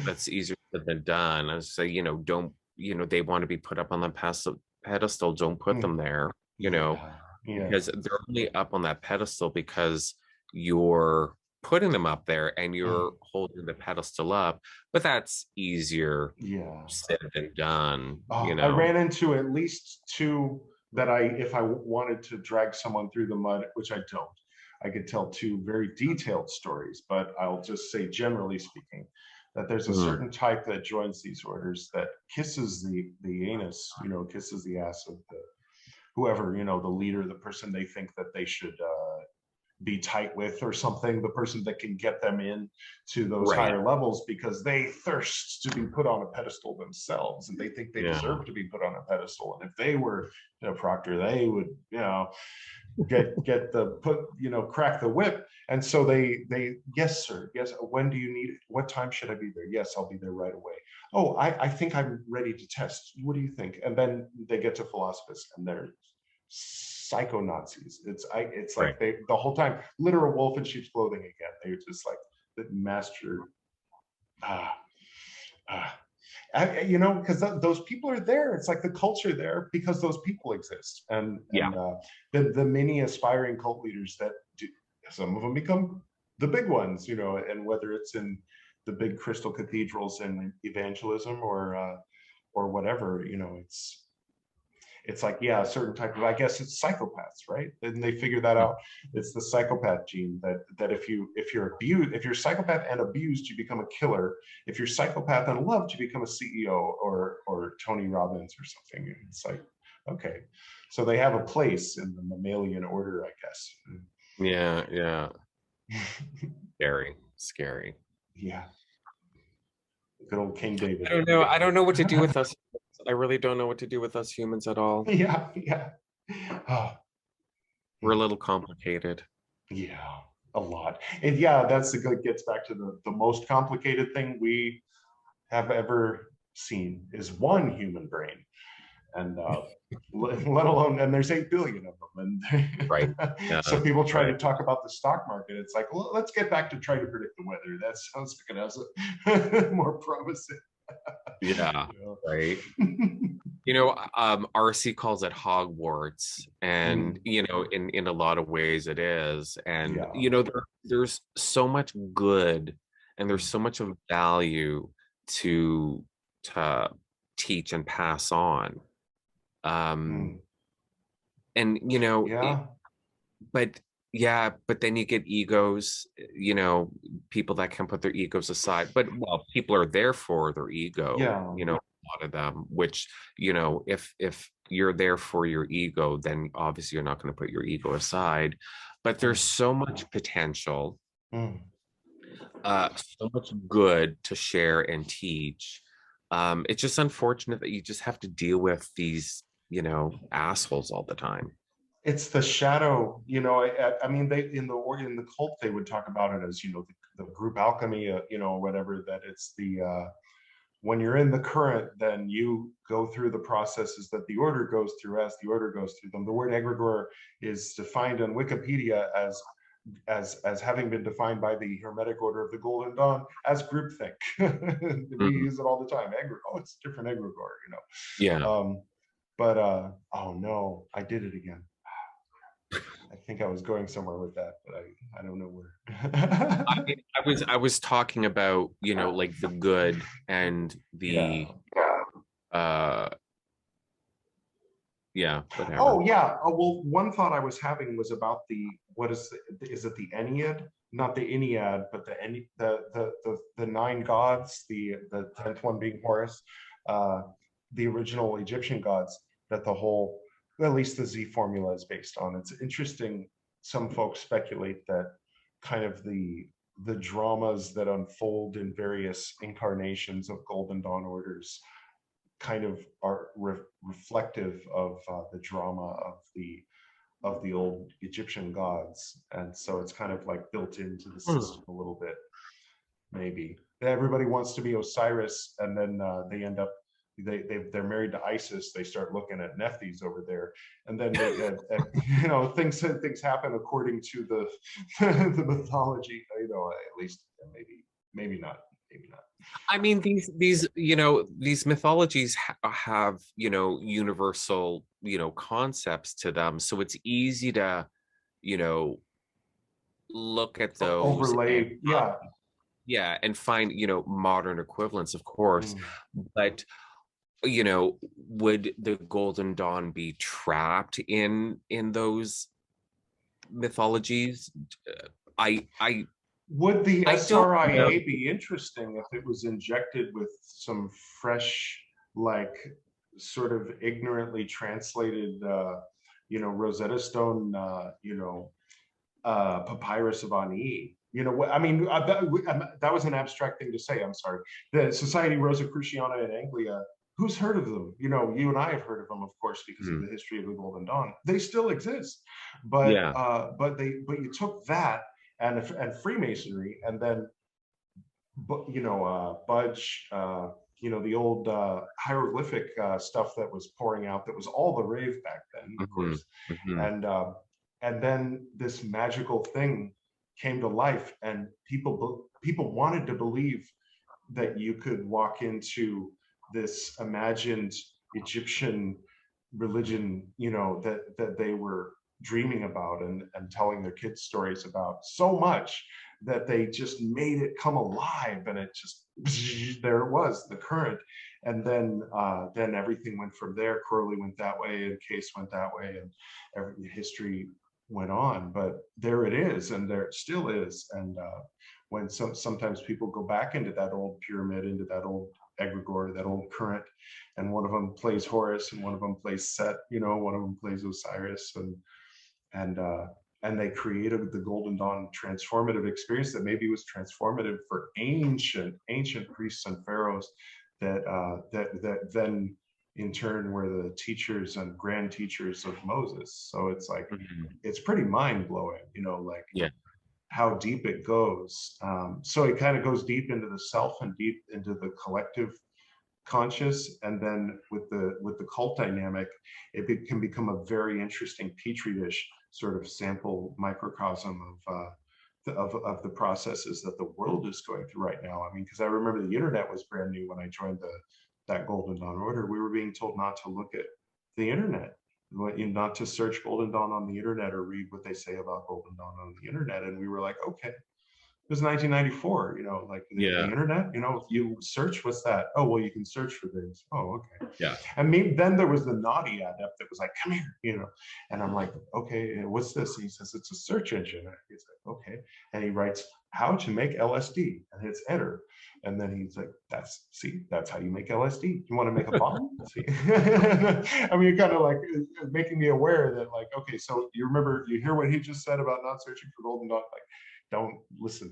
that's easier said than done. I say, don't, they want to be put up on the pedestal. Don't put them there. Because they're only up on that pedestal because you're putting them up there and you're holding the pedestal up, but that's easier said than done. I ran into at least two that if I wanted to drag someone through the mud, which I don't, I could tell two very detailed stories, but I'll just say, generally speaking, that there's a certain type that joins these orders that kisses the anus, kisses the ass of the whoever, the leader, the person they think that they should be tight with or something, the person that can get them in to those higher levels because they thirst to be put on a pedestal themselves and they think they deserve to be put on a pedestal. And if they were Proctor, they would, get the crack the whip. And so they, yes, sir. Yes. When do you need it? What time should I be there? Yes, I'll be there right away. Oh, I think I'm ready to test. What do you think? And then they get to Philosophists and they're psycho Nazis. It's like they the whole time, literal wolf in sheep's clothing again. They're just like the master. Because those people are there. It's like the culture there because those people exist. And the many aspiring cult leaders that do, some of them become the big ones, and whether it's in the big crystal cathedrals and evangelism or whatever, it's like, a certain type of, I guess it's psychopaths, right? And they figure that out. It's the psychopath gene that if you're abused, if you're psychopath and abused, you become a killer. If you're psychopath and loved, you become a CEO or Tony Robbins or something. It's like, okay, so they have a place in the mammalian order, I guess. Yeah. Scary. Yeah. Good old King David. I don't know what to do with us. I really don't know what to do with us humans at all. Yeah. Oh. We're a little complicated. Yeah, a lot. And that's gets back to the most complicated thing we have ever seen is one human brain. and let alone, and there's 8 billion of them, and Right. Yeah. so people try to Right. talk about the stock market. It's like, well, let's get back to trying to predict the weather. That sounds like it has more promising. Yeah. Right. RC calls it Hogwarts, and in a lot of ways it is. And there's so much good, and there's so much of value to teach and pass on. And but then you get egos, people that can put their egos aside. But well, people are there for their ego, a lot of them, which, if you're there for your ego, then obviously you're not going to put your ego aside. But there's so much potential, so much good to share and teach. It's just unfortunate that you just have to deal with these, assholes all the time. It's the shadow, I mean, they in the cult, they would talk about it as, the group alchemy, whatever, that it's the when you're in the current, then you go through the processes that the order goes through as the order goes through them. The word egregore is defined on Wikipedia as having been defined by the Hermetic Order of the Golden Dawn as groupthink. We use it all the time. It's a different egregore, Yeah. But oh no, I did it again. I think I was going somewhere with that, but I don't know where. I was talking about, like the good and the whatever. Oh yeah. Well, one thought I was having was about is it the Ennead? Not the Ennead, but the 9 gods, the 10th one being Horus, the original Egyptian gods, that at least the Z formula is based on. It's interesting. Some folks speculate that kind of the dramas that unfold in various incarnations of Golden Dawn orders kind of are reflective of the drama of the old Egyptian gods, and so it's kind of like built into the system a little bit. Maybe everybody wants to be Osiris, and then they end up they're married to Isis. They start looking at Nephthys over there, and then things happen according to the mythology. At least maybe not. I mean, these mythologies have universal concepts to them, so it's easy to look at those, overlay, and find modern equivalents, of course. But would the Golden Dawn be trapped in those mythologies? Would the SRIA be interesting if it was injected with some fresh, like, sort of ignorantly translated, Rosetta Stone, papyrus of Ani? I mean, that was an abstract thing to say. I'm sorry. The Society Rosicruciana in Anglia. Who's heard of them? You and I have heard of them, of course, because of the history of the Golden Dawn. They still exist, but you took that and Freemasonry, and then Budge, the old hieroglyphic stuff that was pouring out, that was all the rave back then, of course, and then this magical thing came to life, and people wanted to believe that you could walk into this imagined Egyptian religion, that they were dreaming about and telling their kids stories about, so much that they just made it come alive, and it just there it was, the current. And then everything went from there. Crowley went that way, and Case went that way, and history went on. But there it is, and there it still is. And when sometimes people go back into that old pyramid, into that old egregore, that old current, and one of them plays Horus, and one of them plays Set, one of them plays Osiris, and they created the Golden Dawn transformative experience that maybe was transformative for ancient priests and pharaohs that then in turn were the teachers and grand teachers of Moses. So it's like, it's pretty mind-blowing, how deep it goes. So it kind of goes deep into the self and deep into the collective conscious, and then with the cult dynamic, can become a very interesting petri dish sort of sample microcosm of the processes that the world is going through right now. I mean, because I remember the internet was brand new when I joined that Golden Dawn order. We were being told not to look at the internet, not to search Golden Dawn on the internet or read what they say about Golden Dawn on the internet. And we were like, okay. It was 1994, like the internet, if you search, what's that? Oh, well, you can search for things. Oh, okay. Yeah. And then there was the naughty adept that was like, come here, and I'm like, okay, what's this? And he says, it's a search engine. And he's like, okay. And he writes, how to make LSD, and hits enter. And then he's like, that's how you make LSD. You want to make a bomb? See? I mean, kind of like making me aware that, like, okay, so you hear what he just said about not searching for Golden Dawn, like, don't listen,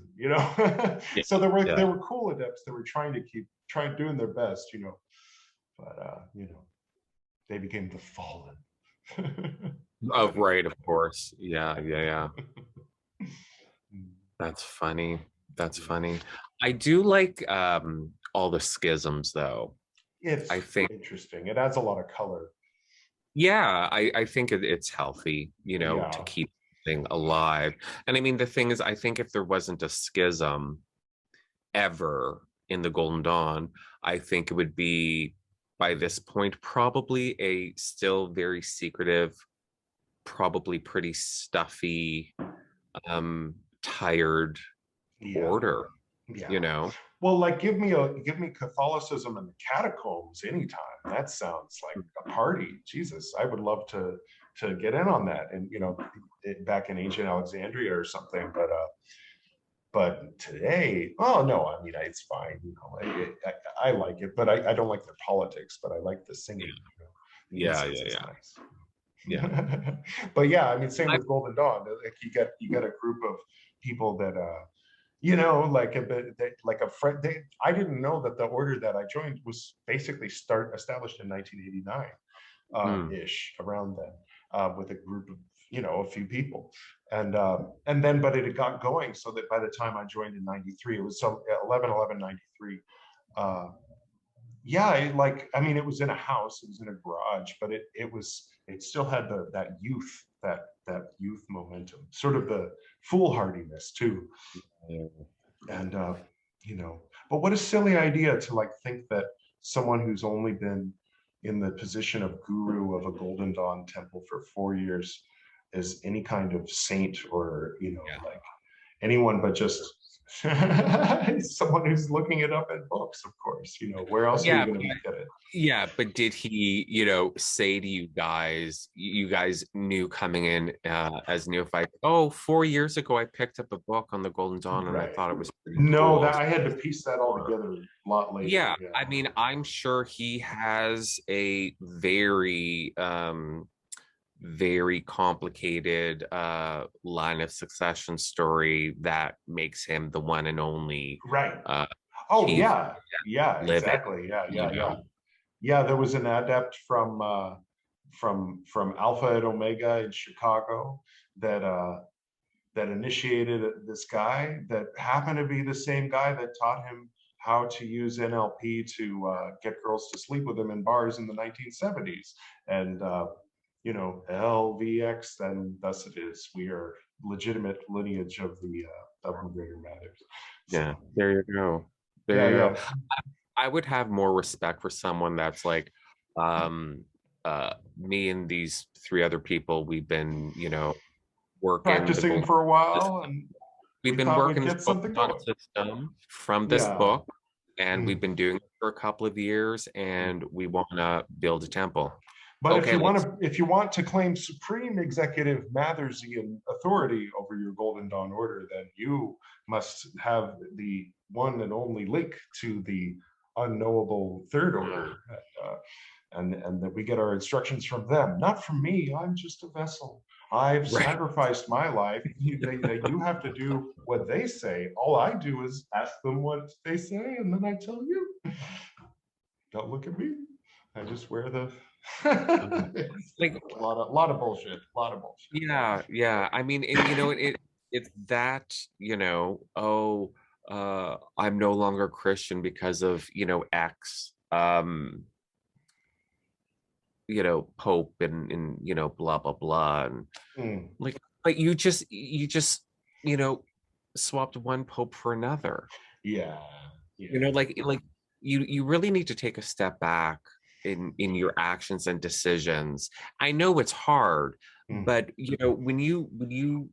So there were cool adepts that were trying doing their best, but they became the fallen. Oh, right, of course. Yeah. That's funny. I do like all the schisms, though. I think interesting. It adds a lot of color. Yeah, I think it's healthy, to keep alive. And I mean, the thing is, I think if there wasn't a schism ever in the Golden Dawn, I think it would be, by this point, probably a still very secretive, probably pretty stuffy, tired order. Well, like, give me Catholicism in the catacombs anytime. That sounds like a party. Jesus, I would love to get in on that, and back in ancient Alexandria or something. But today, oh no, I mean, it's fine. I like it, but I don't like their politics. But I like the singing. Yeah. But yeah, I mean, same with Golden Dawn. Like, you get a group of people that like a friend. I didn't know that the order that I joined was basically established in 1989 ish, around then, with a group of a few people, and then but it had got going, so that by the time I joined in 93, it was 11/11/93. I mean, it was in a house, it was in a garage, but it still had that youth momentum, sort of the foolhardiness too. And but what a silly idea to, like, think that someone who's only been in the position of guru of a Golden Dawn temple for 4 years is any kind of saint, or like anyone but just someone who's looking it up in books, of course. Where else are you going to get it? Yeah, but did he, say to you guys knew coming in as neophytes, oh, 4 years ago I picked up a book on the Golden Dawn and I thought it was pretty cool. I had to piece that all together a lot later. Yeah, I mean, I'm sure he has a very very complicated line of succession story that makes him the one and only. Right. Exactly. Yeah. There was an adept from Alpha and Omega in Chicago that initiated this guy that happened to be the same guy that taught him how to use NLP to get girls to sleep with him in bars in the 1970s. And LVX, and thus it is. We are legitimate lineage of the greater matters. So, yeah, there you go. There you go. I would have more respect for someone that's like me and these 3 other people. We've been, working, practicing for a while, and we've been working this book system from this book, and we've been doing it for a couple of years, and we want to build a temple. But if you want to claim supreme executive Mathersian authority over your Golden Dawn order, then you must have the one and only link to the unknowable third order, and that we get our instructions from them, not from me. I'm just a vessel. I've sacrificed my life. They do have to do what they say. All I do is ask them what they say, and then I tell you. Don't look at me. I just wear the like a lot of bullshit. Yeah. I mean, it's that, I'm no longer Christian because of X, Pope and blah blah blah, and but you just swapped one pope for another. Yeah. You really need to take a step back in your actions and decisions. I know it's hard, but when you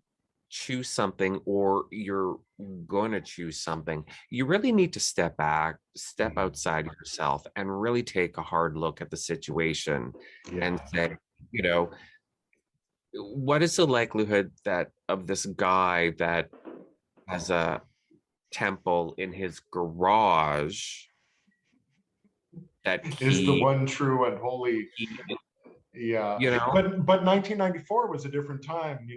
choose something, or you're going to choose something, you really need to step back, step outside yourself, and really take a hard look at the situation and say, what is the likelihood that of this guy that has a temple in his garage that is the one true and holy. Yeah, but 1994 was a different time,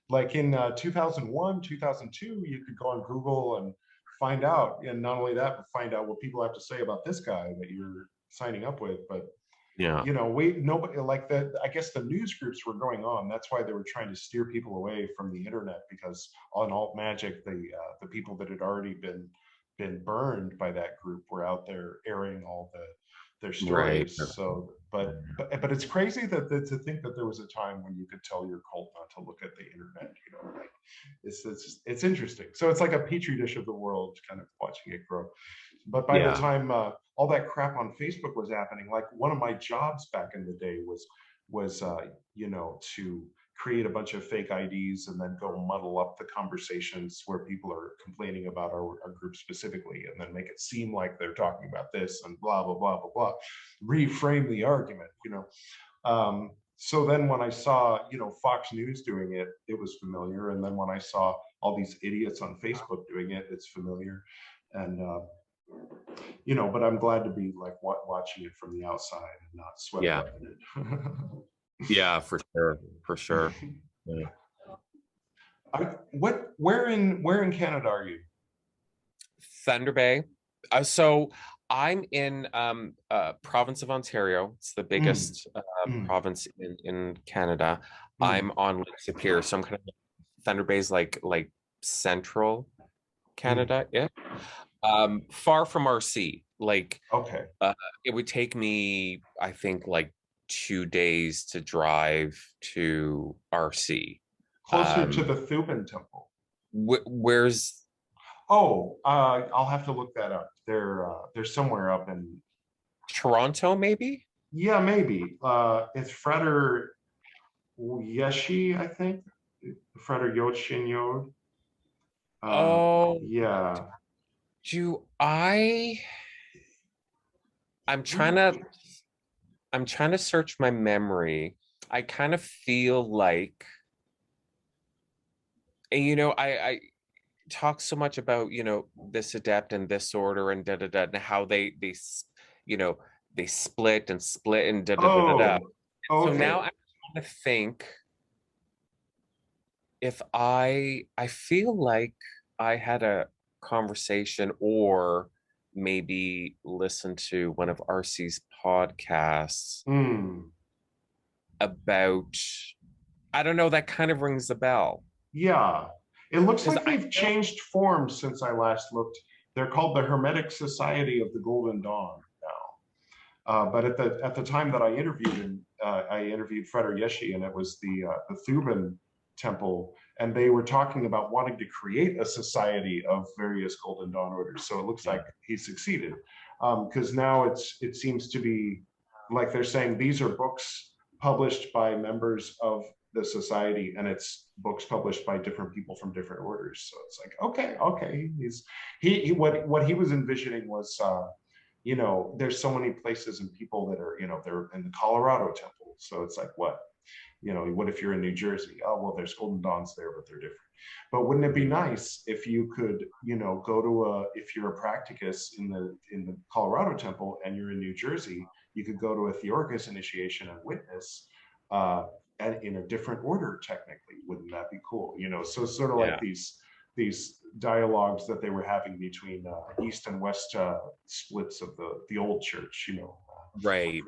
like in 2001, 2002, you could go on Google and find out, and not only that, but find out what people have to say about this guy that you're signing up with. But nobody like that. I guess the news groups were going on. That's why they were trying to steer people away from the internet, because on Alt Magic, the people that had already been burned by that group were out there airing all their stories. Right. So, but it's crazy that to think that there was a time when you could tell your cult not to look at the internet. Like it's interesting. So it's like a petri dish of the world, kind of watching it grow. But by the time all that crap on Facebook was happening, like one of my jobs back in the day was to create a bunch of fake IDs and then go muddle up the conversations where people are complaining about our group specifically, and then make it seem like they're talking about this and blah, blah, blah, blah, blah, reframe the argument, So then when I saw, Fox News doing it, it was familiar. And then when I saw all these idiots on Facebook doing it, it's familiar. And, but I'm glad to be like watching it from the outside and not swept up in it. Yeah, for sure. Where in Canada are you? Thunder Bay. So I'm in province of Ontario. It's the biggest province in Canada. I'm on Lake Superior, so I'm kind of Thunder Bay's like central Canada. Far from RC. It would take me, I think, like 2 days to drive to RC. Closer to the Thuban Temple. Where's? I'll have to look that up. They're somewhere up in Toronto, maybe. Yeah, maybe. It's Frater Yeshi, I think. Frater Yochin Yod. Yeah. I'm trying to search my memory. I kind of feel like, and I talk so much about this adept and this order and and how they split and So now I'm trying to think if I feel like I had a conversation or maybe listen to one of RC's podcasts about, I don't know, that kind of rings a bell. Yeah, it looks like they've changed forms since I last looked. They're called the Hermetic Society of the Golden Dawn now. But at the time that I interviewed him, I interviewed Frater Yeshi, and it was the Thuban Temple, and they were talking about wanting to create a society of various Golden Dawn orders. So it looks like he succeeded, because now it seems to be like they're saying these are books published by members of the society, and it's books published by different people from different orders. So it's like, okay, what he was envisioning was, there's so many places and people that are, they're in the Colorado Temple. So it's like, what if you're in New Jersey? Oh, well, there's Golden Dawns there, but they're different. But wouldn't it be nice if you could, go to if you're a practicus in the Colorado Temple and you're in New Jersey, you could go to a Theorgis initiation and witness and in a different order, technically. Wouldn't that be cool? So sort of like these dialogues that they were having between East and West splits of the old church, Right.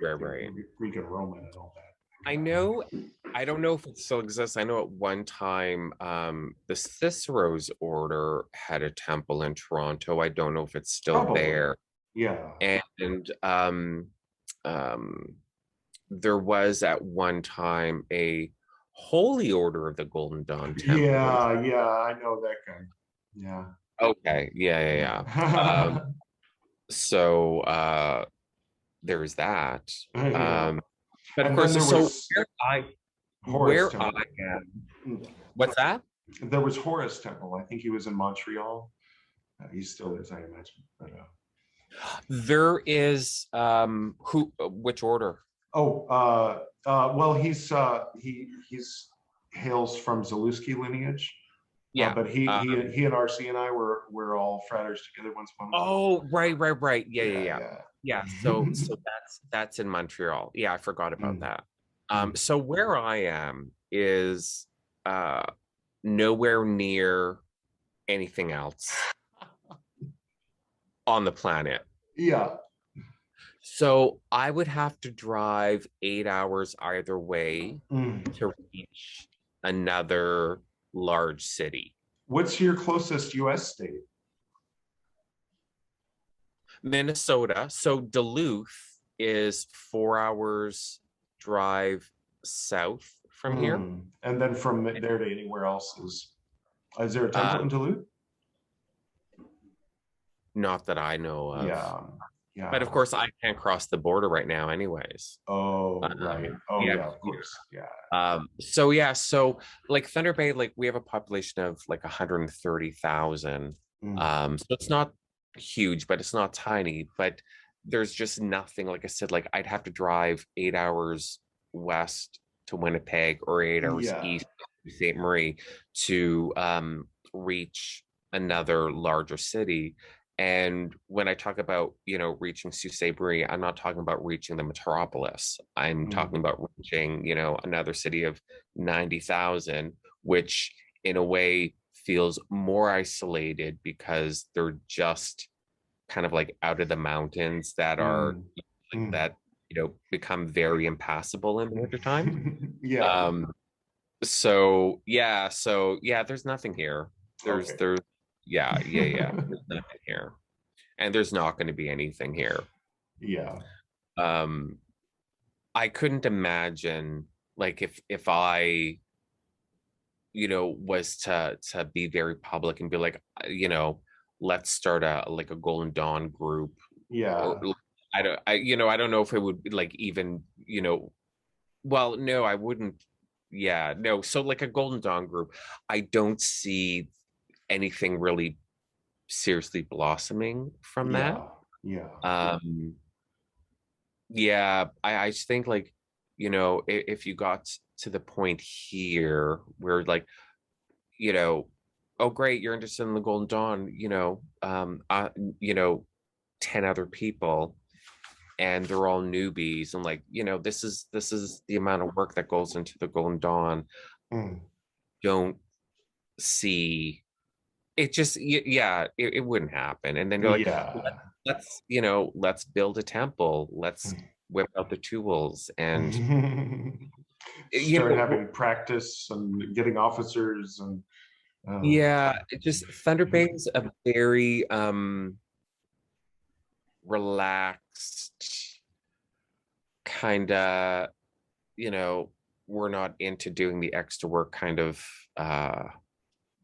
Greek and Roman and all that. I don't know if it still exists. I know at one time the Cicero's order had a temple in Toronto. I don't know if it's still there. Yeah. And um, there was at one time a Holy Order of the Golden Dawn Temple. Yeah, I know that guy. Yeah. Okay, yeah. Yeah. So there's that. Yeah. But of And then course, there so was Horus where I Temple. am, Mm. what's that? There was Horus Temple. I think he was in Montreal. He still is, I imagine. But, There is which order? oh, well, he's hails from Zalewski lineage. Yeah. But he and RC and I were all fratters together once upon a time. Oh, right. Yeah. Yeah. Yeah. So that's in Montreal. Yeah, I forgot about Mm, that. mm. So where I am is nowhere near anything else on the planet. Yeah. So I would have to drive 8 hours either way Mm. to reach another large city. What's your closest U.S. state? Minnesota. So Duluth is 4 hours drive south from here. And then from there to anywhere else is there a temple in Duluth? Not that I know of. Yeah. Yeah. But of course, I can't cross the border right now, anyways. Oh, right. Oh, yeah, of course. Yeah. So like Thunder Bay, like we have a population of like 130,000. So it's not huge, but it's not tiny. But there's just nothing. Like I said, like I'd have to drive 8 hours west to Winnipeg or 8 hours east to St. Marie to reach another larger city. And when I talk about, reaching Sault Ste. Marie, I'm not talking about reaching the metropolis. I'm talking about reaching, another city of 90,000, which in a way feels more isolated because they're just kind of like out of the mountains that are that, become very impassable in the wintertime. Yeah. There's nothing here. There's Okay. there's yeah. There's nothing here. And there's not going to be anything here. Yeah. I couldn't imagine like if I, was to be very public and be like, let's start a Golden Dawn group. Yeah. Or I don't know if it would like even, well, no, I wouldn't. Yeah, no. So like a Golden Dawn group, I don't see anything really seriously blossoming from that. Yeah. I just think like, if you got to the point here where like, oh great, you're interested in the Golden Dawn, 10 other people and they're all newbies and like, this is the amount of work that goes into the Golden Dawn. Don't see it, just it wouldn't happen. And then you're like, let's build a temple, let's whip out the tools and start having practice and getting officers and it just Thunder Bay is a very relaxed kind of, we're not into doing the extra work kind of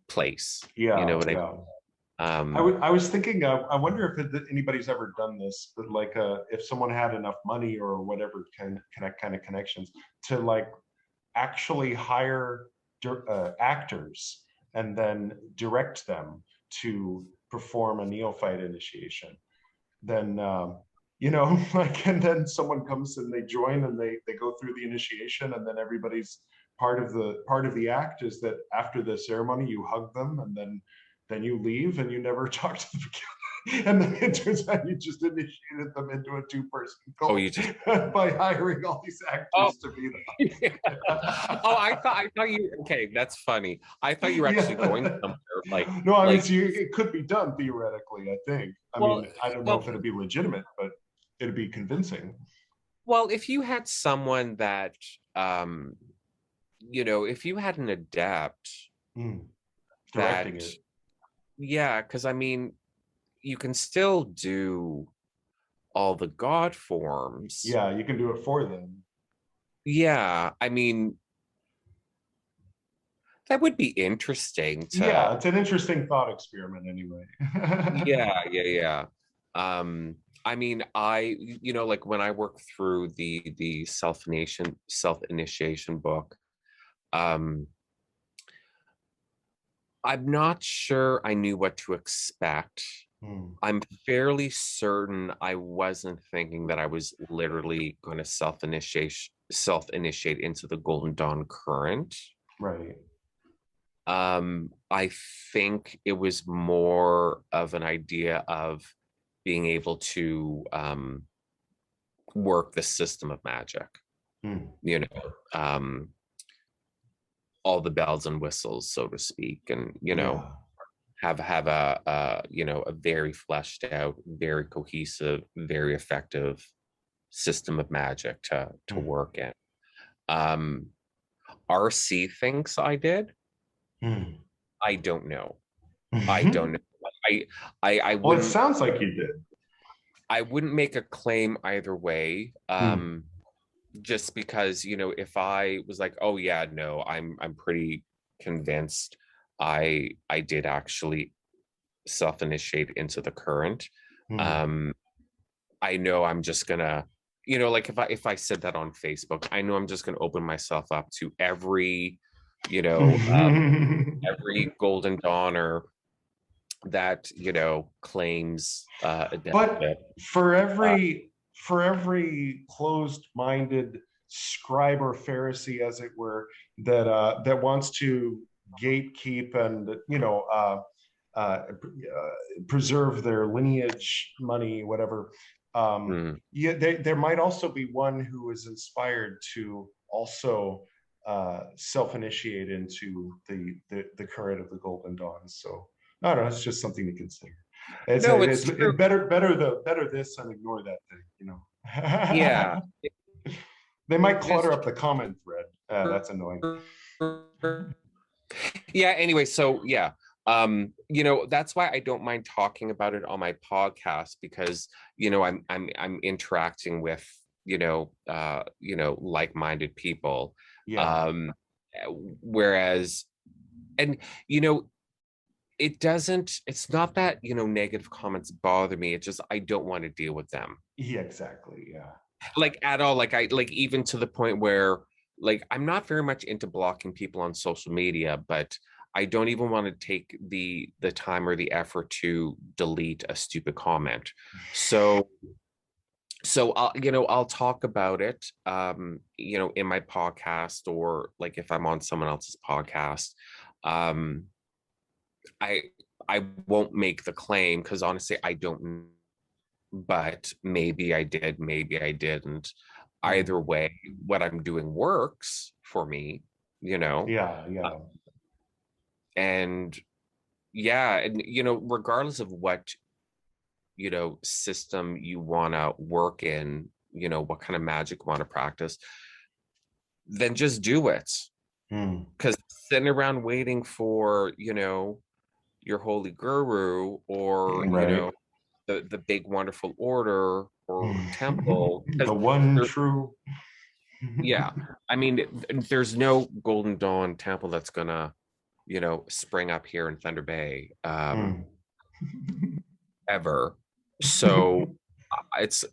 place. Yeah. You know what I mean? I was thinking, I wonder if anybody's ever done this, but like if someone had enough money or whatever kind of connections to like actually hire actors and then direct them to perform a neophyte initiation. Then like, and then someone comes and they join and they go through the initiation, and then everybody's part of the act is that after the ceremony you hug them and then you leave and you never talk to them again. And then it turns out you just initiated them into a two-person cult by hiring all these actors to be them. I thought you, okay, that's funny. I thought you were actually going somewhere like no, I mean, it could be done theoretically, I think. I mean, I don't know if it'd be legitimate, but it'd be convincing. Well, if you had someone that if you had an adept directing it. Yeah, because I mean, you can still do all the god forms. Yeah, you can do it for them. Yeah, I mean, that would be interesting Yeah, to. it's an interesting thought experiment anyway. Yeah. I mean, like when I work through the self-initiation book, um, I'm not sure I knew what to expect. I'm fairly certain I wasn't thinking that I was literally going to self-initiate into the Golden Dawn current. Right. I think it was more of an idea of being able to work the system of magic, you know, all the bells and whistles, so to speak, and have a a very fleshed out, very cohesive, very effective system of magic to work in. RC thinks I did. I don't know. I don't know. I Well, it wouldn't. sounds like you did. I wouldn't make a claim either way. Just because, if I was like, oh yeah, no, I'm pretty convinced I did actually self-initiate into the current. I know I'm just gonna, like if I said that on Facebook, I know I'm just gonna open myself up to every, every Golden Dawner that claims but for every closed-minded scribe or Pharisee, as it were, that wants to gatekeep and preserve their lineage, money, whatever. Yeah, there might also be one who is inspired to also self-initiate into the current of the Golden Dawn. So I don't know, it's just something to consider. It's better this and ignore that thing, Yeah. They might clutter up the comment thread. That's annoying. Yeah, anyway, so yeah. That's why I don't mind talking about it on my podcast, because I'm interacting with like-minded people. Yeah. Whereas, and it's not that negative comments bother me, it's just I don't want to deal with them. Yeah, exactly. Yeah. Like at all. Like even to the point where, like, I'm not very much into blocking people on social media, but I don't even want to take the time or the effort to delete a stupid comment. So I'll talk about it in my podcast, or like if I'm on someone else's podcast. I won't make the claim, because honestly I don't know, but maybe I did, maybe I didn't. Either way, what I'm doing works for me, Yeah. And regardless of what system you want to work in, what kind of magic you want to practice, then just do it. Because sitting around waiting for your holy guru, or the big wonderful order or temple, the one true. Yeah, I mean, there's no Golden Dawn temple that's gonna spring up here in Thunder Bay ever. So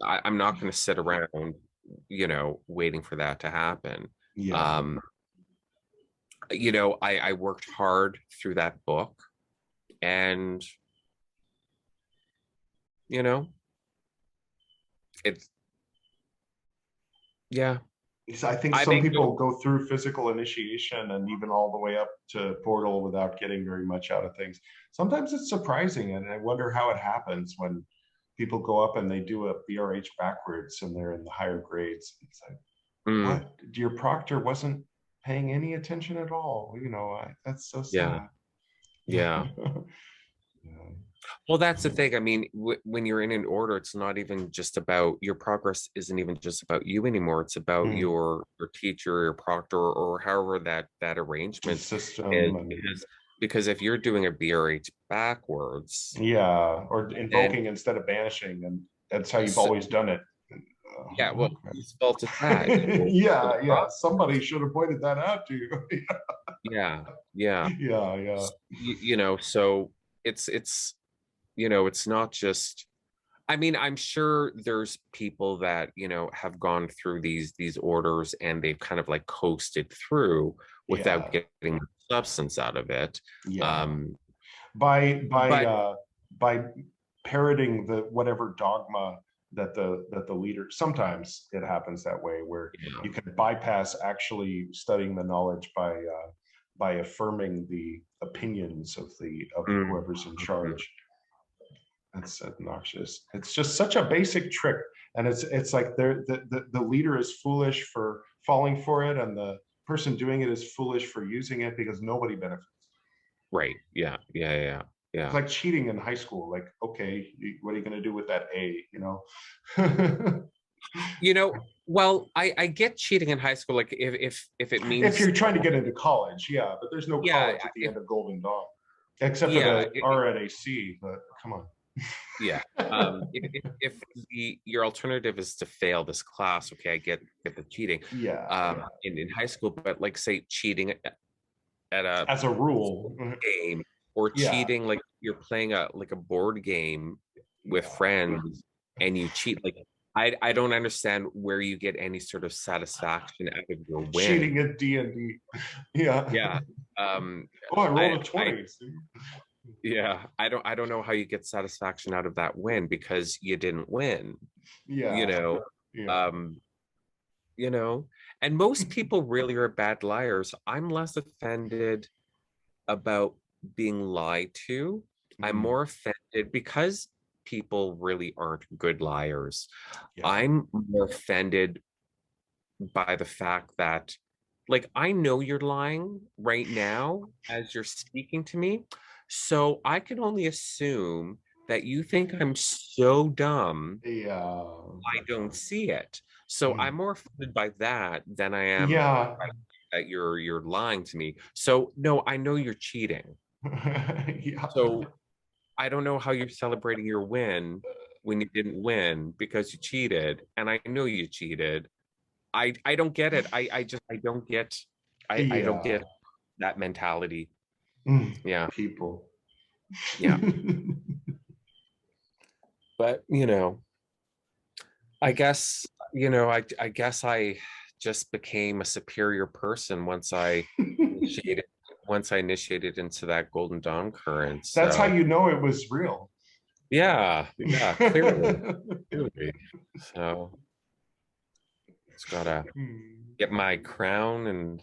I'm not going to sit around waiting for that to happen. I worked hard through that book, and it's I think some people go through physical initiation and even all the way up to portal without getting very much out of things. Sometimes it's surprising, and I wonder how it happens when people go up and they do a BRH backwards and they're in the higher grades. It's like, what? Your proctor wasn't paying any attention at all. That's so sad. Yeah. Well, that's the thing. I mean, when you're in an order, it's not even just about your progress. Isn't even just about you anymore. It's about your teacher, your proctor, or however that arrangement system is. Because if you're doing a BRH backwards, or invoking instead of banishing, and That's how you've So, always done it. yeah, well, Okay. whose fault is that? Yeah. Somebody should have pointed that out to you. Yeah, yeah. Yeah. So it's it's not just, I mean, I'm sure there's people that, have gone through these orders and they've kind of like coasted through without Yeah. getting substance out of it. Yeah. Um, By by but uh by parroting the whatever dogma that the leader, sometimes it happens that way, where yeah. you can bypass actually studying the knowledge by affirming the opinions of Mm, whoever's in mhm. charge. That's obnoxious. It's just such a basic trick, and it's like the leader is foolish for falling for it, and the person doing it is foolish for using it, because nobody benefits. Right. Yeah. Yeah. Yeah. It's Yeah. like cheating in high school. Like, okay, what are you going to do with that A? You know, You know, well, I get cheating in high school, like if it if means, you're trying to get into college, yeah, but there's no yeah, college at the if, end of Golden Dawn, except for yeah, the RNAC. But come on. yeah. If your alternative is to fail this class, okay, I get the cheating, Yeah, yeah. in high school, but like say cheating at a As a rule, game, or yeah, cheating like you're playing a board game with yeah. friends and you cheat, like I don't understand where you get any sort of satisfaction out of your Cheating win. at D&D. Yeah. Yeah. Um Oh, I I rolled a I 20. yeah, I don't know how you get satisfaction out of that win because you didn't win, you Yeah, know. yeah. Um you know, and most people really are bad liars. I'm less offended about being lied to. I'm Mm, more offended because people really aren't good liars. yeah. I'm more offended by the fact that, like, I know you're lying right now as you're speaking to me. So I can only assume that you think I'm so dumb Yeah. I don't see it. So I'm Mm. more offended by that than I am Yeah. that you're lying to me. So no, I know you're cheating. Yeah. So I don't know how you're celebrating your win when you didn't win because you cheated, and I know you cheated. I don't get it. I don't get, I don't Yeah. get that mentality. Mm. Yeah, People. yeah. But I guess I guess I just became a superior person initiated once I initiated into that Golden Dawn current. That's how So you know it was real. yeah, yeah, clearly, clearly. So just gotta Hmm. get my crown and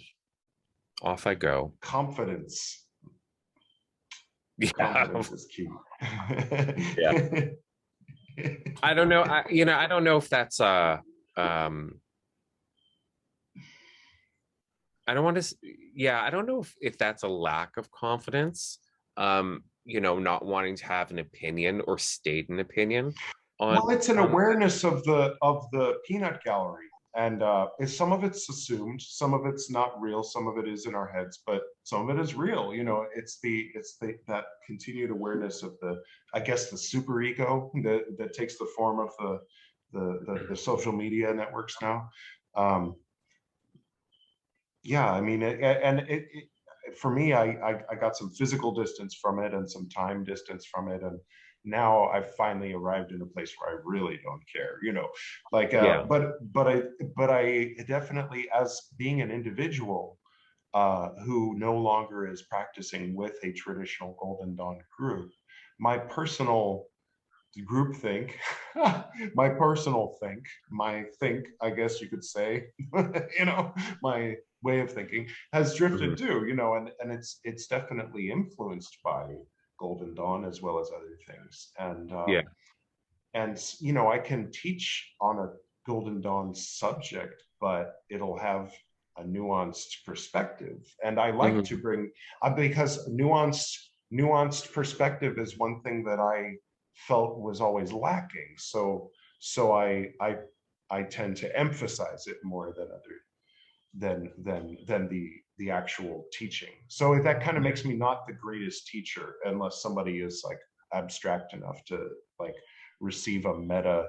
off I go. Confidence. Yeah, Confidence is key. yeah. I don't know. I don't know if that's um I don't want to yeah, I don't know if that's a lack of confidence. Not wanting to have an opinion or state an opinion on Well, it's an on awareness of the peanut gallery, and some of it's assumed, some of it's not real, some of it is in our heads, but some of it is real. It's the that continued awareness of I guess, the super ego that takes the form of the social media networks now. Um, yeah, I mean, for me, I got some physical distance from it and some time distance from it, and now I've finally arrived in a place where I really don't care, like, yeah. but I definitely, as being an individual who no longer is practicing with a traditional Golden Dawn group, my personal group think, my personal think, I guess you could say, my way of thinking has Mhm. drifted too, and it's definitely influenced by Golden Dawn as well as other things. Yeah. And I can teach on a Golden Dawn subject, but it'll have a nuanced perspective, and I like to Mhm. bring, because nuanced perspective is one thing that I felt was always lacking. So I tend to emphasize it more than the actual teaching. So that kind of makes me not the greatest teacher, unless somebody is like abstract enough to, like, receive a meta,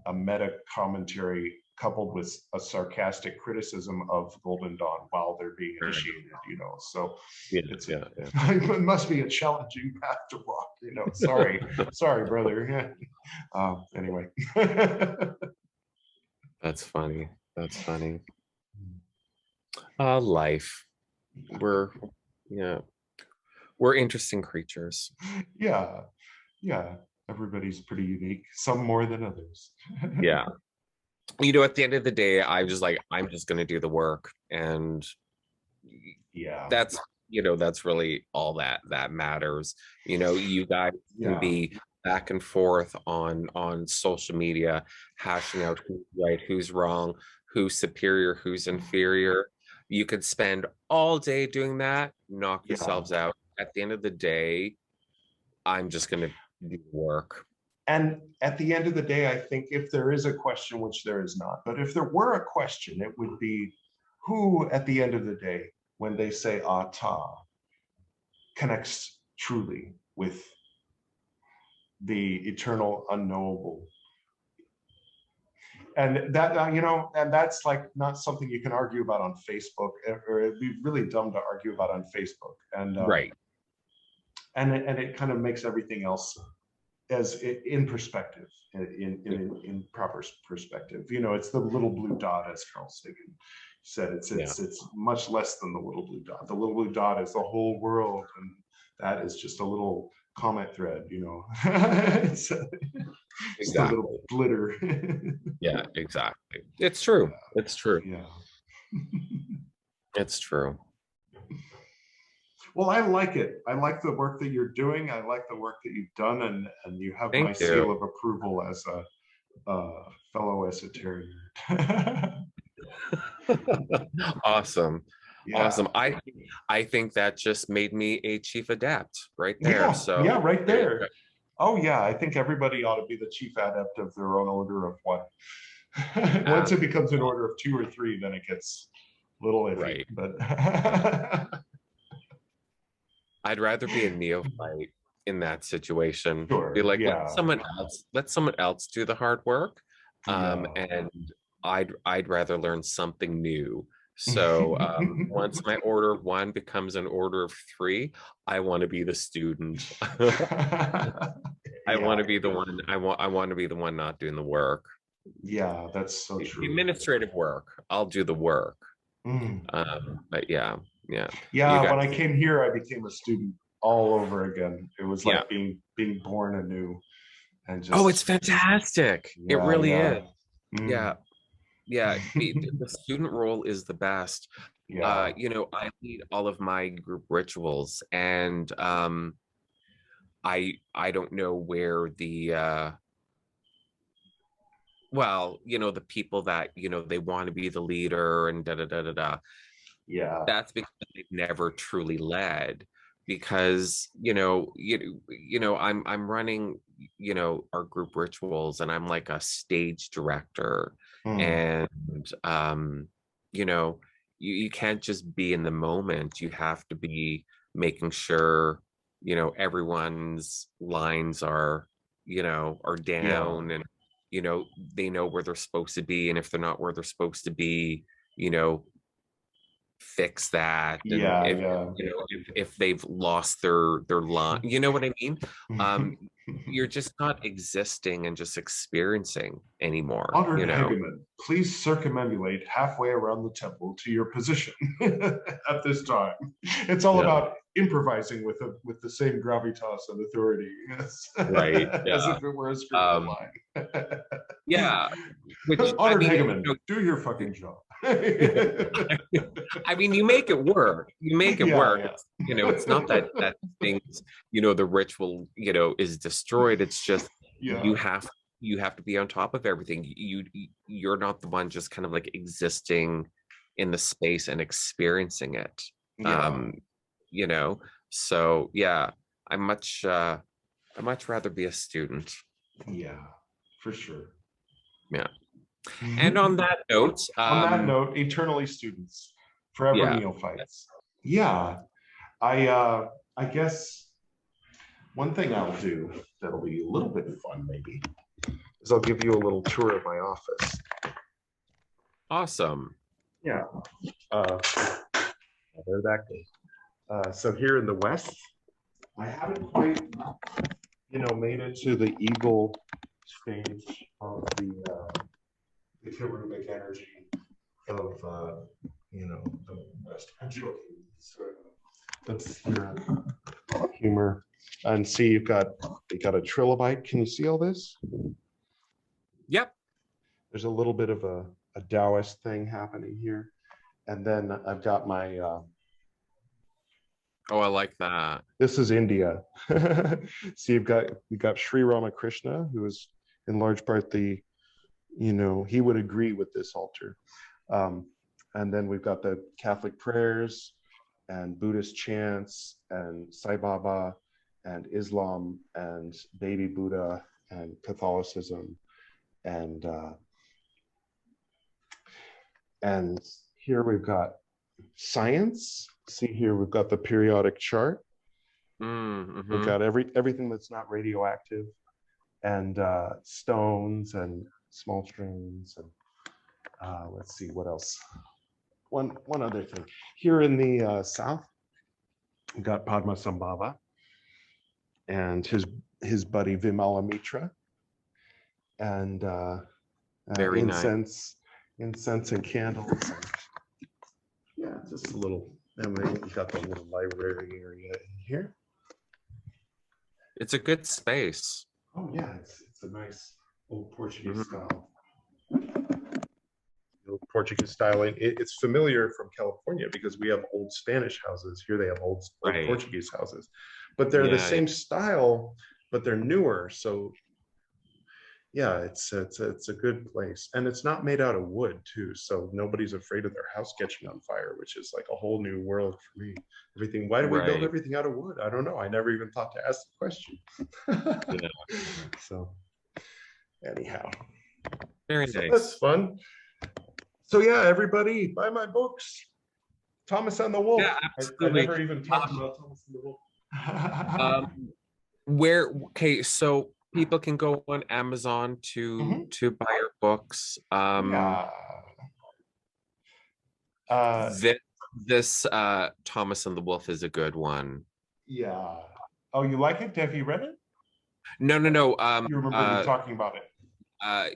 a meta commentary coupled with a sarcastic criticism of Golden Dawn while they're being initiated, so it must be a challenging path to walk, sorry brother. Anyway. That's funny. Life. We're interesting creatures. Yeah, everybody's pretty unique, some more than others. Yeah. At the end of the day, I was like, I'm just going to do the work. And that's really all that matters. You guys can be back and forth on social media, hashing out who's right, who's wrong, who's superior, who's inferior. You could spend all day doing that, knock yourselves out. At the end of the day, I'm just going to do the work. And at the end of the day, I think if there is a question, which there is not, but if there were a question, it would be who, at the end of the day, when they say Ata, connects truly with the eternal unknowable. And that, and that's like not something you can argue about on Facebook, or it'd be really dumb to argue about on Facebook. And right. And it kind of makes everything else in perspective, in proper perspective. It's the little blue dot, as Carl Sagan said. It's much less than the little blue dot. The little blue dot is the whole world, and that is just a little comment thread. It's just a little glitter. Yeah, exactly. It's true. It's true. Yeah. It's true. Well, I like it. I like the work that you're doing. I like the work that you've done, and you have my seal of approval as a fellow esoteric. Awesome. Yeah. Awesome. I think that just made me a chief adept right there. Right there. Oh yeah, I think everybody ought to be the chief adept of their own order of one. Once it becomes an order of 2 or 3, then it gets a little iffy. Right. But I'd rather be a neophyte in that situation. Sure, be like, let someone else do the hard work. And I'd rather learn something new. So once my order of 1 becomes an order of 3, I want to be the student. I want to be the one. I want to be the one not doing the work. Yeah, that's so true. Administrative work. I'll do the work. But yeah. When I came here, I became a student all over again. It was like being born anew, and just it's fantastic. It really is. The student role is the best. I lead all of my group rituals, and I don't know where the the people that they want to be the leader and that's because they've never truly led, because I'm running our group rituals, and I'm like a stage director. And you can't just be in the moment. You have to be making sure everyone's lines are down, and they know where they're supposed to be, and if they're not where they're supposed to be, fix that. And if they've lost their line, you know what I mean? You're just not existing and just experiencing anymore. Honored Hegemon, please circumambulate halfway around the temple to your position at this time. It's all about improvising with the same gravitas and authority, right? As if it were a scripted line. Which, Honored Hegemon, do your fucking job. I mean, you make it work. Work. It's not that things, the ritual, is destroyed. It's just you have to be on top of everything. You're not the one just kind of like existing in the space and experiencing it. So I much rather be a student. Yeah, for sure. Yeah. And on that note, eternally students, forever neophytes. I guess one thing I'll do that'll be a little bit fun, maybe, is I'll give you a little tour of my office. Awesome. Yeah. There that goes. So here in the West, I haven't quite, made it to the eagle stage of the cherubic energy of, the West Central. Let's hear humor and see. You got a trilobite. Can you see all this? Yep. There's a little bit of a Taoist thing happening here, and then I've got my. Oh, I like that. This is India. See, we got Sri Ramakrishna, who is in large part he would agree with this altar. And then we've got the Catholic prayers and Buddhist chants and Sai Baba and Islam and baby Buddha and Catholicism and here we've got science. See here, we've got the periodic chart. Mm-hmm. We've got everything that's not radioactive, and stones and small streams, and let's see what else. One other thing. Here in the south, we've got Padmasambhava and his buddy Vimala Mitra, and Very incense and candles. And, yeah, just a little. And we've got the little library area in here. It's a good space. Oh yeah, it's a nice old Portuguese style. Old Portuguese style. It's familiar from California because we have old Spanish houses. Here they have old Portuguese houses, but they're the same style, but they're newer. So yeah, it's a good place, and it's not made out of wood too, so nobody's afraid of their house catching on fire, which is like a whole new world for me. Why do we build everything out of wood? I don't know. I never even thought to ask the question. So anyhow, very nice. That's fun. So yeah, everybody buy my books. Thomas and the Wolf. Yeah, absolutely. I never even talked about Thomas and the Wolf. So people can go on Amazon to buy your books. This Thomas and the Wolf is a good one. Yeah. Oh, you like it? Have you read it? No. You remember me talking about it?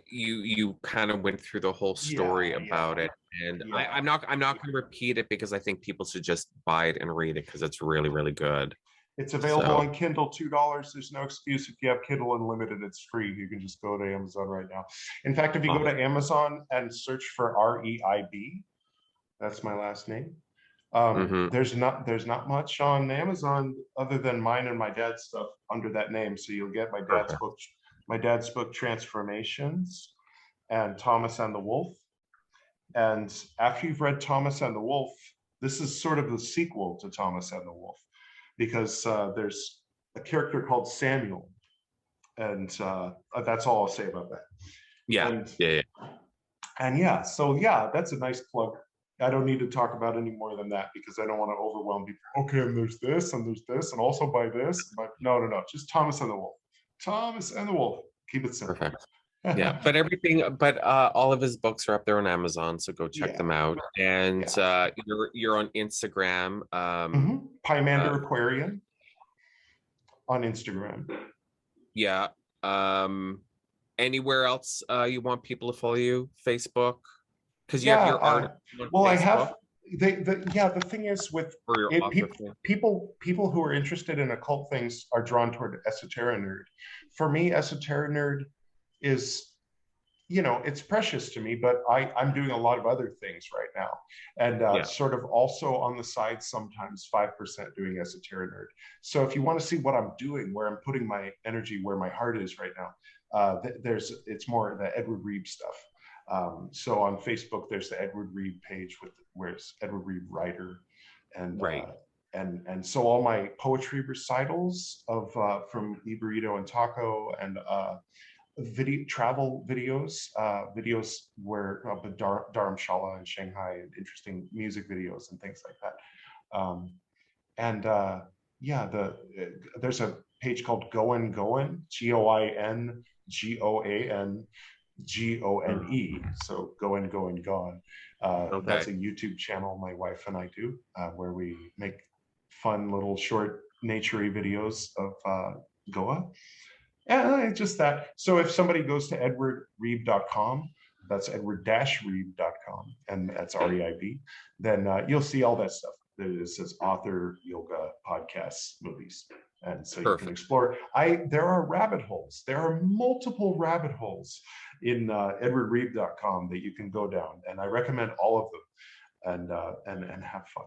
You kind of went through the whole story about it, and I'm not going to repeat it because I think people should just buy it and read it because it's really, really good. It's available on Kindle, $2. There's no excuse. If you have Kindle Unlimited, it's free. You can just go to Amazon right now. In fact, if you go to Amazon and search for REIB, that's my last name. There's not much on Amazon other than mine and my dad's stuff under that name. So you'll get my dad's book Transformations and Thomas and the Wolf. And after you've read Thomas and the Wolf, this is sort of the sequel to Thomas and the Wolf, because there's a character called Samuel, and that's all I'll say about that. So that's a nice plug. I don't need to talk about any more than that because I don't want to overwhelm people. Okay, and there's this, and also buy this. But no, just Thomas and the Wolf. Thomas and the Wolf. Keep it simple. Perfect. Yeah, but all of his books are up there on Amazon, so go check them out. And you're on Instagram. Pymander Aquarian on Instagram. Yeah. Anywhere else you want people to follow you? Facebook? Because you have your art. Well, I have. The thing is with people who are interested in occult things are drawn toward Esoterinerd. For me, Esoterinerd is, it's precious to me, but I'm doing a lot of other things right now, and sort of also on the side sometimes 5% doing Esoterinerd. So if you want to see what I'm doing, where I'm putting my energy, where my heart is right now, it's more the Edward Reed stuff. So on Facebook, there's the Edward Reed page where it's Edward Reed Writer, and and so all my poetry recitals of from Iburrito and Taco, and travel videos where of the Dharamshala and Shanghai, and interesting music videos and things like that. There's a page called Goin Goin, Goingoangone. So Goin Goin Gone. That's a YouTube channel my wife and I do, where we make fun little short naturey videos of Goa. And just that. So if somebody goes to edwardreeb.com, that's edward-reeb.com, and that's REIB, then you'll see all that stuff. It says author, yoga, podcasts, movies. And so you can explore. There are rabbit holes. There are multiple rabbit holes in edwardreeb.com that you can go down. And I recommend all of them and have fun.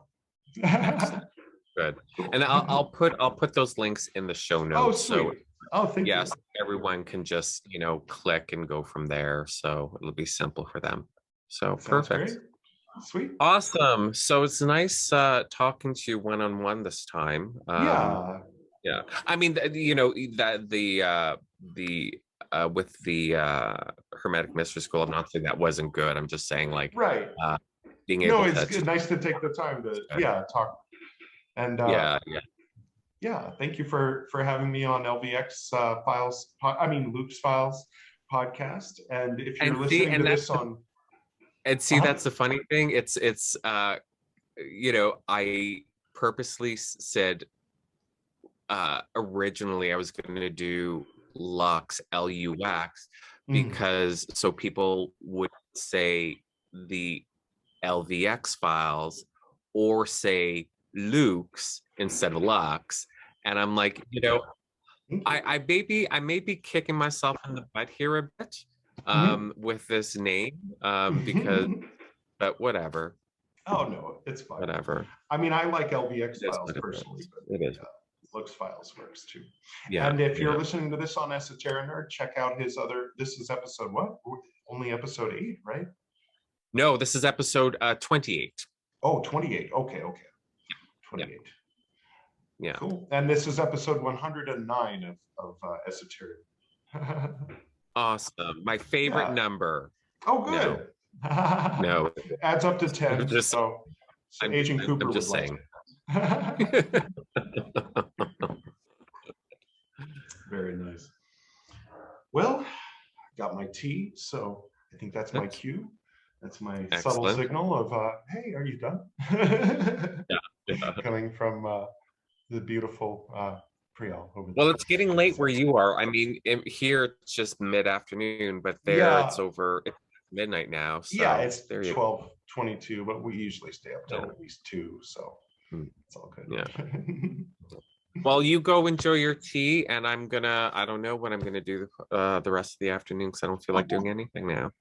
Good. And I'll put those links in the show notes. So thank you. Yes, everyone can just, click and go from there. So it'll be simple for them. So perfect. Great. Sweet. Awesome. So it's nice talking to you one-on-one this time. Yeah. I mean, that with the Hermetic Mystery School, I'm not saying that wasn't good. I'm just saying being able to. No, it's nice to take the time to talk. And thank you for having me on LVX Files. Luke's Files podcast. And if you're listening to this on. And see, that's the funny thing. It's I purposely said originally I was going to do Lux, Lux, because so people would say the LVX Files or say Luke's instead of Lux. And I'm like, I may be kicking myself in the butt here a bit. With this name, because, but whatever. Oh no, it's fine. Whatever. I like LVX Files personally, but it is. Lux Files works too. Yeah. And if you're listening to this on Esoterinerd, check out his other. This is episode what? Only episode 8, right? No, this is episode 28. Oh, 28. Okay. 28. Yeah. Cool. And this is episode 109 of Esoterinerd. Awesome. My favorite number. Oh, good. No. Adds up to 10. So Agent Cooper I'm just saying. Very nice. Well, I got my tea, so I think that's my cue. That's my subtle signal of, hey, are you done? Yeah. Coming from the beautiful Priel over there. Well, it's getting late where you are. I mean, here it's just mid-afternoon, but there it's over. It's midnight now. So it's 12:22, but we usually stay up till at least 2, so it's all good. Yeah. Well, you go enjoy your tea, and I don't know what I'm gonna do the rest of the afternoon because I don't feel like doing anything now.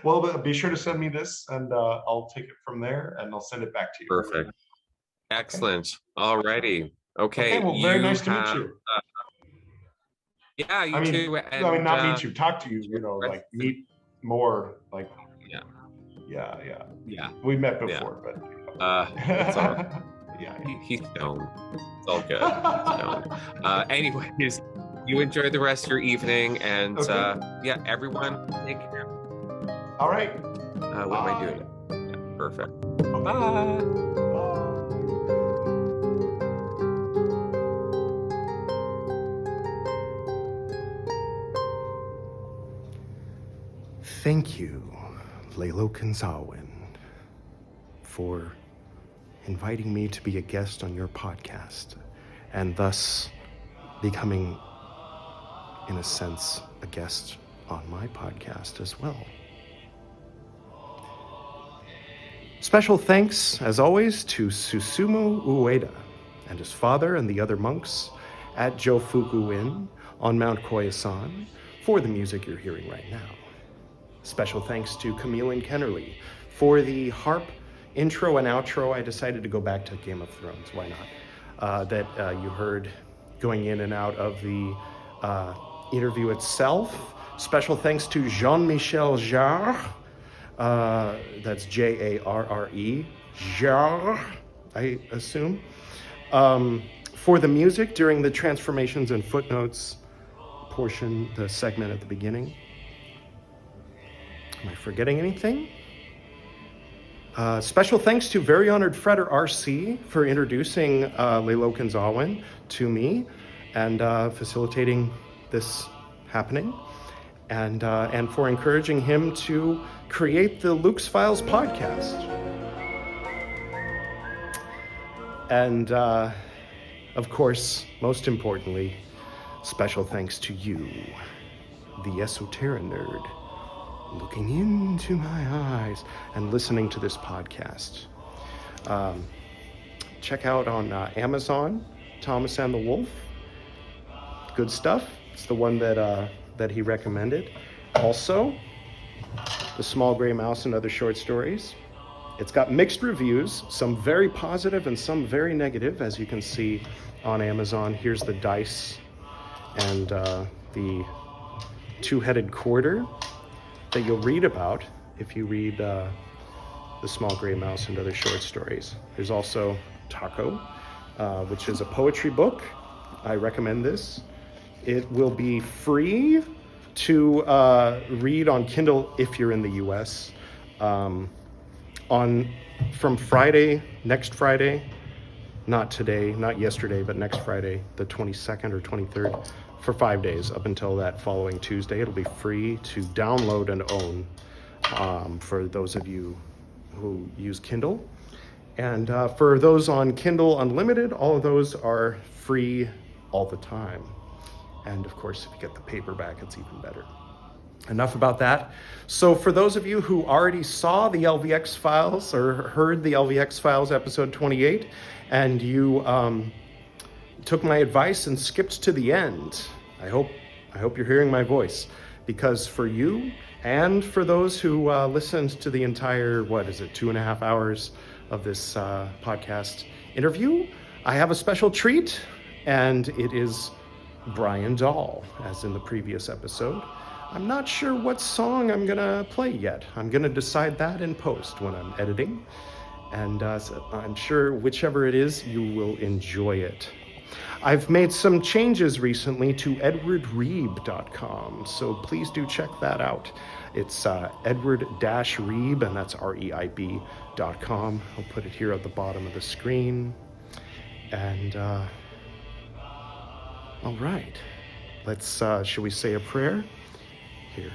Well, be sure to send me this, and I'll take it from there, and I'll send it back to you. Perfect. Excellent. Alrighty. Okay. Well, very nice to meet you. Yeah, you too. And, not meet you, talk to you. Meet more. Yeah. We met before, but. It's all right. He's stoned. It's all good. Anyways, you enjoy the rest of your evening, and everyone, take care. All right. What am I doing? Yeah, perfect. Bye. Thank you, Lailokens Awen, for inviting me to be a guest on your podcast, and thus becoming, in a sense, a guest on my podcast as well. Special thanks, as always, to Susumu Ueda and his father and the other monks at Jofuku Inn on Mount Koyasan for the music you're hearing right now. Special thanks to Camille and Kennerly for the harp intro and outro. I decided to go back to Game of Thrones, why not? That you heard going in and out of the interview itself. Special thanks to Jean-Michel Jarre. That's Jarre, Jarre, I assume. For the music during the Transformations and Footnotes portion, the segment at the beginning. Am I forgetting anything? Special thanks to very honored Freder RC for introducing Lailokens Awen to me and facilitating this happening, and for encouraging him to create the LVX Files podcast. And of course, most importantly, special thanks to you, the Esoterinerd, looking into my eyes and listening to this podcast. Check out on Amazon, Thomas and the Wolf. Good stuff. It's the one that he recommended. Also, The Small Gray Mouse and Other Short Stories. It's got mixed reviews, some very positive and some very negative, as you can see on Amazon. Here's the dice and the two-headed quarter that you'll read about if you read The Small Gray Mouse and Other Short Stories. There's also Taco, which is a poetry book. I recommend this. It will be free to read on Kindle if you're in the US. From Friday, next Friday, not today, not yesterday, but next Friday, the 22nd or 23rd, for 5 days up until that following Tuesday. It'll be free to download and own for those of you who use Kindle. And for those on Kindle Unlimited, all of those are free all the time. And of course, if you get the paperback, it's even better. Enough about that. So for those of you who already saw the LVX Files or heard the LVX Files episode 28, and you took my advice and skipped to the end, I hope you're hearing my voice, because for you and for those who listened to the entire, 2.5 hours of this podcast interview, I have a special treat, and it is Brian Dahl, as in the previous episode. I'm not sure what song I'm gonna play yet. I'm gonna decide that in post when I'm editing. And so I'm sure whichever it is, you will enjoy it. I've made some changes recently to edwardreeb.com, so please do check that out. It's edward-reeb, and that's REIB.com. I'll put it here at the bottom of the screen. And all right, let's, shall we say a prayer? Here.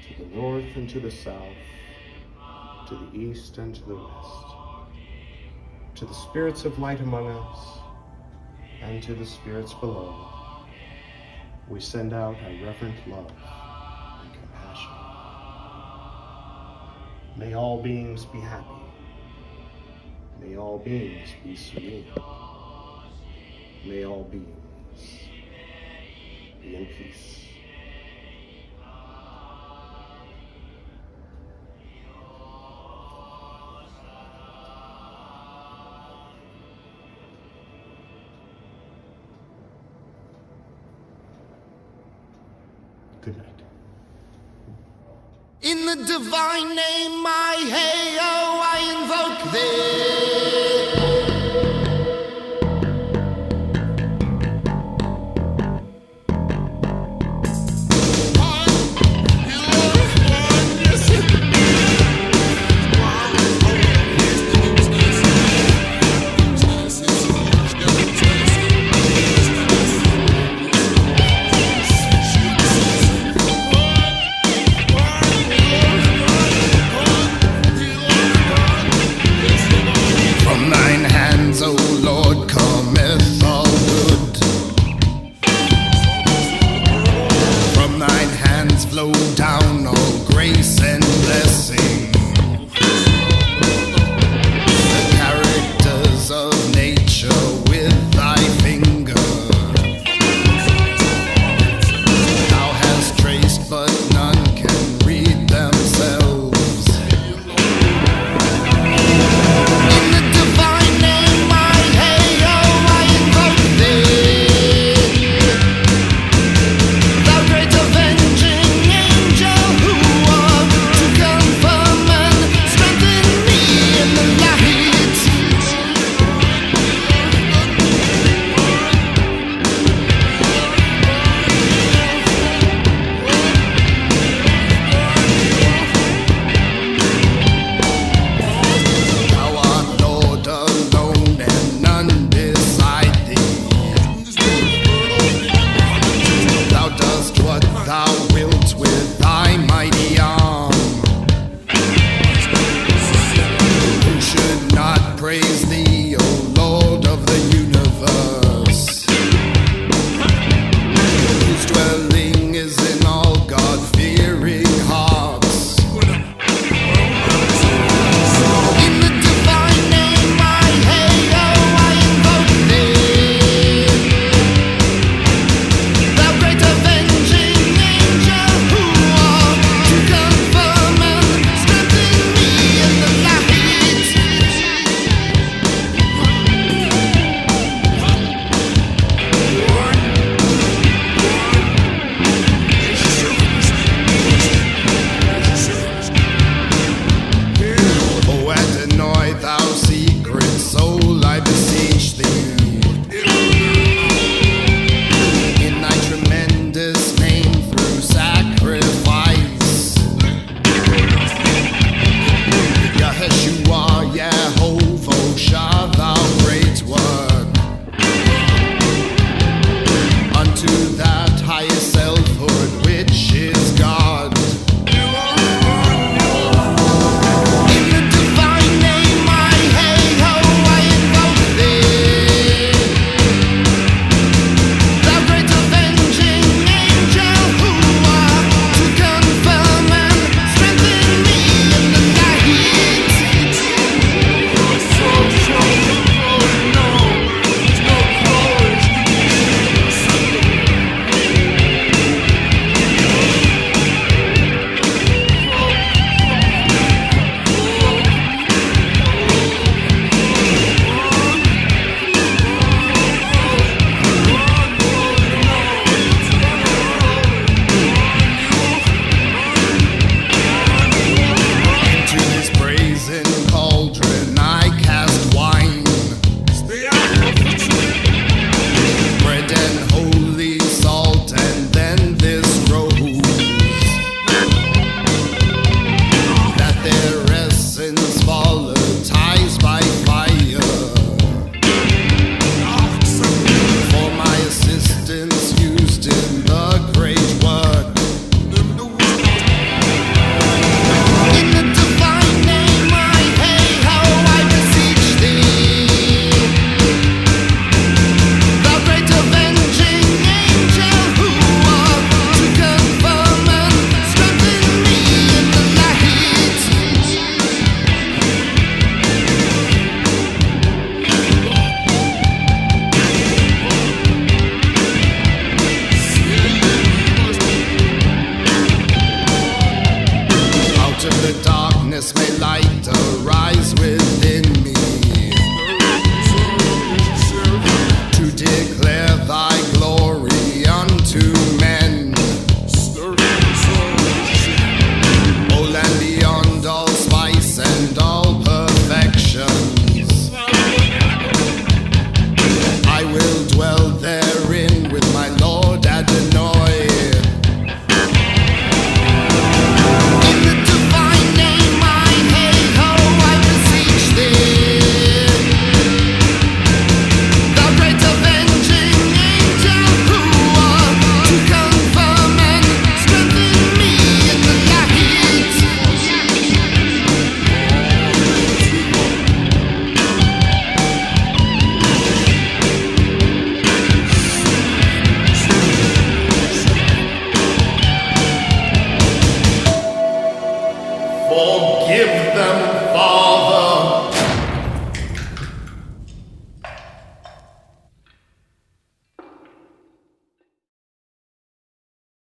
To the north and to the south, to the east and to the west, to the spirits of light among us, and to the spirits below, we send out our reverent love and compassion. May all beings be happy. May all beings be serene. May all beings be in peace. Good night. In the divine name, I invoke thee.